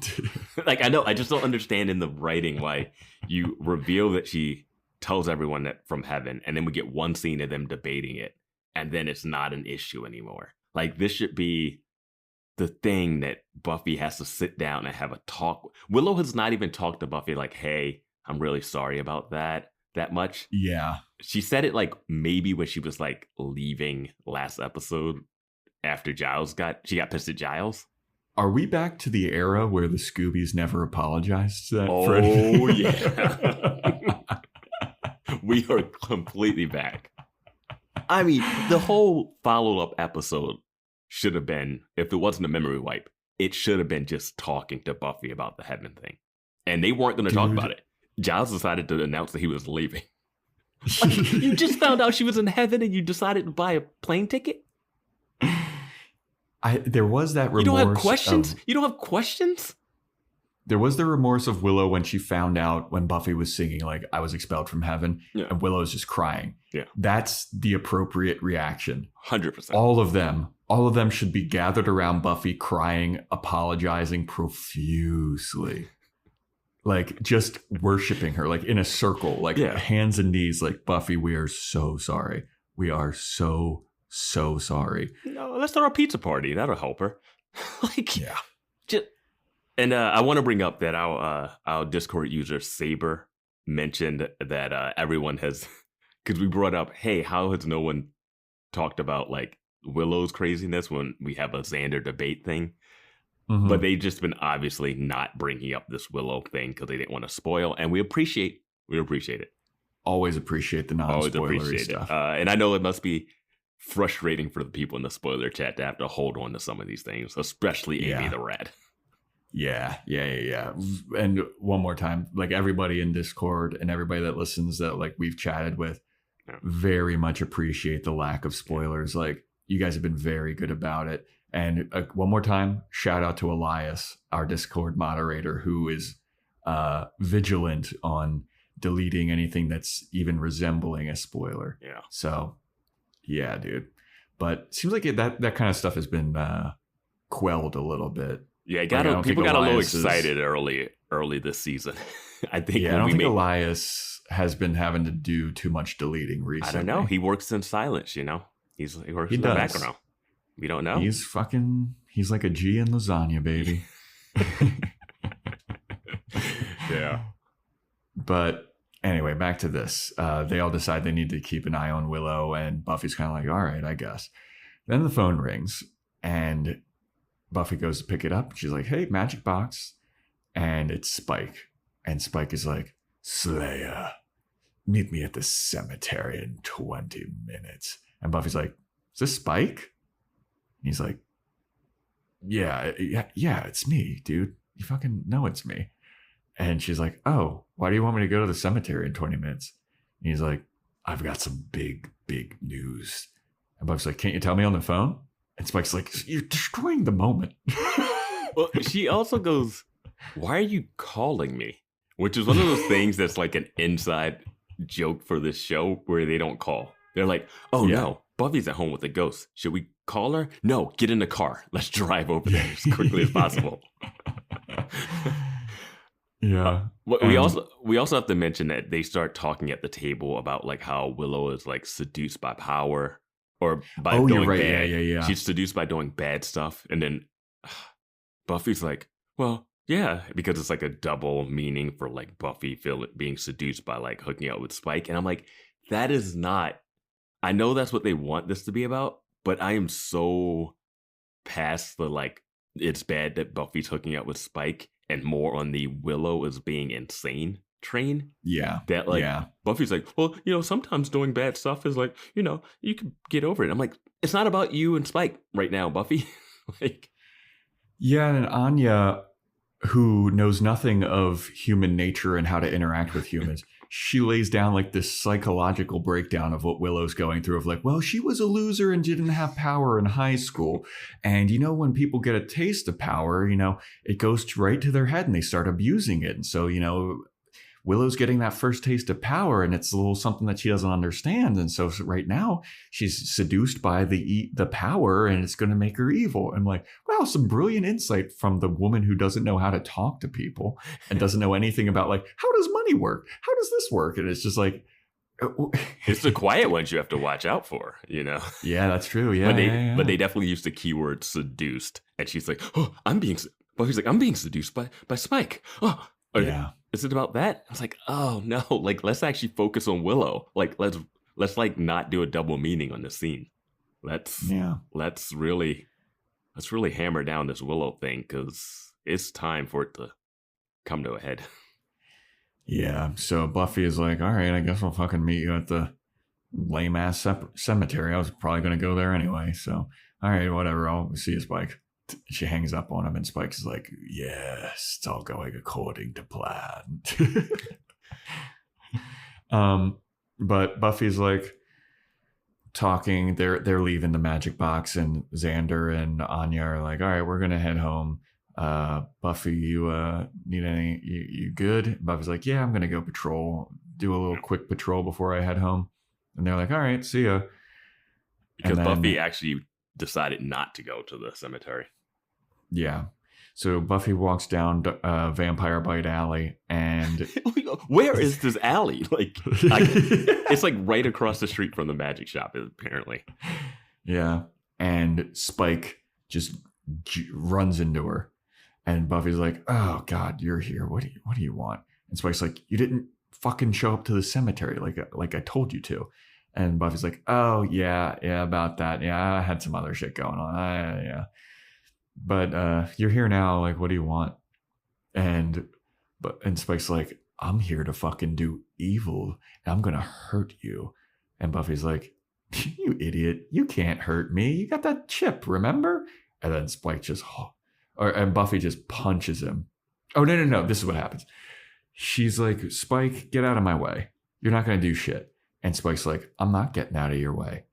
[SPEAKER 2] I just don't understand in the writing why you reveal that she tells everyone that from heaven, and then we get one scene of them debating it, and then it's not an issue anymore. Like, this should be the thing that Buffy has to sit down and have a talk. Willow has not even talked to Buffy like, hey, I'm really sorry about that much.
[SPEAKER 6] Yeah.
[SPEAKER 2] She said it like maybe when she was like leaving last episode after she got pissed at Giles.
[SPEAKER 6] Are we back to the era where the Scoobies never apologized to that?
[SPEAKER 2] Oh, yeah. We are completely back. I mean, the whole follow-up episode should have been, if it wasn't a memory wipe, it should have been just talking to Buffy about the heaven thing. And they weren't going to talk about it. Giles decided to announce that he was leaving. Like, you just found out she was in heaven and you decided to buy a plane ticket?
[SPEAKER 6] There was that remorse.
[SPEAKER 2] You don't have questions? You don't have questions?
[SPEAKER 6] There was the remorse of Willow when she found out when Buffy was singing, like, I was expelled from heaven, and Willow's just crying.
[SPEAKER 2] Yeah.
[SPEAKER 6] That's the appropriate reaction.
[SPEAKER 2] 100%.
[SPEAKER 6] All of them should be gathered around Buffy crying, apologizing profusely. Like, just worshiping her, like, in a circle, like, hands and knees, like, Buffy, we are so sorry. We are so sorry.
[SPEAKER 2] No, let's throw a pizza party. That'll help her. Like,
[SPEAKER 6] yeah.
[SPEAKER 2] And I want to bring up that our Discord user Saber mentioned that everyone has, because we brought up, hey, how has no one talked about like Willow's craziness when we have a Xander debate thing? Mm-hmm. But they've just been obviously not bringing up this Willow thing because they didn't want to spoil, and we appreciate it.
[SPEAKER 6] Always appreciate the non-spoilery stuff.
[SPEAKER 2] And I know it must be frustrating for the people in the spoiler chat to have to hold on to some of these things, especially Amy the Rat.
[SPEAKER 6] Yeah. And one more time, like everybody in Discord and everybody that listens that like we've chatted with, very much appreciate the lack of spoilers. Like you guys have been very good about it. And one more time, shout out to Elias, our Discord moderator, who is vigilant on deleting anything that's even resembling a spoiler.
[SPEAKER 2] Yeah.
[SPEAKER 6] So, yeah, dude. But it seems like that kind of stuff has been quelled a little bit.
[SPEAKER 2] Yeah, people got a little excited early this season. I think.
[SPEAKER 6] Yeah, I don't think Elias has been having to do too much deleting recently.
[SPEAKER 2] I don't know. He works in silence, you know. He works in the background. We don't know.
[SPEAKER 6] He's like a G in lasagna, baby.
[SPEAKER 2] Yeah.
[SPEAKER 6] But anyway, back to this. They all decide they need to keep an eye on Willow, and Buffy's kind of like, all right, I guess. Then the phone rings, and Buffy goes to pick it up. She's like, hey, magic box. And it's Spike. And Spike is like, Slayer, meet me at the cemetery in 20 minutes. And Buffy's like, is this Spike? And he's like, yeah, it's me, dude. You fucking know it's me. And she's like, oh, why do you want me to go to the cemetery in 20 minutes? And he's like, I've got some big news. And Buffy's like, can't you tell me on the phone? And Spike's like, you're destroying the moment.
[SPEAKER 2] Well, she also goes, why are you calling me? Which is one of those things that's like an inside joke for this show where they don't call. They're like, oh no, Buffy's at home with a ghost. Should we call her? No, get in the car. Let's drive over there as quickly as possible.
[SPEAKER 6] Yeah.
[SPEAKER 2] We also have to mention that they start talking at the table about like how Willow is like seduced by power or by doing bad.
[SPEAKER 6] Yeah.
[SPEAKER 2] She's seduced by doing bad stuff, and then Buffy's like, well, yeah, because it's like a double meaning for like Buffy being seduced by like hooking up with Spike, and I'm like, that is not. I know that's what they want this to be about, but I am so past the like it's bad that Buffy's hooking up with Spike and more on the Willow is being insane train.
[SPEAKER 6] Yeah.
[SPEAKER 2] That like Buffy's like, well, you know, sometimes doing bad stuff is like, you know, you can get over it. I'm like, it's not about you and Spike right now, Buffy. Like,
[SPEAKER 6] yeah, and Anya, who knows nothing of human nature and how to interact with humans, she lays down like this psychological breakdown of what Willow's going through of like, well, she was a loser and didn't have power in high school. And, you know, when people get a taste of power, you know, it goes right to their head and they start abusing it. And so, you know, Willow's getting that first taste of power and it's a little something that she doesn't understand. And so right now she's seduced by the power and it's going to make her evil. I'm like, wow, some brilliant insight from the woman who doesn't know how to talk to people and doesn't know anything about like, how does money work? How does this work? And it's just like,
[SPEAKER 2] It's the quiet ones you have to watch out for,
[SPEAKER 6] Yeah, that's true. Yeah,
[SPEAKER 2] but they definitely use the keyword seduced, and she's like, "Oh, I'm being." Well, he's like, "I'm being seduced by Spike." Oh,
[SPEAKER 6] Yeah.
[SPEAKER 2] Is it about that? I was like, "Oh no!" Like, let's actually focus on Willow. Like, let's like not do a double meaning on this scene. Let's really hammer down this Willow thing because it's time for it to come to a head.
[SPEAKER 6] Yeah, so Buffy is like, all right, I guess we'll fucking meet you at the lame ass cemetery. I was probably going to go there anyway. So, all right, whatever. I'll see you, Spike. She hangs up on him, and Spike is like, yes, it's all going according to plan. But Buffy's like talking. They're leaving the magic box, and Xander and Anya are like, all right, we're going to head home. Buffy, you need any, you good? Buffy's like, yeah, I'm gonna go do a little quick patrol before I head home. And they're like, all right, see ya.
[SPEAKER 2] Because Buffy actually decided not to go to the cemetery.
[SPEAKER 6] Yeah. So Buffy walks down Vampire Bite Alley, and
[SPEAKER 2] where is this alley? Like, it's like right across the street from the magic shop, apparently.
[SPEAKER 6] Yeah. And Spike just runs into her. And Buffy's like, oh, God, you're here. What do you want? And Spike's like, you didn't fucking show up to the cemetery like I told you to. And Buffy's like, oh, yeah, about that. Yeah, I had some other shit going on. Yeah. But you're here now. Like, what do you want? And Spike's like, I'm here to fucking do evil. And I'm going to hurt you. And Buffy's like, you idiot. You can't hurt me. You got that chip, remember? And then Spike and Buffy just punches him. Oh, no. This is what happens. She's like, Spike, get out of my way. You're not going to do shit. And Spike's like, I'm not getting out of your way.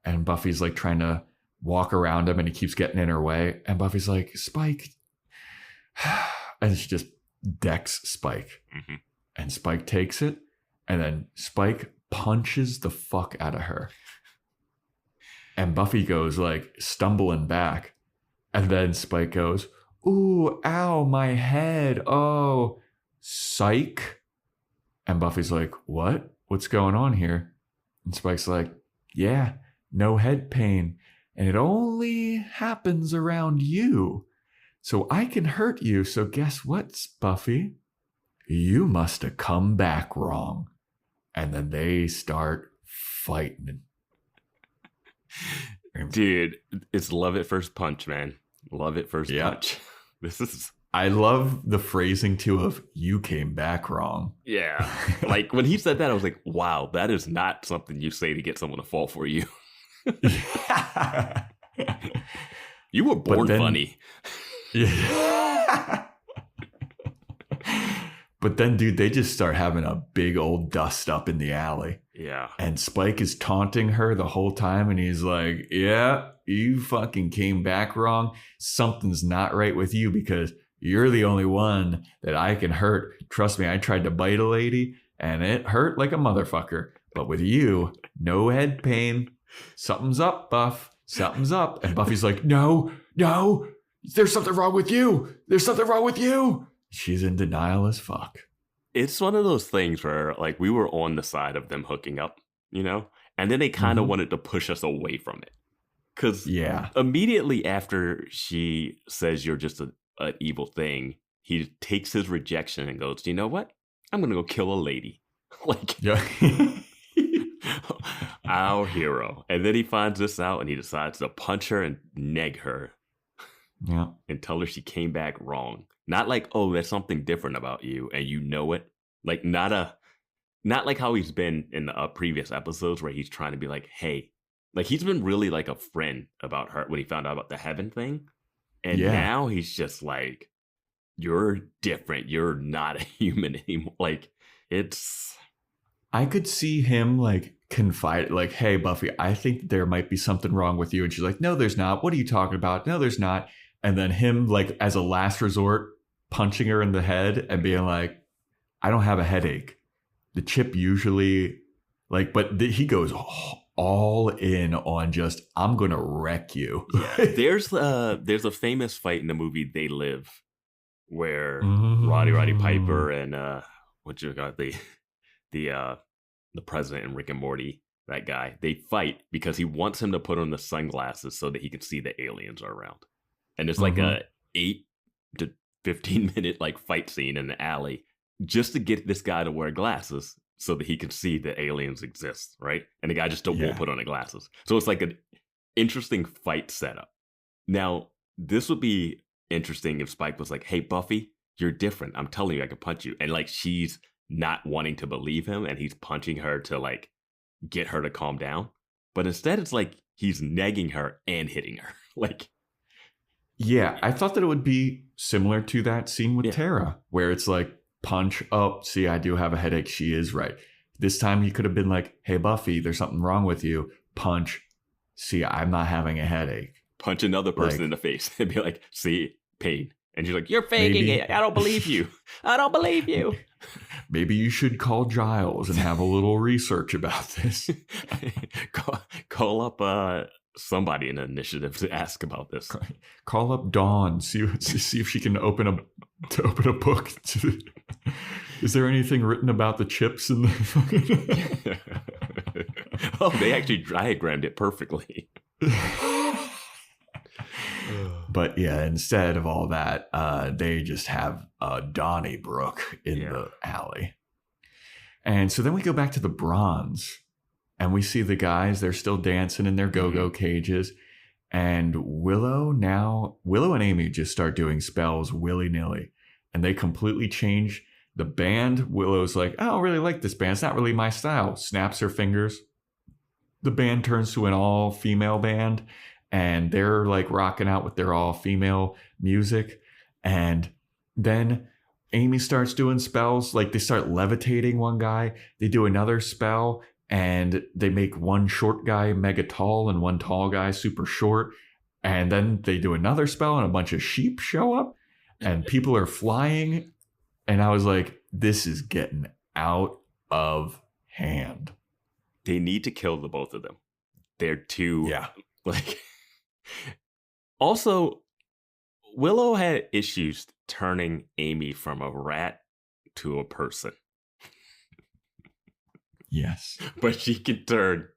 [SPEAKER 6] And Buffy's like trying to walk around him, and he keeps getting in her way. And Buffy's like, Spike. And she just decks Spike. Mm-hmm. And Spike takes it. And then Spike punches the fuck out of her. And Buffy goes like stumbling back. And then Spike goes, ooh, ow, my head. Oh, psych. And Buffy's like, what? What's going on here? And Spike's like, yeah, no head pain. And it only happens around you. So I can hurt you. So guess what, Buffy? You must have come back wrong. And then they start fighting.
[SPEAKER 2] Dude, it's love at first punch, man. Love at first punch.
[SPEAKER 6] I love the phrasing too of you came back wrong.
[SPEAKER 2] Yeah. Like when he said that, I was like, wow, that is not something you say to get someone to fall for you. You were born funny.
[SPEAKER 6] Yeah. But then, dude, they just start having a big old dust up in the alley.
[SPEAKER 2] Yeah.
[SPEAKER 6] And Spike is taunting her the whole time. And he's like, yeah, you fucking came back wrong. Something's not right with you because you're the only one that I can hurt. Trust me, I tried to bite a lady and it hurt like a motherfucker. But with you, no head pain. Something's up, Buff. Something's up. And Buffy's like, no, there's something wrong with you. There's something wrong with you. She's in denial as fuck.
[SPEAKER 2] It's one of those things where like we were on the side of them hooking up, and then they kind of wanted to push us away from it. Because immediately after she says you're just an evil thing, he takes his rejection and goes, you know what? I'm going to go kill a lady. Like, our hero. And then he finds this out and he decides to punch her and neg her.
[SPEAKER 6] Yeah.
[SPEAKER 2] And tell her she came back wrong. Not like, oh, there's something different about you and you know it. Like not like how he's been in the previous episodes where he's trying to be like, hey, like he's been really like a friend about her when he found out about the heaven thing. And now he's just like, you're different. You're not a human anymore. Like
[SPEAKER 6] I could see him like confide, like, hey, Buffy, I think there might be something wrong with you. And she's like, no, there's not. What are you talking about? No, there's not. And then him, like, as a last resort, punching her in the head and being like, I don't have a headache. The chip usually, like, but he goes all in on just, I'm going to wreck you.
[SPEAKER 2] Yeah. There's a famous fight in the movie They Live where Roddy Piper and, the the president in Rick and Morty, that guy, they fight because he wants him to put on the sunglasses so that he can see the aliens are around. And there's like a 8 to 15 minute like fight scene in the alley just to get this guy to wear glasses so that he can see the aliens exist, right? And the guy just won't put on the glasses. So it's like an interesting fight setup. Now, this would be interesting if Spike was like, hey, Buffy, you're different. I'm telling you, I can punch you. And like she's not wanting to believe him and he's punching her to like get her to calm down. But instead, it's like he's negging her and hitting her. Like,
[SPEAKER 6] yeah, I thought that it would be similar to that scene with Tara, where it's like, punch up. See, I do have a headache. She is right. This time he could have been like, hey, Buffy, there's something wrong with you. Punch. See, I'm not having a headache.
[SPEAKER 2] Punch another person in the face and be like, see, pain. And she's like, you're faking it. I don't believe you. I don't believe you.
[SPEAKER 6] Maybe you should call Giles and have a little research about this.
[SPEAKER 2] Call up somebody in the initiative to ask about this.
[SPEAKER 6] Call up Dawn. See if she can open a book. Is there anything written about the chips in the?
[SPEAKER 2] Oh, they actually diagrammed it perfectly.
[SPEAKER 6] But yeah, instead of all that, they just have Donnybrook in the alley. And so then we go back to the Bronze. And we see the guys, they're still dancing in their go-go cages. And Willow and Amy just start doing spells willy-nilly. And they completely change the band. Willow's like, I don't really like this band. It's not really my style. Snaps her fingers. The band turns to an all-female band. And they're like rocking out with their all-female music. And then Amy starts doing spells. Like they start levitating one guy. They do another spell. And they make one short guy mega tall and one tall guy super short. And then they do another spell and a bunch of sheep show up and people are flying. And I was like, this is getting out of hand.
[SPEAKER 2] They need to kill the both of them. They're too like. Also, Willow had issues turning Amy from a rat to a person.
[SPEAKER 6] Yes.
[SPEAKER 2] But she can turn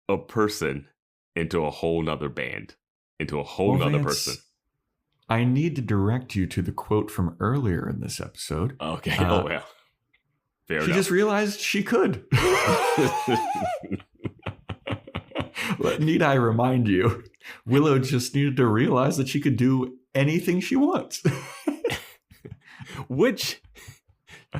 [SPEAKER 2] a person into a whole nother band, into a whole nother person.
[SPEAKER 6] I need to direct you to the quote from earlier in this episode.
[SPEAKER 2] Okay. Oh, well. Fair enough.
[SPEAKER 6] She just realized she could. Need I remind you, Willow just needed to realize that she could do anything she wants.
[SPEAKER 2] Which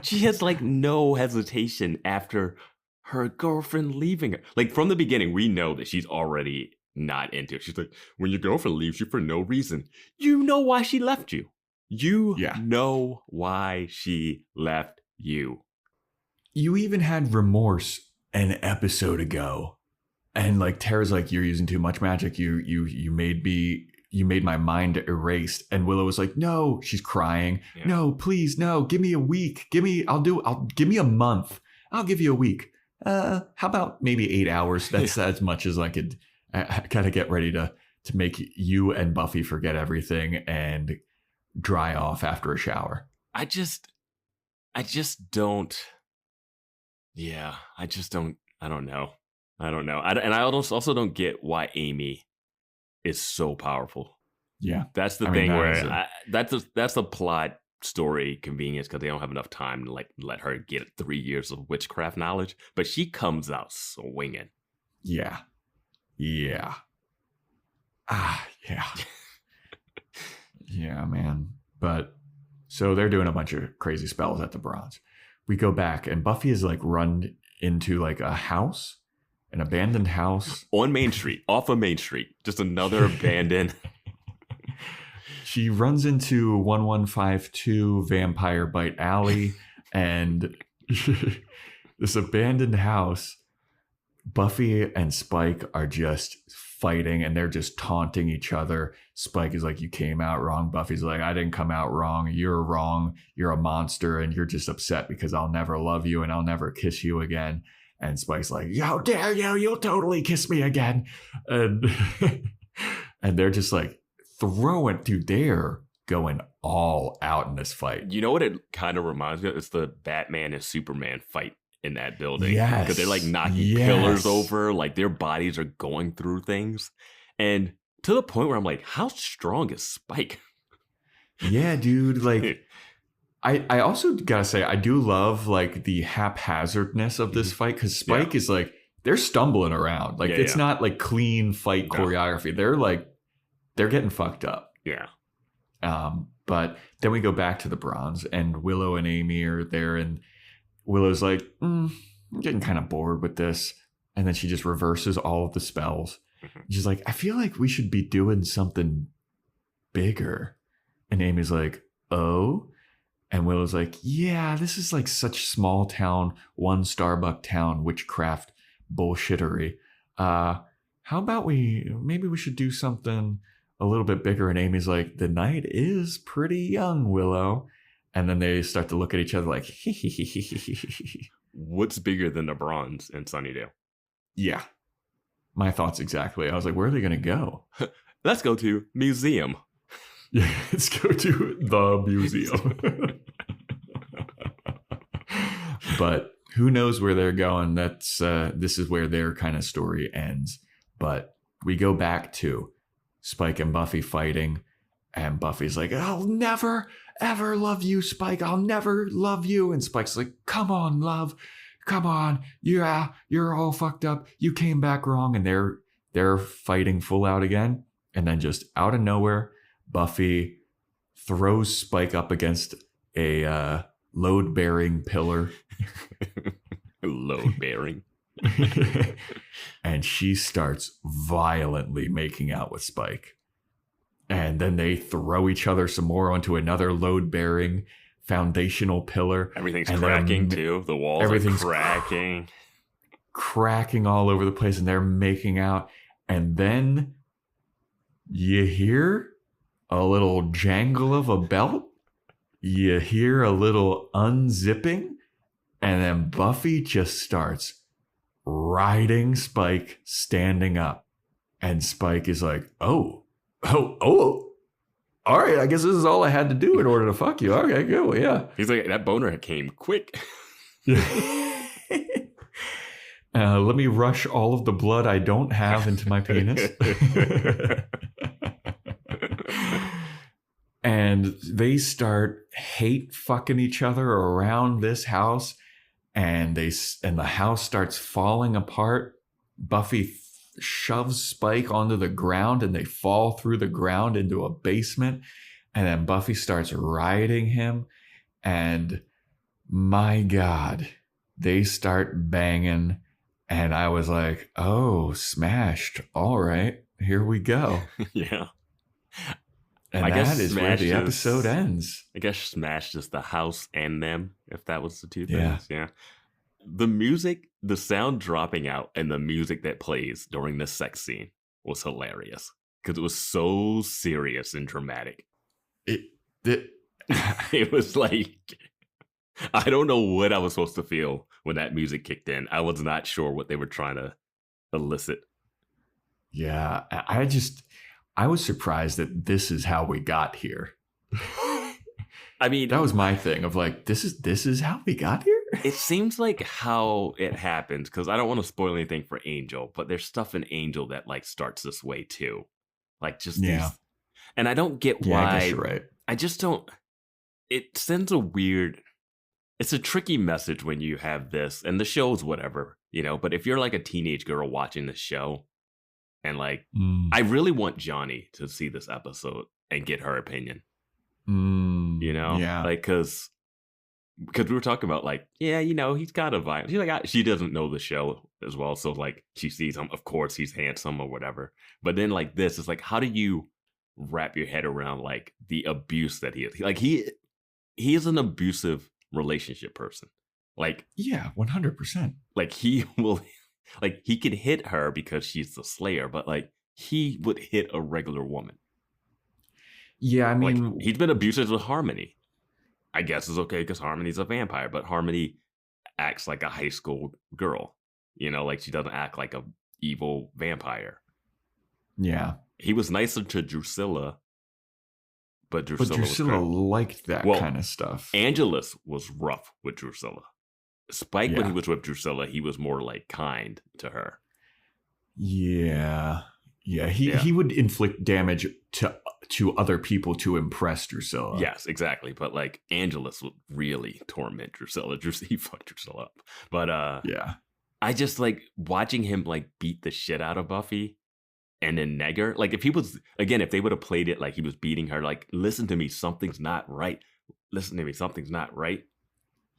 [SPEAKER 2] she has like no hesitation after her girlfriend leaving her. Like from the beginning, we know that she's already not into it. She's like, when your girlfriend leaves you for no reason, you know why she left you. You know why she left you.
[SPEAKER 6] You even had remorse an episode ago. And like Tara's like, you're using too much magic. You made my mind erased. And Willow was like, no, she's crying. Yeah. No, please, no, give me a week. Give me a month. I'll give you a week. How about maybe 8 hours? That's as much as I could. I gotta get ready to make you and Buffy forget everything and dry off after a shower. I just don't. Yeah, I don't know. And I also don't get why Amy is so powerful. Yeah, that's the thing where that's a plot story convenience because they don't have enough time to like let her get 3 years of witchcraft knowledge. But she comes out swinging. Yeah. Yeah, man. But so they're doing a bunch of crazy spells at the Bronze. We go back and Buffy is like run into like a house. An abandoned house. On Main Street. Off of Main Street. Just another abandoned. She runs into 1152 Vampire Bite Alley. And this abandoned house. Buffy and Spike are just fighting. And they're just taunting each other. Spike is like, you came out wrong. Buffy's like, I didn't come out wrong. You're wrong. You're a monster. And you're just upset because I'll never love you. And I'll never kiss you again. And Spike's like, how dare you? You'll totally kiss me again. And they're just like they're going all out in this fight. You know what it kind of reminds me of? It's the Batman and Superman fight
[SPEAKER 2] in that building.
[SPEAKER 6] Yes.
[SPEAKER 2] Because they're like knocking pillars over, like their bodies are going through things. And to the point where I'm like, how strong is Spike?
[SPEAKER 6] Yeah, dude. Like, I also gotta say, I do love like the haphazardness of this fight, because Spike is like, they're stumbling around. Like, it's not like clean fight choreography. They're getting fucked up.
[SPEAKER 2] Yeah.
[SPEAKER 6] But then we go back to the bronze, and Willow and Amy are there, and Willow's like, I'm getting kind of bored with this. And then she just reverses all of the spells. She's like, I feel like we should be doing something bigger. And Amy's like, oh? And Willow's like, yeah, this is like such small town, one Starbuck town, witchcraft bullshittery. How about maybe we should do something a little bit bigger? And Amy's like, the night is pretty young, Willow. And then they start to look at each other like,
[SPEAKER 2] what's bigger than the bronze in Sunnydale?
[SPEAKER 6] Yeah. My thoughts exactly. I was like, where are they going to go?
[SPEAKER 2] Let's go to museum.
[SPEAKER 6] Yeah, let's go to the museum. But who knows where they're going? This is where their kind of story ends. But we go back to Spike and Buffy fighting, and Buffy's like, I'll never, ever love you, Spike. I'll never love you. And Spike's like, come on, love. Come on. Yeah, you're all fucked up. You came back wrong. And they're fighting full out again. And then just out of nowhere, Buffy throws Spike up against a load-bearing pillar.
[SPEAKER 2] Load-bearing.
[SPEAKER 6] And she starts violently making out with Spike. And then they throw each other some more onto another load-bearing foundational pillar.
[SPEAKER 2] Everything's cracking too. The walls are cracking.
[SPEAKER 6] Cracking all over the place, and they're making out. And then you hear a little jangle of a belt. You hear a little unzipping. And then Buffy just starts riding Spike standing up. And Spike is like, oh. All right, I guess this is all I had to do in order to fuck you. Okay, good. Well, yeah.
[SPEAKER 2] He's like, that boner came quick.
[SPEAKER 6] Let me rush all of the blood I don't have into my penis. And they start hate fucking each other around this house. And the house starts falling apart. Buffy shoves Spike onto the ground, and they fall through the ground into a basement. And then Buffy starts riding him. And my God, they start banging. And I was like, oh, smashed. All right, here we go.
[SPEAKER 2] Yeah.
[SPEAKER 6] And that is where the episode ends.
[SPEAKER 2] I guess smashed is the house and them, if that was the two things. Yeah. The music, the sound dropping out, and the music that plays during the sex scene was hilarious because it was so serious and dramatic. It was like, I don't know what I was supposed to feel when that music kicked in. I was not sure what they were trying to elicit.
[SPEAKER 6] Yeah, I was surprised that this is how we got here.
[SPEAKER 2] I mean,
[SPEAKER 6] that was my thing of like, this is how we got here.
[SPEAKER 2] It seems like how it happens, because I don't want to spoil anything for Angel, but there's stuff in Angel that like starts this way too. Like just these, and I don't get why.
[SPEAKER 6] I guess you're right.
[SPEAKER 2] I just don't. It sends a weird. It's a tricky message when you have this, and the show's whatever, But if you're like a teenage girl watching the show, and like, I really want Johnny to see this episode and get her opinion.
[SPEAKER 6] Yeah,
[SPEAKER 2] like because we were talking about like, he's got a vibe. She's like, she doesn't know the show as well, so like she sees him. Of course, he's handsome or whatever. But then like this, it's like, how do you wrap your head around like the abuse that he is? Like he is an abusive relationship person. Like
[SPEAKER 6] 100%.
[SPEAKER 2] Like he will, like he could hit her because she's the slayer, but like he would hit a regular woman.
[SPEAKER 6] Yeah, I mean,
[SPEAKER 2] like, he's been abusive with Harmony. I guess it's okay because Harmony's a vampire, but Harmony acts like a high school girl. Like she doesn't act like a evil vampire.
[SPEAKER 6] Yeah.
[SPEAKER 2] He was nicer to Drusilla, but Drusilla
[SPEAKER 6] liked that kind of stuff.
[SPEAKER 2] Angelus was rough with Drusilla. Spike, when he was with Drusilla, he was more like kind to her.
[SPEAKER 6] Yeah. He would inflict damage to other people to impress Drusilla.
[SPEAKER 2] Yes, exactly. But like Angelus would really torment Drusilla. He fucked Drusilla up. But I just like watching him like beat the shit out of Buffy and then neg her. Like if they would have played it like he was beating her, like, listen to me, something's not right. Listen to me, something's not right.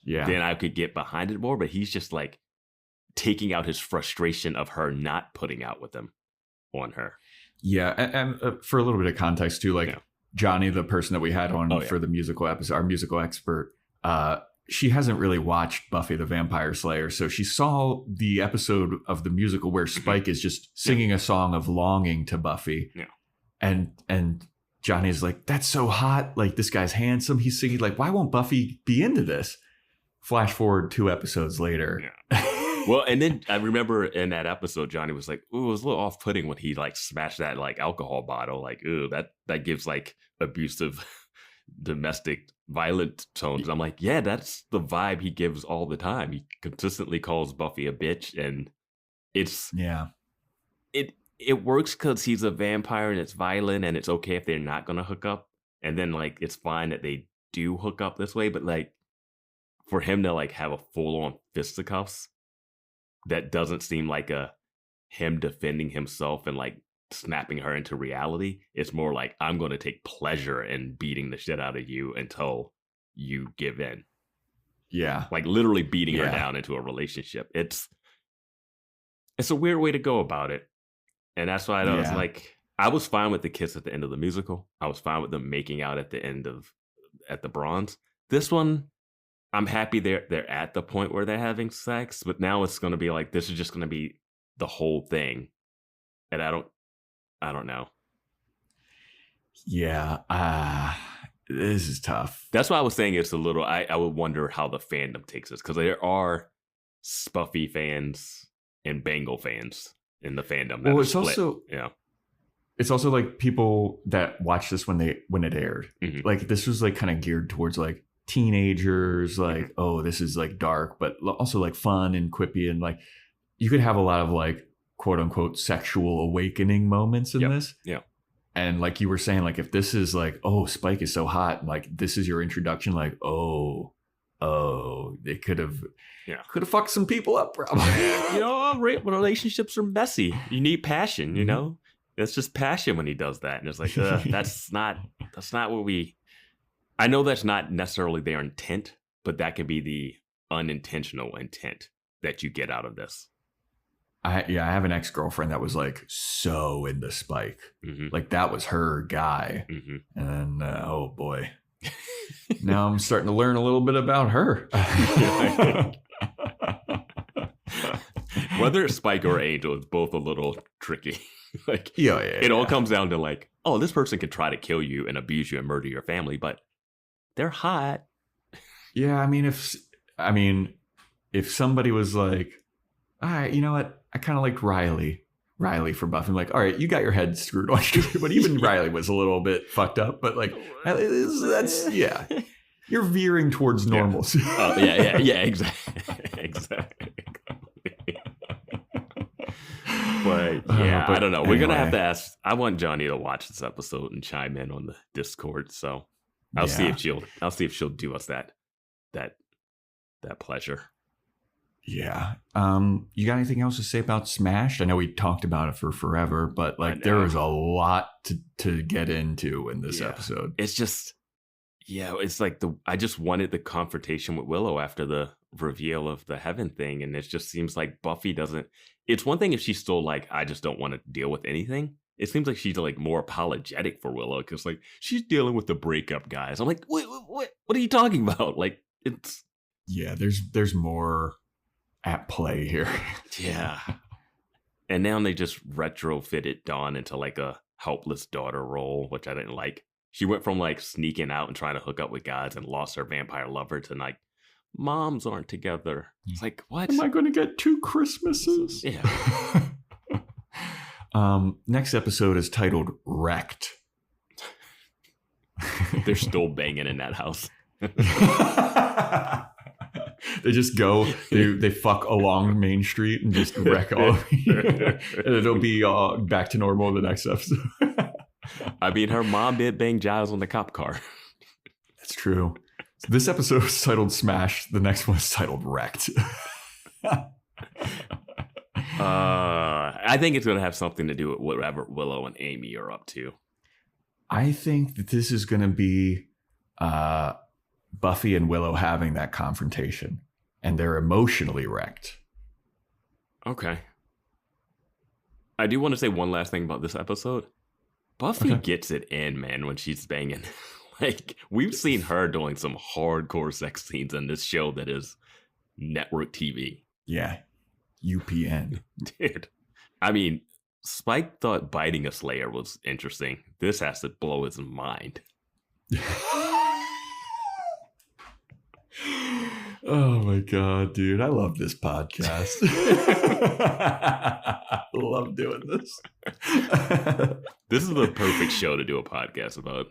[SPEAKER 2] Yeah. Then I could get behind it more. But he's just like taking out his frustration of her not putting out with him on her.
[SPEAKER 6] Yeah. And for a little bit of context too, like Johnny, the person that we had on for the musical episode, our musical expert, she hasn't really watched Buffy the Vampire Slayer. So she saw the episode of the musical where Spike is just singing a song of longing to Buffy. Yeah. And Johnny's like, that's so hot. Like, this guy's handsome. He's singing, like, why won't Buffy be into this? Flash forward 2 episodes later.
[SPEAKER 2] Yeah. Well, and then I remember in that episode, Johnny was like, ooh, it was a little off-putting when he like smashed that like alcohol bottle. Like, ooh, that gives like abusive domestic violent tones. I'm like, yeah, that's the vibe he gives all the time. He consistently calls Buffy a bitch, and it works because he's a vampire and it's violent and it's okay if they're not gonna hook up, and then like it's fine that they do hook up this way, but like for him to like have a full-on fisticuffs, that doesn't seem like him defending himself and like snapping her into reality. It's more like, I'm going to take pleasure in beating the shit out of you until you give in. Yeah. Like literally beating her down into a relationship. It's a weird way to go about it. And that's why I was like, I was fine with the kiss at the end of the musical. I was fine with them making out at the end at the Bronze. This one, I'm happy they're at the point where they're having sex, but now it's going to be like, this is just going to be the whole thing. And I don't know. Yeah. This is tough. That's why I was saying it's a little, I would wonder how the fandom takes this, because there are Buffy fans and Bengal fans in the fandom. Well, it's split. It's also like people that watched this when it aired. Mm-hmm. Like this was like kind of geared towards like teenagers, like, oh, this is like dark, but also like fun and quippy, and like you could have a lot of like quote unquote sexual awakening moments in this. Yeah. And like you were saying, like if this is like, oh, Spike is so hot, like this is your introduction, like, oh, they could have fucked some people up, probably. You know, relationships are messy. You need passion, you know? It's just passion when he does that. And it's like, that's not what I know that's not necessarily their intent, but that could be the unintentional intent that you get out of this. I have an ex-girlfriend that was like so into Spike. Mm-hmm. Like that was her guy. Mm-hmm. And oh boy. Now I'm starting to learn a little bit about her. Whether it's Spike or Angel, it's both a little tricky. Like it all comes down to like, oh, this person could try to kill you and abuse you and murder your family, but they're hot. Yeah, I mean if somebody was like, all right, you know what? I kind of liked Riley for Buffy. I'm like, all right, you got your head screwed on. But even Riley was a little bit fucked up. But like, that's you're veering towards normalcy. Oh yeah, exactly. But yeah, I don't know. We're gonna have to ask. I want Johnny to watch this episode and chime in on the Discord. So I'll see if she'll do us that pleasure. Yeah. You got anything else to say about Smashed? I know we talked about it for forever, but like there was a lot to get into in this episode. It's just, it's like I just wanted the confrontation with Willow after the reveal of the heaven thing. And it just seems like Buffy doesn't, it's one thing if she's still like, I just don't want to deal with anything. It seems like she's like more apologetic for Willow because like she's dealing with the breakup, guys. I'm like, what are you talking about? Like it's. Yeah, there's more at play here. Yeah. And now they just retrofitted Dawn into like a helpless daughter role, which I didn't like. She went from like sneaking out and trying to hook up with guys and lost her vampire lover to like, moms aren't together. It's like, what? Am I going to get 2 Christmases? Yeah. Next episode is titled Wrecked. They're still banging in that house.
[SPEAKER 6] They just go, they fuck along Main Street and just wreck all. And it'll be back to normal in the next episode.
[SPEAKER 2] I mean, her mom did bang Giles on the cop car.
[SPEAKER 6] That's true. So this episode is titled Smash. The next one is titled Wrecked.
[SPEAKER 2] I think it's going to have something to do with whatever Willow and Amy are up to.
[SPEAKER 6] I think that this is going to be Buffy and Willow having that confrontation, and they're emotionally wrecked.
[SPEAKER 2] Okay. I do want to say one last thing about this episode. Buffy gets it in, man, when she's banging. Like, we've seen her doing some hardcore sex scenes in this show that is network TV.
[SPEAKER 6] Yeah. UPN.
[SPEAKER 2] Dude. I mean, Spike thought biting a Slayer was interesting. This has to blow his mind.
[SPEAKER 6] Oh my God, dude. I love this podcast. I love doing this.
[SPEAKER 2] This is the perfect show to do a podcast about.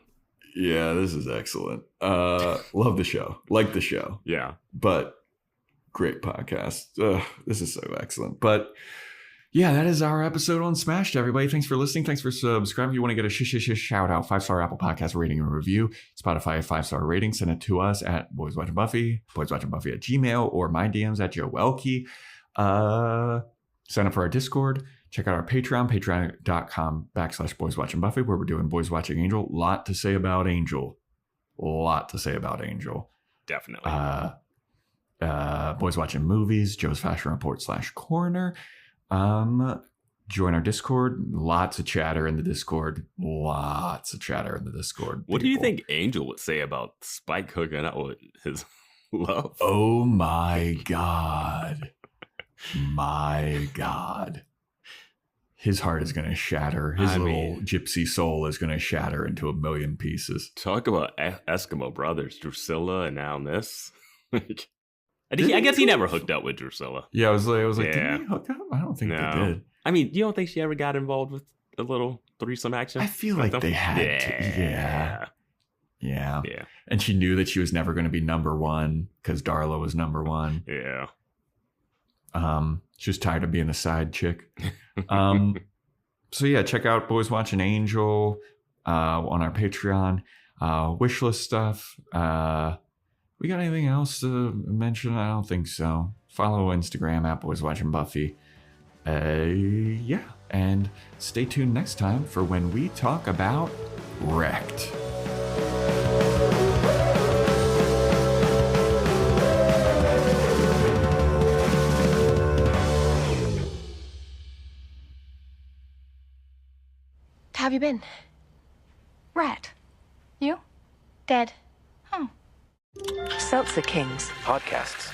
[SPEAKER 6] Yeah, this is excellent. Love the show. Like the show.
[SPEAKER 2] Yeah.
[SPEAKER 6] But great podcast. This is so excellent. But yeah, that is our episode on Smashed, everybody. Thanks for listening. Thanks for subscribing. If you want to get a shout out, 5-star Apple Podcast rating and review, Spotify 5-star rating, send it to us at Boys Watching Buffy, boyswatchingbuffy at Gmail, or my DMs at Joe Welke. Sign up for our Discord. Check out our Patreon, patreon.com/Boys Watching Buffy, where we're doing Boys Watching Angel. Lot to say about Angel.
[SPEAKER 2] Definitely.
[SPEAKER 6] Boys Watching Movies, Joe's Fashion Report /corner. Join our Discord. Lots of chatter in the Discord. What
[SPEAKER 2] do you think Angel would say about Spike hooking up with his love?
[SPEAKER 6] Oh my God. My God. His heart is going to shatter. His little gypsy soul is going to shatter into a million pieces.
[SPEAKER 2] Talk about Eskimo brothers, Drusilla, and now this. I guess he never hooked up with Drusilla.
[SPEAKER 6] Yeah, I was like, did he hook up? I don't think they did.
[SPEAKER 2] I mean, you don't think she ever got involved with a little threesome action?
[SPEAKER 6] I feel like they had to. Yeah. And she knew that she was never going to be number one because Darla was number one.
[SPEAKER 2] Yeah.
[SPEAKER 6] She was tired of being the side chick. So yeah, check out Boys Watching Angel on our Patreon. Wishlist stuff. We got anything else to mention? I don't think so. Follow Instagram at Boys Watching Buffy. Yeah. And stay tuned next time for when we talk about Wrecked.
[SPEAKER 4] How have you been? Rat. You? Dead. Oh.
[SPEAKER 8] Seltzer Kings.
[SPEAKER 9] Podcasts.